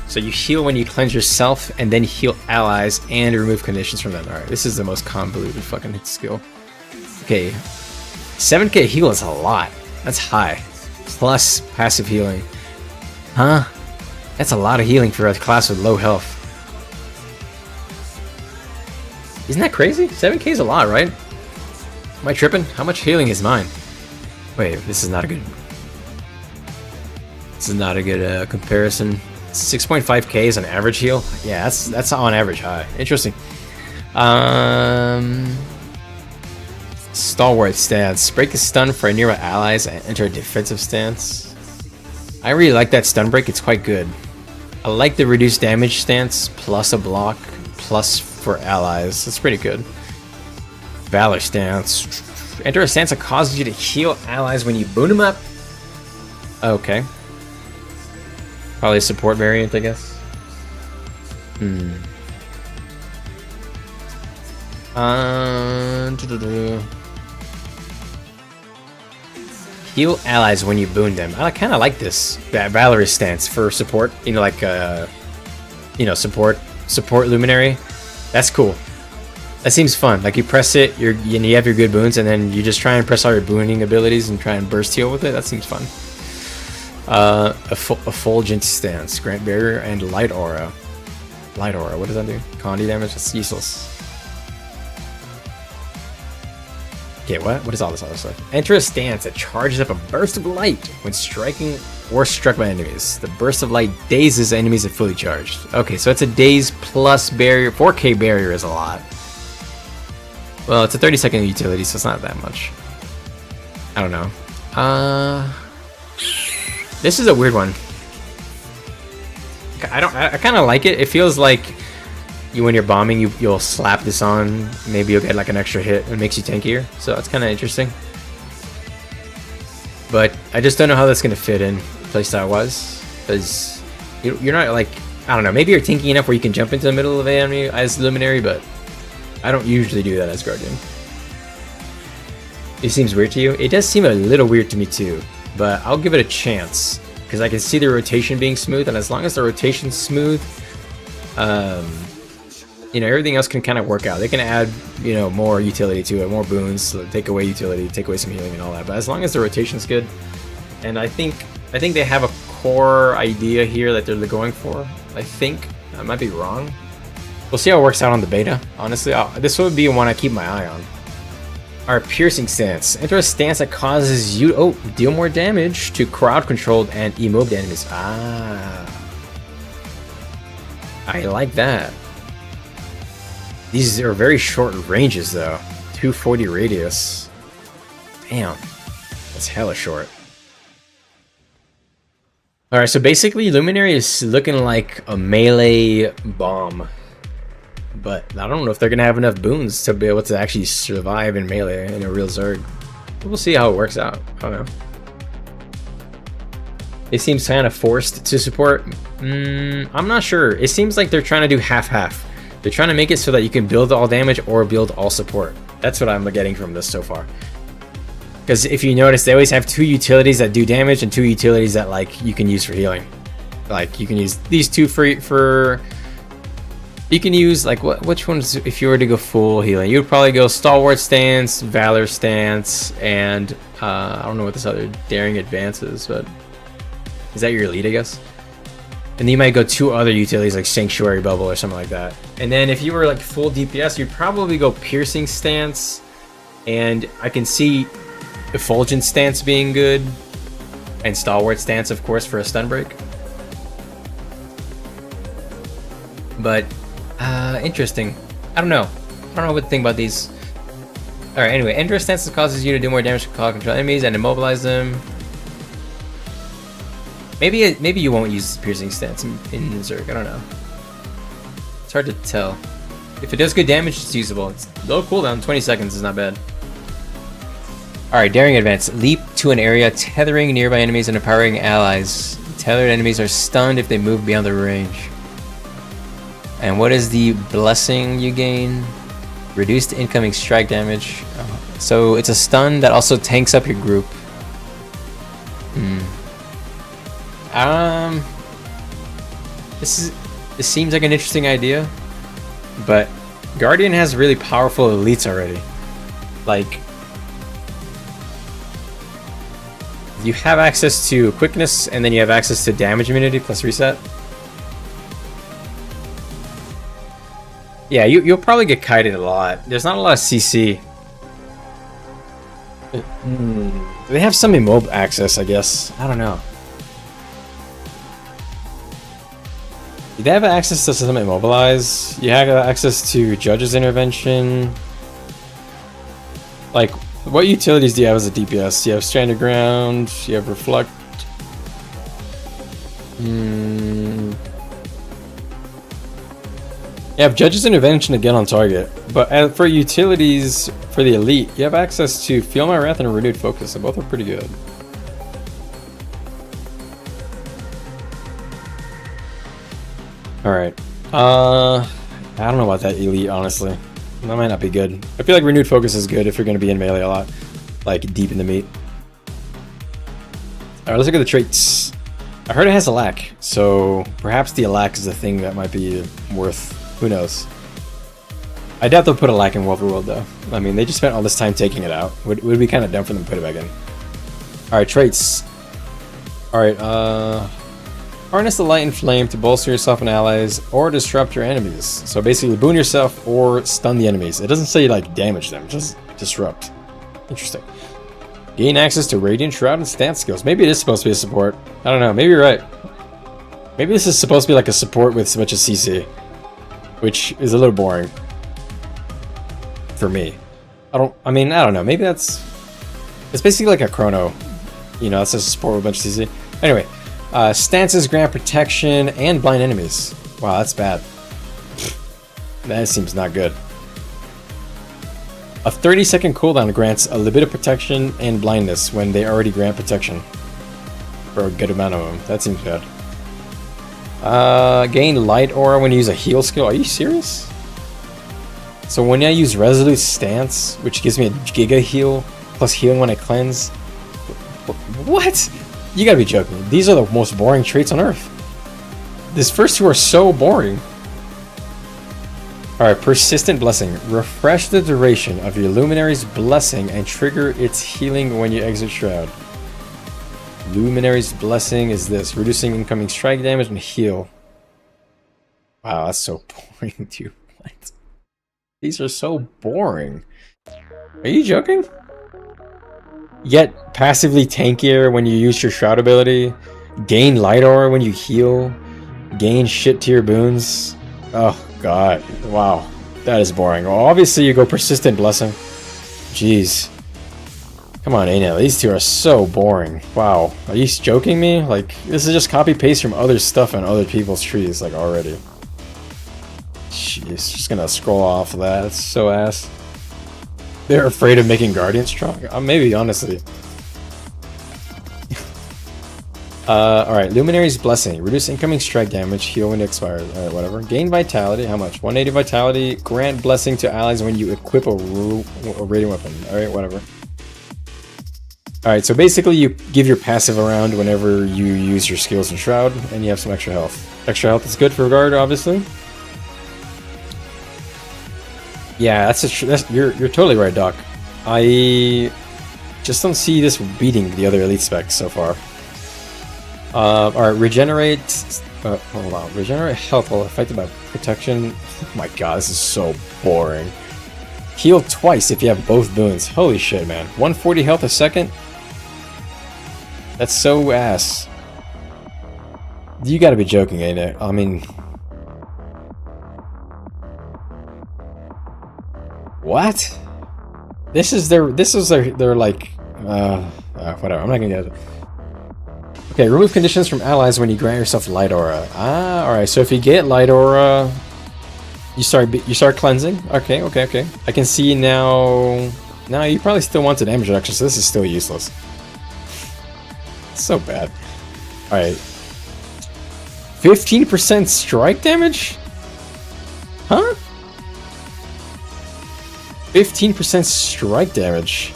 So you heal when you cleanse yourself, and then heal allies and remove conditions from them. Alright, this is the most convoluted fucking hit skill. Okay, 7k heal is a lot. That's high. Plus passive healing. Huh? That's a lot of healing for a class with low health. Isn't that crazy? 7k is a lot, right? Am I tripping? How much healing is mine? Wait, this is not a good... This is not a good comparison. 6.5k is an average heal? Yeah, that's on average high. Interesting. Stalwart stance. Break the stun for nearby allies and enter a defensive stance. I really like that stun break. It's quite good. I like the reduced damage stance plus a block plus for allies. That's pretty good. Valor stance. Enter a stance that causes you to heal allies when you boot them up. Okay. Probably a support variant, I guess. Heal allies when you boon them. I kind of like this Valerie stance for support. You know, like you know, support luminary. That's cool. That seems fun. Like you press it, you have your good boons, and then you just try and press all your booning abilities and try and burst heal with it. That seems fun. Effulgent stance, grant barrier, and light aura. Light aura, what does that do? Condi damage, that's useless. Okay, what is all this other stuff? Enter a stance that charges up a burst of light when striking or struck by enemies. The burst of light dazes enemies if fully charged. Okay, so it's a daze plus barrier. 4k barrier is a lot. Well, it's a 30-second utility, so it's not that much. I don't know. This is a weird one. I kind of like it. It feels like when you're bombing, you'll slap this on. Maybe you'll get like an extra hit. It makes you tankier. So that's kind of interesting. But I just don't know how that's going to fit in playstyle-wise. Because you're not like... I don't know. Maybe you're tanky enough where you can jump into the middle of an enemy as Luminary, but I don't usually do that as Guardian. It seems weird to you? It does seem a little weird to me too. But I'll give it a chance, because I can see the rotation being smooth, and as long as the rotation's smooth, you know, everything else can kind of work out. They can add, you know, more utility to it, more boons, so take away utility, take away some healing and all that. But as long as the rotation's good, and I think they have a core idea here that they're going for. I think I might be wrong. We'll see how it works out on the beta. Honestly, this would be one I keep my eye on. Our piercing stance. Enter a stance that causes you deal more damage to crowd controlled and immobed enemies. Ah, I like that. These are very short ranges though. 240 radius. Damn. That's hella short. Alright, so basically Luminary is looking like a melee bomb. But I don't know if they're going to have enough boons to be able to actually survive in melee in a real Zerg. We'll see how it works out. I don't know. It seems kind of forced to support. I'm not sure. It seems like they're trying to do half-half. They're trying to make it so that you can build all damage or build all support. That's what I'm getting from this so far. Because if you notice, they always have 2 utilities that do damage and 2 utilities that like you can use for healing. Like you can use these 2 for you can use like which ones if you were to go full healing? You would probably go Stalwart Stance, Valor Stance, and I don't know what this other Daring Advance is, but is that your elite, I guess? And then you might go 2 other utilities like Sanctuary Bubble or something like that. And then if you were like full DPS, you'd probably go Piercing Stance, and I can see Effulgent Stance being good, and Stalwart Stance, of course, for a stun break. But interesting. I don't know what to think about these. All right. Anyway, Enter Stance causes you to do more damage to crowd control enemies and immobilize them. Maybe you won't use Piercing Stance in Zerg. I don't know. It's hard to tell. If it does good damage, it's usable. It's low cooldown, 20 seconds is not bad. Alright, Daring Advance. Leap to an area, tethering nearby enemies and empowering allies. Tethered enemies are stunned if they move beyond the range. And what is the blessing you gain? Reduced incoming strike damage. So it's a stun that also tanks up your group. This seems like an interesting idea, but Guardian has really powerful elites already. Like, you have access to quickness, and then you have access to damage immunity plus reset. Yeah, you'll probably get kited a lot. There's not a lot of CC. They have some immob access, I guess. I don't know. They have access to some immobilize. You have access to Judge's Intervention. Like, what utilities do you have as a DPS? You have Stranded Ground, you have Reflect. You have Judge's Intervention to get on target. But for utilities, for the elite, you have access to Feel My Wrath and Renewed Focus, so both are pretty good. Alright. I don't know about that elite, honestly. That might not be good. I feel like Renewed Focus is good if you're going to be in melee a lot. Like, deep in the meat. Alright, let's look at the traits. I heard it has a lack, so perhaps the lack is the thing that might be worth. Who knows? I doubt they'll put a lack in World though. I mean, they just spent all this time taking it out. Would be kind of dumb for them to put it back in. Alright, traits. Alright, harness the light and flame to bolster yourself and allies, or disrupt your enemies. So basically, boon yourself or stun the enemies. It doesn't say like damage them, just disrupt. Interesting. Gain access to Radiant Shroud and stance skills. Maybe it is supposed to be a support. I don't know. Maybe you're right. Maybe this is supposed to be like a support with so much as CC, which is a little boring for me. I don't know. Maybe it's basically like a chrono. You know, it's a support with a bunch of CC. Anyway. Stances grant protection and blind enemies. Wow, that's bad. That seems not good. A 30-second cooldown grants a little bit of protection and blindness when they already grant protection. For a good amount of them. That seems bad. Gain light aura when you use a heal skill. Are you serious? So when I use Resolute Stance, which gives me a Giga heal, plus healing when I cleanse. What? You gotta be joking. These are the most boring traits on Earth. These first 2 are so boring. Alright, Persistent Blessing. Refresh the duration of your Luminary's Blessing and trigger its healing when you exit Shroud. Luminary's Blessing is this. Reducing incoming strike damage and heal. Wow, that's so boring, dude. What? These are so boring. Are you joking? Yet passively tankier when you use your Shroud ability. Gain Light Aura when you heal. Gain shit to your boons. Oh god. Wow. That is boring. Well, obviously you go Persistent Blessing. Jeez. Come on, Ana. These two are so boring. Wow. Are you joking me? Like, this is just copy paste from other stuff on other people's trees, like, already. Jeez. Just gonna scroll off of that. It's so ass. They're afraid of making Guardians strong? Maybe, honestly. Alright, Luminary's Blessing. Reduce incoming strike damage, heal when it expires. Alright, whatever. Gain Vitality, how much? 180 Vitality. Grant Blessing to allies when you equip a Radiant Weapon. Alright, whatever. Alright, so basically you give your passive around whenever you use your skills in Shroud, and you have some extra health. Extra health is good for Guard, obviously. Yeah, you're totally right, Doc. I just don't see this beating the other elite specs so far. Alright, regenerate. Hold on. Regenerate health while affected by protection. Oh my god, this is so boring. Heal twice if you have both boons. Holy shit, man. 140 health a second? That's so ass. You gotta be joking, ain't it? I mean... What? This is their like... whatever, I'm not gonna get it. Okay, remove conditions from allies when you grant yourself Light Aura. Ah, alright, so if you get Light Aura... You start cleansing? Okay. I can see now... Now you probably still want the damage reduction, so this is still useless. So bad. Alright. 15% strike damage? Huh? 15% strike damage.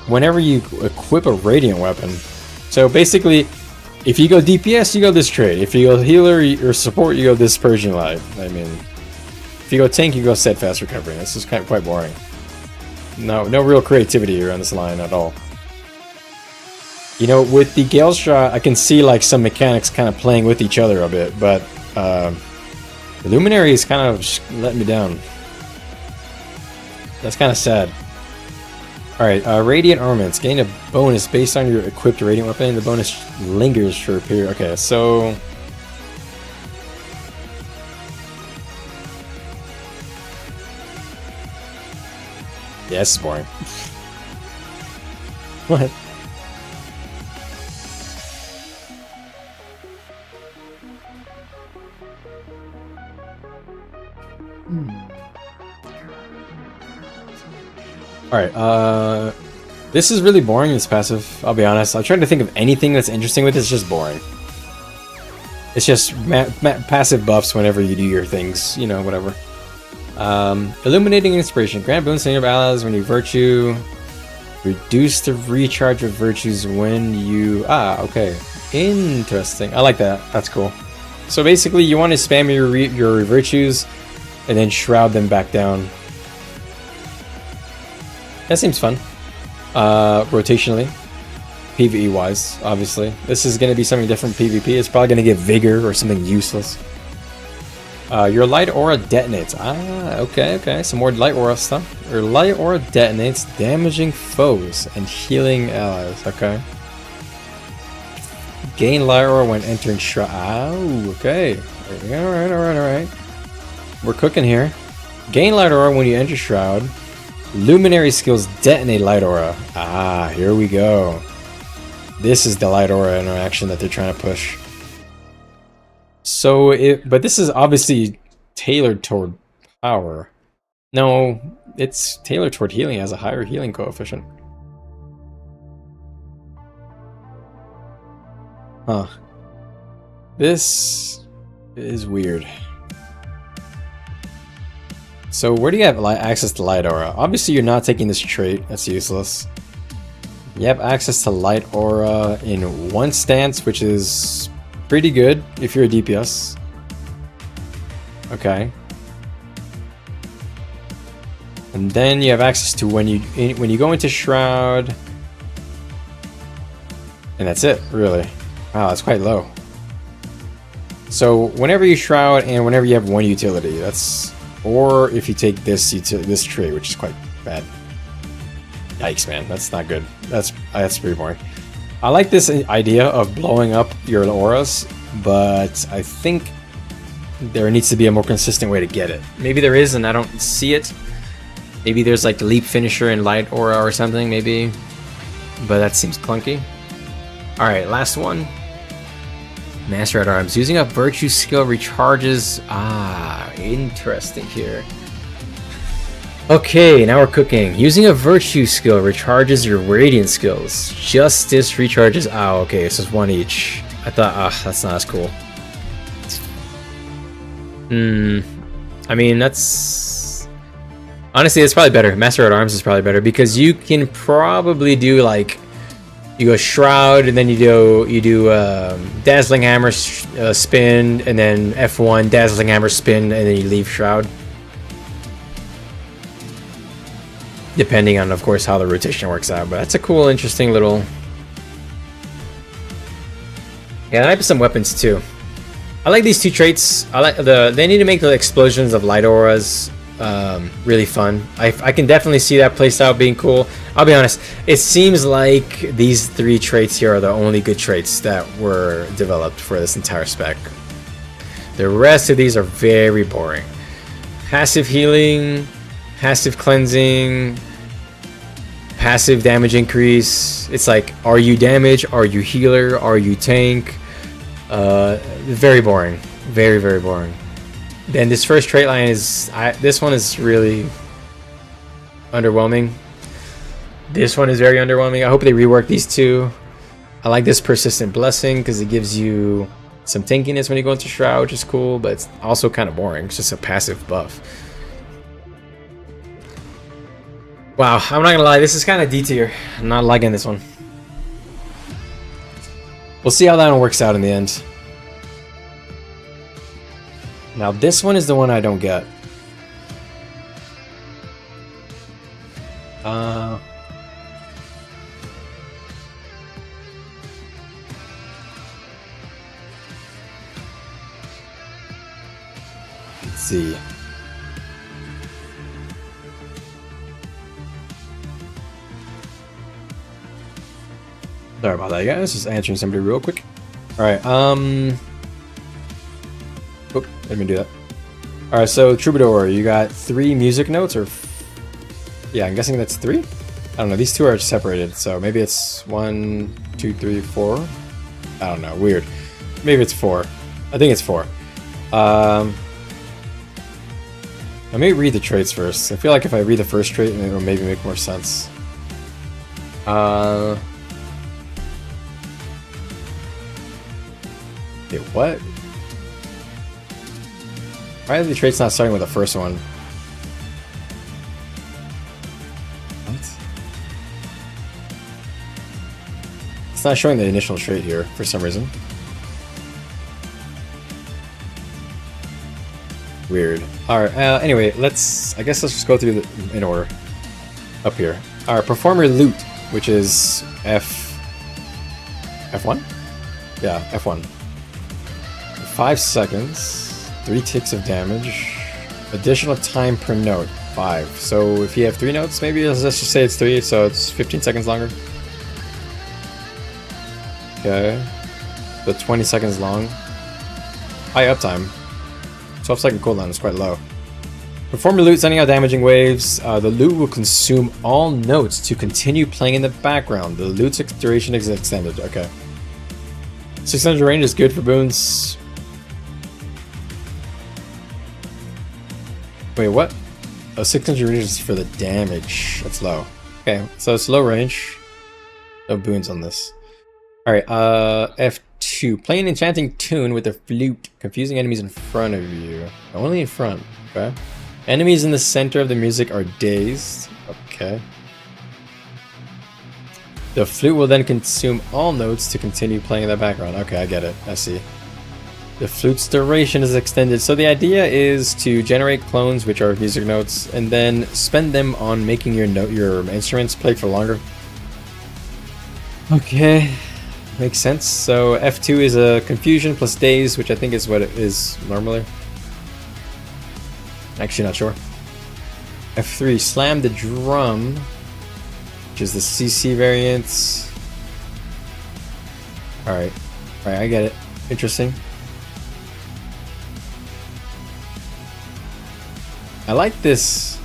Whenever you equip a Radiant Weapon. So basically, if you go DPS, you go this trait. If you go healer or support, you go this Persian Light. I mean, if you go tank, you go Steadfast Recovery. This is kind of quite boring. No real creativity here on this line at all. You know, with the Gale Shot, I can see like some mechanics kind of playing with each other a bit, but the Luminary is kind of letting me down. That's kind of sad. Alright, Radiant Armaments. Gain a bonus based on your equipped Radiant Weapon. The bonus lingers for a period. Okay, so... Yeah, this is boring. What? Alright, this is really boring, this passive, I'll be honest. I'm trying to think of anything that's interesting with it, it's just boring. It's just passive buffs whenever you do your things, you know, whatever. Illuminating Inspiration. Grant boons to your allies when you virtue. Reduce the recharge of virtues when you... Ah, okay. Interesting. I like that. That's cool. So basically, you want to spam your virtues and then shroud them back down. That seems fun. Rotationally. PvE-wise, obviously. This is going to be something different PvP. It's probably going to get Vigor or something useless. Your Light Aura detonates. Ah, okay. Some more Light Aura stuff. Your Light Aura detonates, damaging foes and healing allies. Okay. Gain Light Aura when entering Shroud. Oh, okay. Alright. We're cooking here. Gain Light Aura when you enter Shroud. Luminary skills detonate Light Aura. Ah, here we go. This is the Light Aura interaction that they're trying to push. So, but this is obviously tailored toward power. No, it's tailored toward healing. It has a higher healing coefficient. Huh. This is weird. So where do you have access to Light Aura? Obviously you're not taking this trait. That's useless. You have access to Light Aura in one stance, which is pretty good if you're a DPS. Okay. And then you have access to when you go into Shroud. And that's it, really. Wow, that's quite low. So whenever you Shroud and whenever you have one utility, that's, or if you take this trait, which is quite bad. Yikes, man, that's not good. That's pretty boring. I like this idea of blowing up your auras, but I think there needs to be a more consistent way to get it. Maybe there is, and I don't see it. Maybe there's like the Leap Finisher in Light Aura or something, maybe. But that seems clunky. Alright, last one. Master at Arms. Using a Virtue skill recharges... Ah, interesting here. Okay, now we're cooking. Using a Virtue skill recharges your Radiant skills. Justice recharges... Ah, okay, it's just one each. I thought... that's not as cool. I mean, that's... Honestly, it's probably better. Master at Arms is probably better because you can probably do like... You go Shroud, and then you do Dazzling Hammer spin, and then F1 Dazzling Hammer spin, and then you leave Shroud. Depending on, of course, how the rotation works out, but that's a cool, interesting little. Yeah, there might be some weapons too. I like these two traits. I like they need to make the explosions of light auras really fun. I can definitely see that playstyle being cool. I'll be honest, it seems like these three traits here are the only good traits that were developed for this entire spec. The rest of these are very boring. Passive healing, passive cleansing, passive damage increase. It's like, are you damage? Are you healer? Are you tank? Very boring. Very, very boring. Then this first trait line is... this one is really underwhelming. This one is very underwhelming. I hope they rework these two. I like this Persistent Blessing because it gives you some tankiness when you go into Shroud, which is cool, but it's also kind of boring. It's just a passive buff. Wow, I'm not gonna lie, this is kind of D tier. I'm not liking this one. We'll see how that one works out in the end. Now this one is the one I don't get. Let's see. Sorry about that, guys. Just answering somebody real quick. All right. Oop, let me do that. All right. So Troubadour, you got 3 music notes, or yeah, I'm guessing that's 3. I don't know. These two are separated, so maybe it's 1, 2, 3, 4. I don't know. Weird. Maybe it's 4. I think it's 4. Let me read the traits first. I feel like if I read the first trait, it'll maybe make more sense. Wait, what? Why are the traits not starting with the first one? What? It's not showing the initial trait here for some reason. Weird. Alright, anyway, I guess let's just go through in order. Up here. Alright, perform your loot, which is F1? Yeah, F1. 5 seconds, 3 ticks of damage, additional time per note, 5. So if you have 3 notes, maybe let's just say it's 3, so it's 15 seconds longer. Okay. So 20 seconds long. High uptime. 12-second cooldown is quite low. Perform your loot, sending out damaging waves. The loot will consume all notes to continue playing in the background. The loot's duration is extended. Okay. 600 range is good for boons. Wait, what? Oh, 600 range is for the damage. That's low. Okay, so it's low range. No boons on this. Alright, F2. Play an enchanting tune with the flute, confusing enemies in front of you. Only in front, okay. Enemies in the center of the music are dazed. Okay. The flute will then consume all notes to continue playing in the background. Okay, I get it. I see. The flute's duration is extended. So the idea is to generate clones, which are music notes, and then spend them on making your instruments play for longer. Okay, makes sense. So F2 is a confusion plus days, which I think is what it is normally. Actually, not sure. F3, slam the drum, which is the CC variant. Alright, I get it. Interesting. I like this.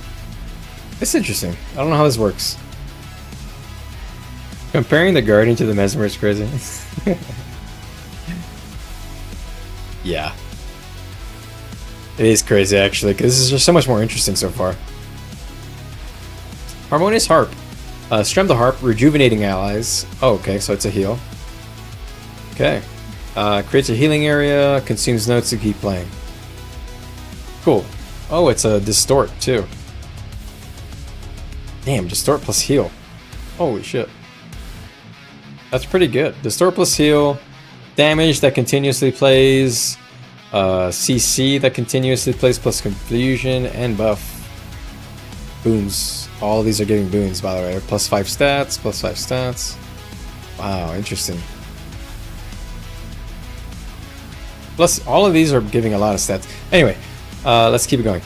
It's interesting. I don't know how this works. Comparing the Guardian to the Mesmer is crazy. Yeah. It is crazy, actually, because this is just so much more interesting so far. Harmonious Harp. Strum the harp, rejuvenating allies. Oh, okay, so it's a heal. Okay. Creates a healing area, consumes notes to keep playing. Cool. Oh, it's a distort, too. Damn, distort plus heal. Holy shit. That's pretty good. Distort plus heal, damage that continuously plays, CC that continuously plays plus confusion, and buff. Boons. All of these are getting boons, by the way. Plus 5 stats, plus 5 stats. Wow, interesting. Plus, all of these are giving a lot of stats. Anyway, let's keep it going.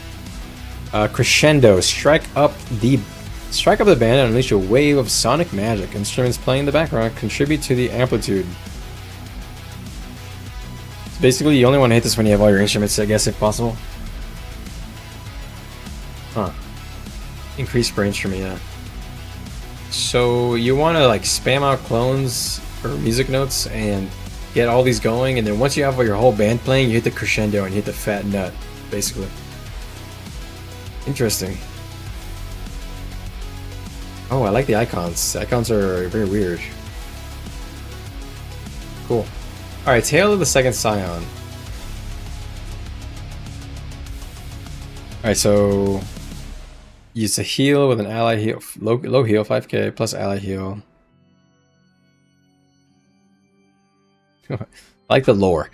Crescendo. Strike up the band and unleash a wave of sonic magic. Instruments playing in the background contribute to the amplitude. So basically, you only want to hit this when you have all your instruments, I guess, if possible. Huh. Increase per instrument, yeah. So you want to like spam out clones or music notes and get all these going, and then once you have your whole band playing, you hit the crescendo and hit the fat nut, basically. Interesting. Oh, I like the icons. The icons are very weird. Cool. Alright, Tale of the Second Scion. Alright, so use a heal with an ally heal, low heal, 5k, plus ally heal. I like the lore.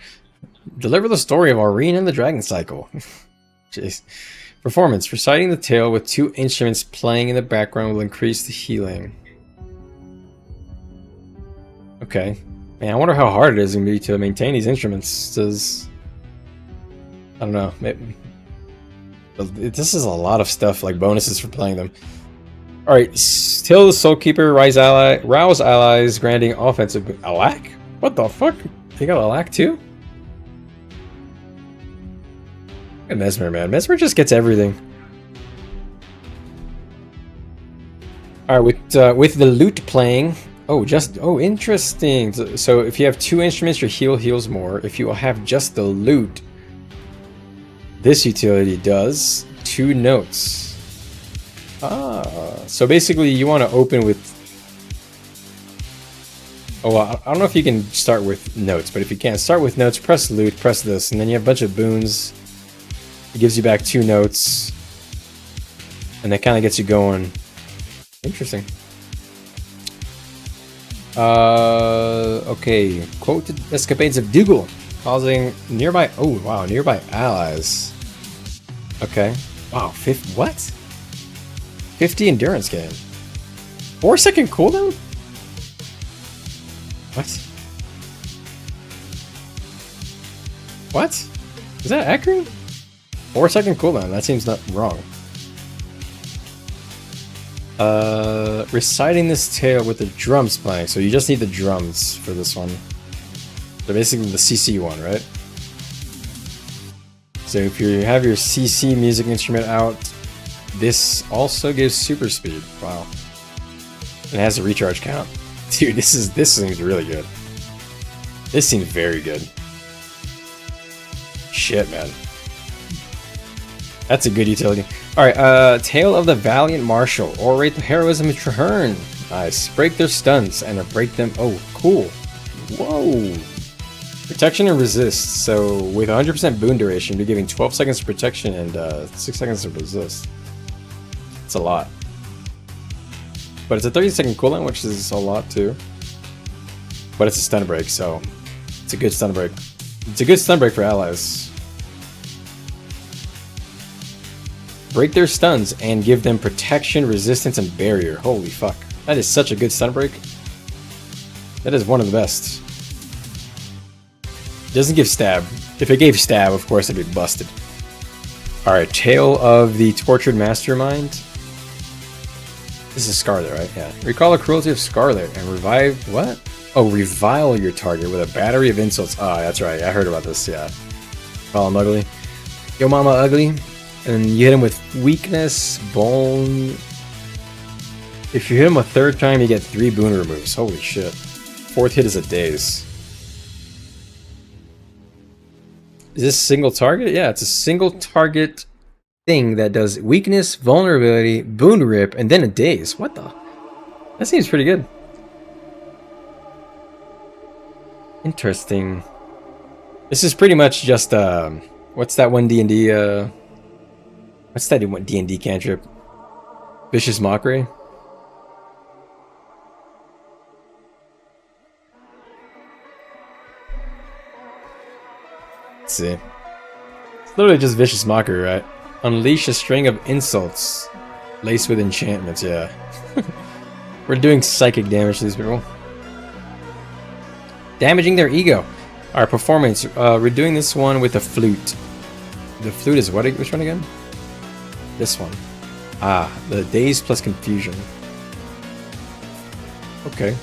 Deliver the story of Aurene and the Dragon Cycle. Jeez. Performance. Reciting the tale with 2 instruments playing in the background will increase the healing. Okay. Man, I wonder how hard it is going to be to maintain these instruments. Does... I don't know. Maybe... This is a lot of stuff, like bonuses for playing them. Alright. Till the Soulkeeper, rouse allies, granting offensive... Alack? What the fuck? You got Alack too? Look at Mesmer, man. Mesmer just gets everything. Alright, with the lute playing... Oh, interesting. So if you have 2 instruments, your heal heals more. If you have just the lute, this utility does 2 notes. So basically you want to open with... Oh, I don't know if you can start with notes, but if you can, start with notes, press lute, press this, and then you have a bunch of boons. It gives you back 2 notes, and that kind of gets you going. Interesting. Okay. Quoted escapades of Dougal, causing nearby... Oh, wow, nearby allies. Okay. Wow, what? 50 endurance gain. 4-second cooldown? What? What? Is that accurate? 4-second cooldown. That seems not wrong. Reciting this tale with the drums playing. So you just need the drums for this one. They're basically the CC one, right? So if you have your CC music instrument out, this also gives super speed. Wow. And it has a recharge count. Dude, this seems really good. This seems very good. Shit, man. That's a good utility. Alright, Tale of the Valiant Marshal. Orate the heroism of Traherne. Nice. Break their stunts and break them... Oh, cool. Whoa. Protection and resist. So with 100% boon duration, you're giving 12 seconds of protection and 6 seconds of resist. It's a lot. But it's a 30-second cooldown, which is a lot too. But it's a stun break, so it's a good stun break. It's a good stun break for allies. Break their stuns and give them protection, resistance, and barrier. Holy fuck. That is such a good stun break. That is one of the best. It doesn't give stab. If it gave stab, of course it'd be busted. Alright, Tale of the Tortured Mastermind. This is Scarlet, right? Yeah. Recall the cruelty of Scarlet and revive... What? Oh, revile your target with a battery of insults. Ah, that's right. I heard about this, yeah. Call him ugly. Yo mama ugly. And you hit him with weakness, bone... If you hit him a third time, you get 3 boon removes. Holy shit. 4th hit is a daze. Is this single target? Yeah, it's a single target thing that does weakness, vulnerability, boon rip, and then a daze. What the? That seems pretty good. Interesting. This is pretty much just what's that one D&D what's that one D&D cantrip? Vicious Mockery? Let's see. It's literally just Vicious Mockery, right? Unleash a string of insults laced with enchantments, yeah. We're doing psychic damage to these people. Damaging their ego. Our performance. We're doing this one with the flute. The flute is what? Which one again? This one. Ah, the daze plus confusion. Okay.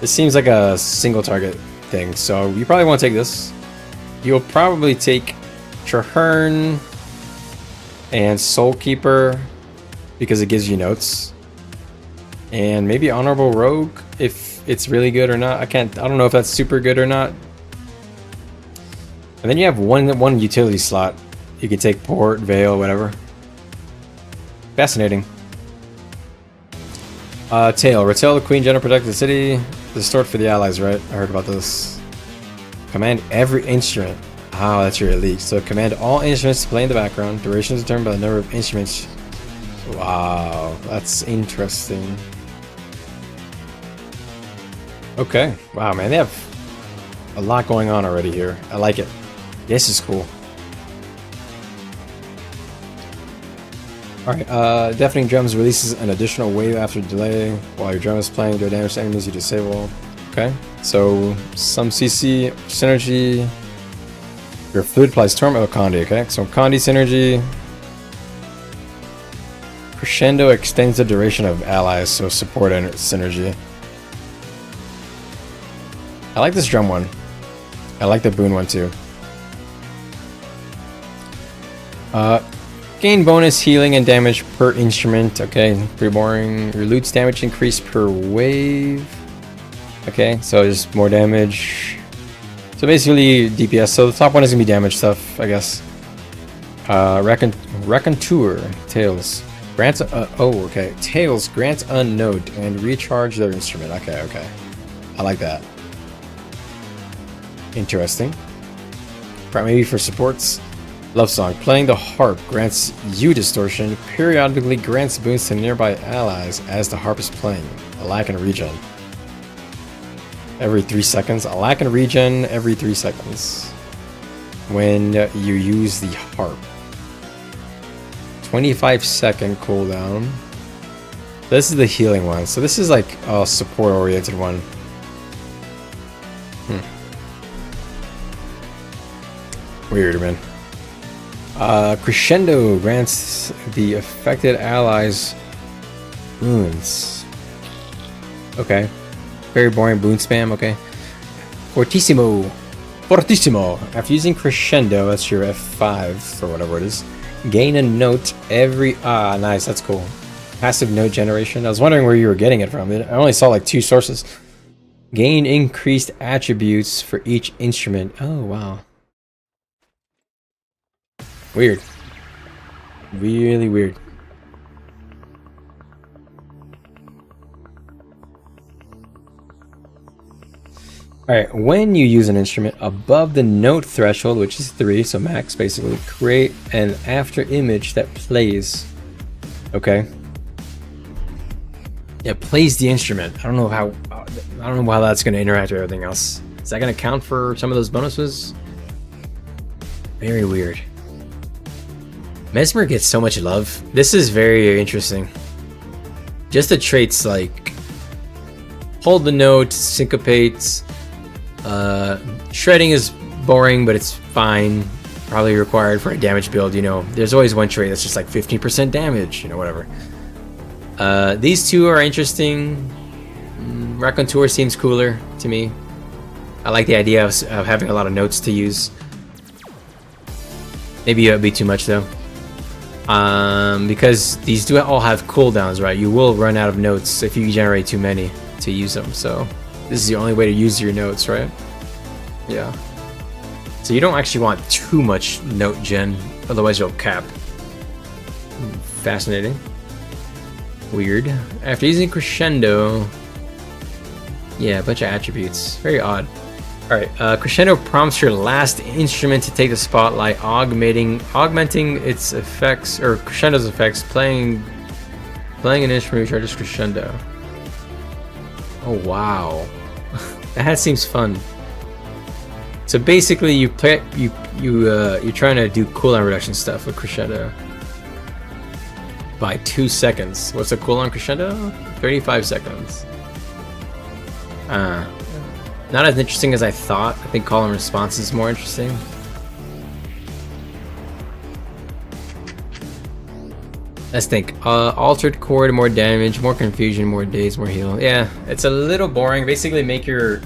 This seems like a single target thing, so you probably want to take this. You'll probably take Traherne and Soulkeeper because it gives you notes. And maybe Honorable Rogue if it's really good or not. I don't know if that's super good or not. And then you have one utility slot. You can take Port, Veil, whatever. Fascinating. Tail. Retell the Queen General protect the city. Distort for the allies, right? I heard about this. Command every instrument. Ah, that's your elite. So command all instruments to play in the background. Duration is determined by the number of instruments. Wow, that's interesting. Okay. Wow, man, they have a lot going on already here. I like it. This is cool. Alright, Deafening Drums releases an additional wave after delay. While your drum is playing, do damage to enemies you disable. Okay, so some CC synergy. Your flute applies Torment Condi, okay? So Condi synergy. Crescendo extends the duration of allies, so support and synergy. I like this drum one. I like the boon one too. Gain bonus healing and damage per instrument. Okay, pretty boring. Your loot's damage increase per wave. Okay, so just more damage. So basically DPS. So the top one is gonna be damage stuff, I guess. Raconteur Tails grants. Oh, okay. Tails grants a note and recharge their instrument. Okay, okay. I like that. Interesting. Right, maybe for supports. Love Song. Playing the harp grants you distortion, periodically grants boons to nearby allies as the harp is playing. A lack in regen. Every 3 seconds. A lack in regen every 3 seconds. When you use the harp. 25-second cooldown. This is the healing one. So this is like a support-oriented one. Weird, man. Crescendo grants the affected allies boons. Okay. Very boring boon spam, okay. Fortissimo. Fortissimo. After using Crescendo, that's your F5 or whatever it is. Gain a note every... Ah, nice, that's cool. Passive note generation. I was wondering where you were getting it from. I only saw like 2 sources. Gain increased attributes for each instrument. Oh, wow. Weird. Really weird. Alright, when you use an instrument above the note threshold, which is 3, so max basically, create an after image that plays. Okay. Yeah, plays the instrument. I don't know how that's going to interact with everything else. Is that gonna count for some of those bonuses? Very weird. Mesmer gets so much love. This is very interesting. Just the traits like hold the note, syncopates, shredding is boring, but it's fine. Probably required for a damage build, you know. There's always one trait that's just like 15% damage, you know, whatever. These two are interesting. Raconteur seems cooler to me. I like the idea of having a lot of notes to use. Maybe it would be too much though. Because these do all have cooldowns, right? You will run out of notes if you generate too many to use them. So this is the only way to use your notes, right? Yeah. So you don't actually want too much note gen, otherwise you'll cap. Fascinating. Weird. After using Crescendo, yeah, a bunch of attributes. Very odd. Alright, Crescendo prompts your last instrument to take the spotlight, augmenting its effects, or Crescendo's effects, playing an instrument recharges Crescendo. Oh wow. That seems fun. So basically you're trying to do cooldown reduction stuff with Crescendo. By 2 seconds. What's the cooldown Crescendo? 35 seconds. Not as interesting as I thought. I think call and response is more interesting. Let's think. Altered chord, more damage, more confusion, more days, more heal. Yeah, it's a little boring. Basically make your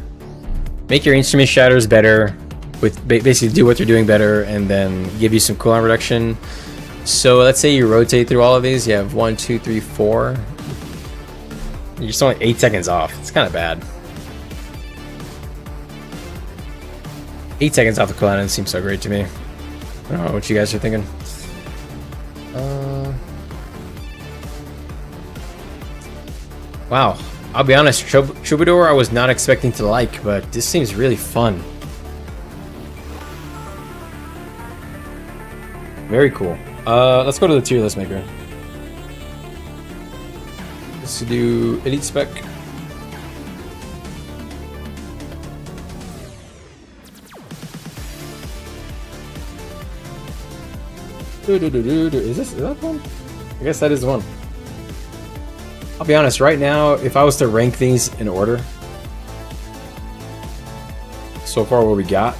instrument shatters better with basically do what they're doing better and then give you some cooldown reduction. So let's say you rotate through all of these. You have 1, 2, 3, 4. You're just only 8 seconds off. It's kind of bad. 8 seconds off the cooldown doesn't seem so great to me. I don't know what you guys are thinking. Wow. I'll be honest, Troubadour I was not expecting to like, but this seems really fun. Very cool. Let's go to the tier list maker. Let's do elite spec. Is that one? I guess that is the one. I'll be honest, right now, if I was to rank these in order, so far what we got,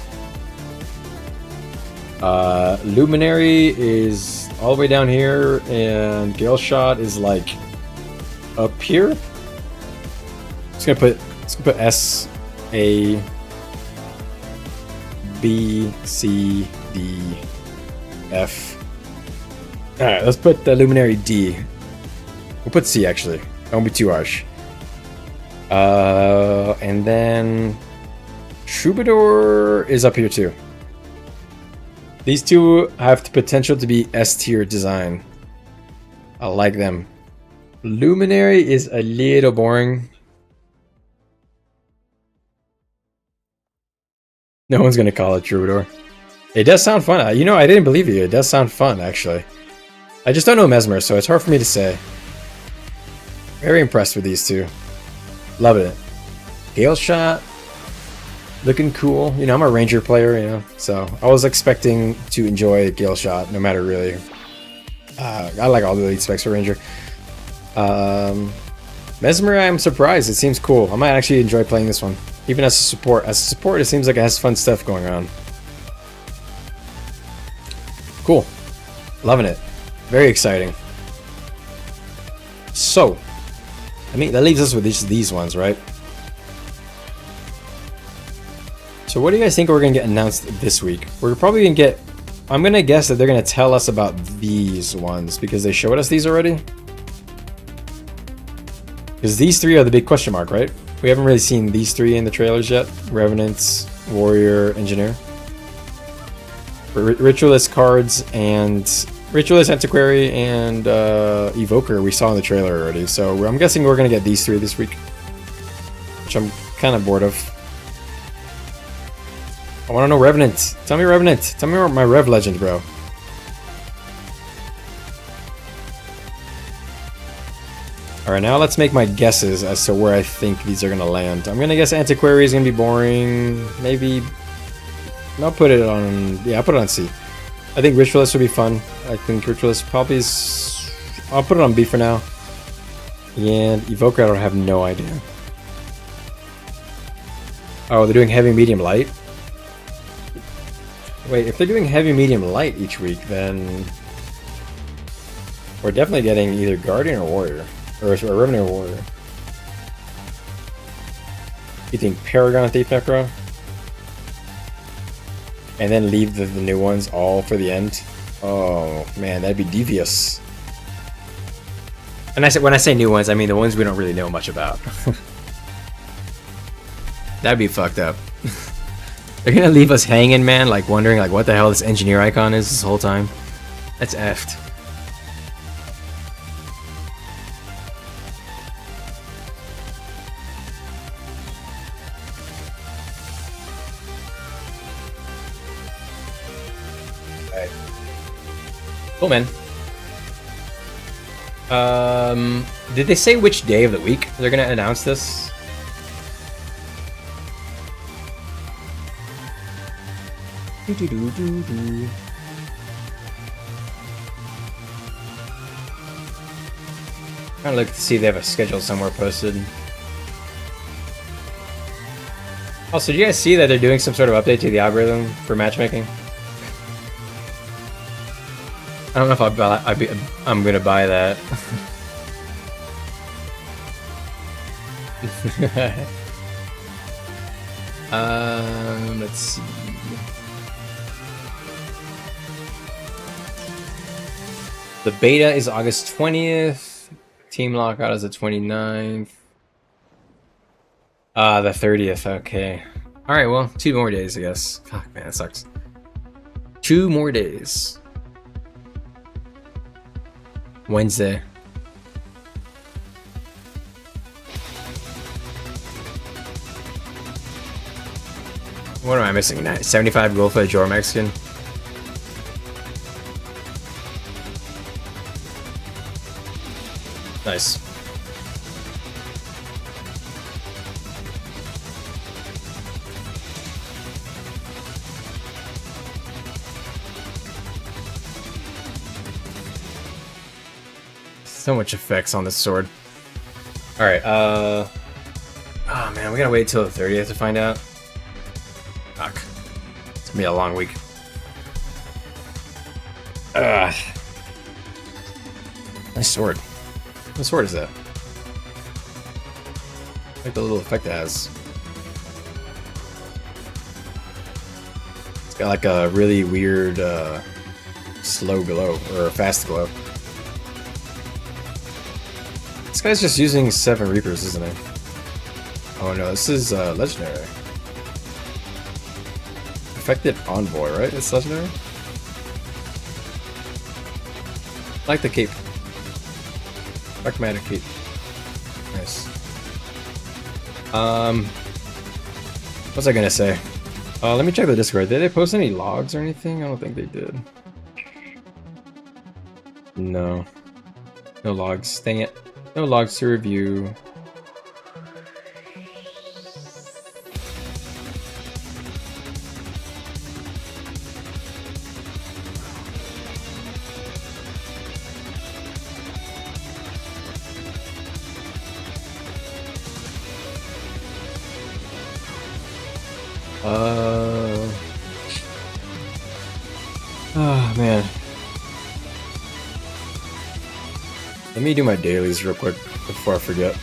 Luminary is all the way down here, and Gale Shot is like up here. It's gonna put S, A, B, C, D, F. All right, let's put the Luminary D. We'll put C actually. I won't be too harsh. And then Troubadour is up here too. These two have the potential to be S tier design. I like them. Luminary is a little boring. No one's gonna call it Troubadour. It does sound fun. You know, I didn't believe you. It does sound fun actually. I just don't know Mesmer, so it's hard for me to say. Very impressed with these two. Loving it. Gale Shot. Looking cool. You know, I'm a Ranger player, you know, so I was expecting to enjoy Gale Shot no matter really. I like all the elite specs for Ranger. Mesmer, I'm surprised. It seems cool. I might actually enjoy playing this one. Even as a support. As a support, it seems like it has fun stuff going on. Cool. Loving it. Very exciting. So, I mean, that leaves us with these ones, right? So what do you guys think we're going to get announced this week? We're probably going to get... I'm going to guess that they're going to tell us about these ones because they showed us these already. Because these three are the big question mark, right? We haven't really seen these three in the trailers yet. Revenant, Warrior, Engineer. Ritualist cards and... Ritualist, Antiquary, and Evoker we saw in the trailer already. So I'm guessing we're going to get these three this week. Which I'm kind of bored of. I want to know Revenant. Tell me Revenant. Tell me my Rev Legend, bro. Alright, now let's make my guesses as to where I think these are gonna land. I'm gonna guess Antiquary is gonna be boring. Maybe... I'll put it on... Yeah, I'll put it on C. I think Ritualist would be fun. I think Ritualist probably is... I'll put it on B for now. And Evoker, I don't have no idea. Oh, they're doing heavy, medium, light? Wait, if they're doing heavy, medium, light each week, then... We're definitely getting either Guardian or Warrior. Or Revenue or Warrior. You think Paragon, Thief, Necro? And then leave the new ones all for the end? Oh, man, that'd be devious. And when I say new ones, I mean the ones we don't really know much about. That'd be fucked up. They're gonna leave us hanging, man, like wondering like what the hell this engineer icon is this whole time. That's effed. Alright. Cool, man. Did they say which day of the week they're gonna announce this? Trying to look to see if they have a schedule somewhere posted. Also, did you guys see that they're doing some sort of update to the algorithm for matchmaking? I don't know if I'm gonna buy that. Let's see. The beta is August 20th. Team lockout is the 29th. The 30th. Okay. All right. Well, 2 more days, I guess. Fuck, man, that sucks. 2 more days. Wednesday. What am I missing? 75 gold for a Jor Mexican. Nice. So much effects on this sword. Alright, oh man, we gotta wait till the 30th to find out. Fuck. It's gonna be a long week. Ugh. Nice sword. What sword is that? I like the little effect it has. It's got like a really weird slow glow, or a fast glow. This guy's just using 7 Reapers, isn't he? Oh no, this is legendary. Affected Envoy, right? It's legendary? I like the cape. Pragmatic cape. Nice. What was I gonna say? Let me check the Discord. Did they post any logs or anything? I don't think they did. No. No logs. Dang it. No logs to review. Oh man. Let me do my dailies real quick before I forget.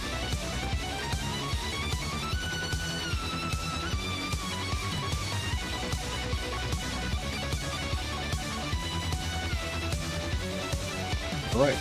All right.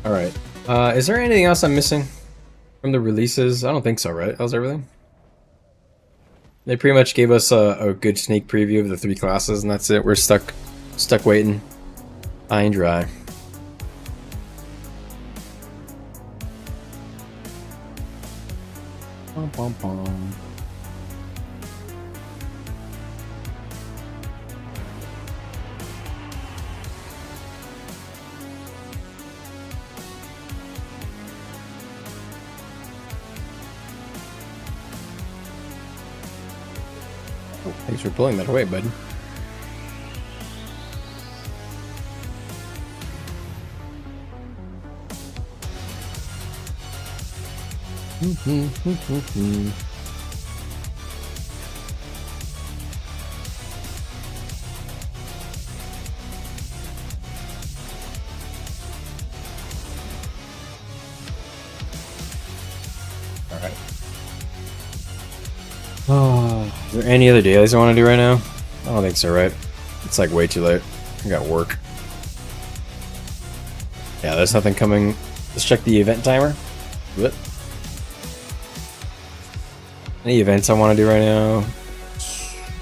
All right. Is there anything else I'm missing from the releases? I don't think so, right? That was everything? They pretty much gave us a good sneak preview of the 3 classes, and that's it. We're stuck waiting high and dry. Bum, bum, bum. Oh, thanks for pulling that away, bud. Alright. Oh, is there any other dailies I want to do right now? I don't think so, right? It's like way too late. I got work. Yeah, there's nothing coming. Let's check the event timer. What? Any events I want to do right now?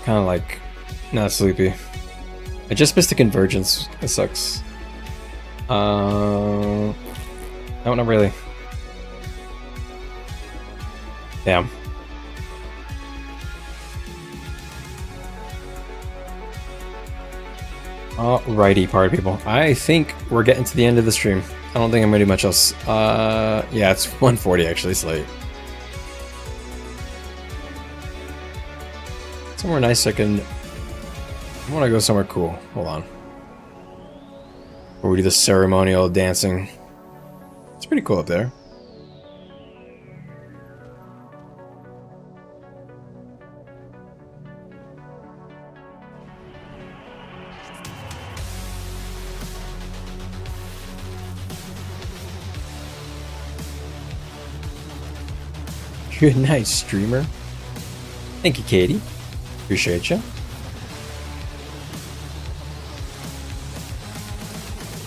Kind of like not sleepy. I just missed the convergence. It sucks. No, not really. Damn. Alrighty, party people. I think we're getting to the end of the stream. I don't think I'm gonna do much else. Yeah, it's 1:40 actually. It's late. Somewhere nice I want to go somewhere cool. Hold on. Where we do the ceremonial dancing. It's pretty cool up there. Good night, streamer. Thank you, Katie. Appreciate you.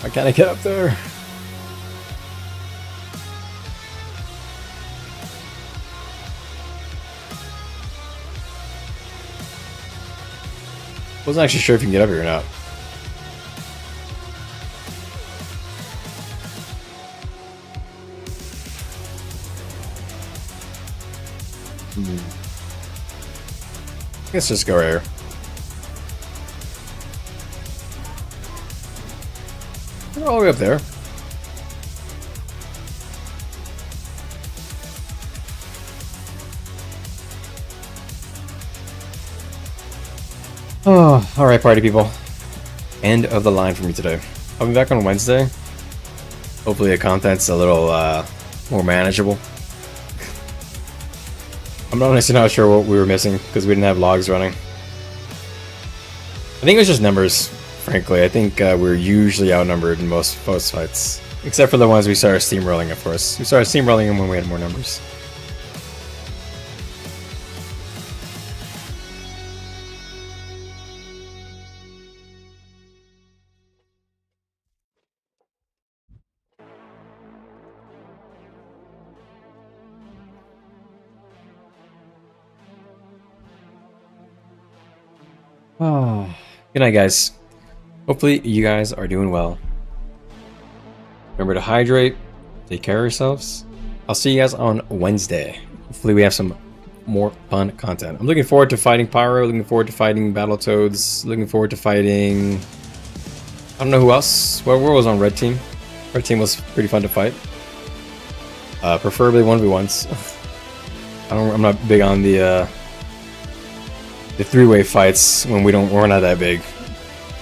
Why can't I get up there? Wasn't actually sure if you can get up here or not. Let's just go right here. We're all the way up there. Oh, alright, party people. End of the line for me today. I'll be back on Wednesday. Hopefully the content's a little more manageable. I'm honestly not sure what we were missing because we didn't have logs running. I think it was just numbers, frankly. I think we're usually outnumbered in most fights. Except for the ones we started steamrolling, of course. We started steamrolling them when we had more numbers. Oh. Good night, guys. Hopefully you guys are doing well. Remember to hydrate, take care of yourselves. I'll see you guys on Wednesday. Hopefully we have some more fun content. I'm looking forward to fighting PóRR, looking forward to fighting Battletoads, looking forward to fighting... I don't know who else. Well, was on Red Team. Red Team was pretty fun to fight. Preferably 1v1s. I'm not big on the 3-way fights when we're not that big.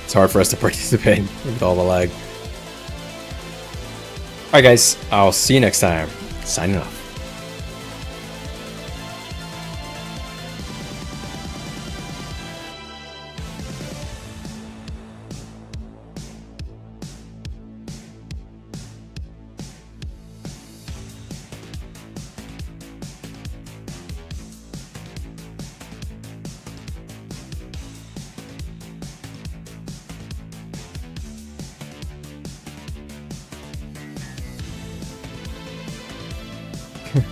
It's hard for us to participate with all the lag. Alright guys, I'll see you next time. Signing off. Good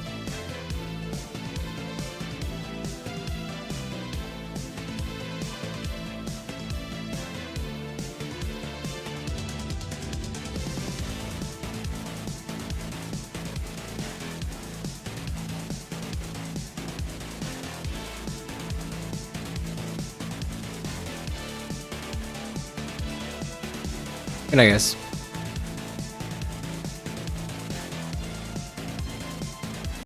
night, guys.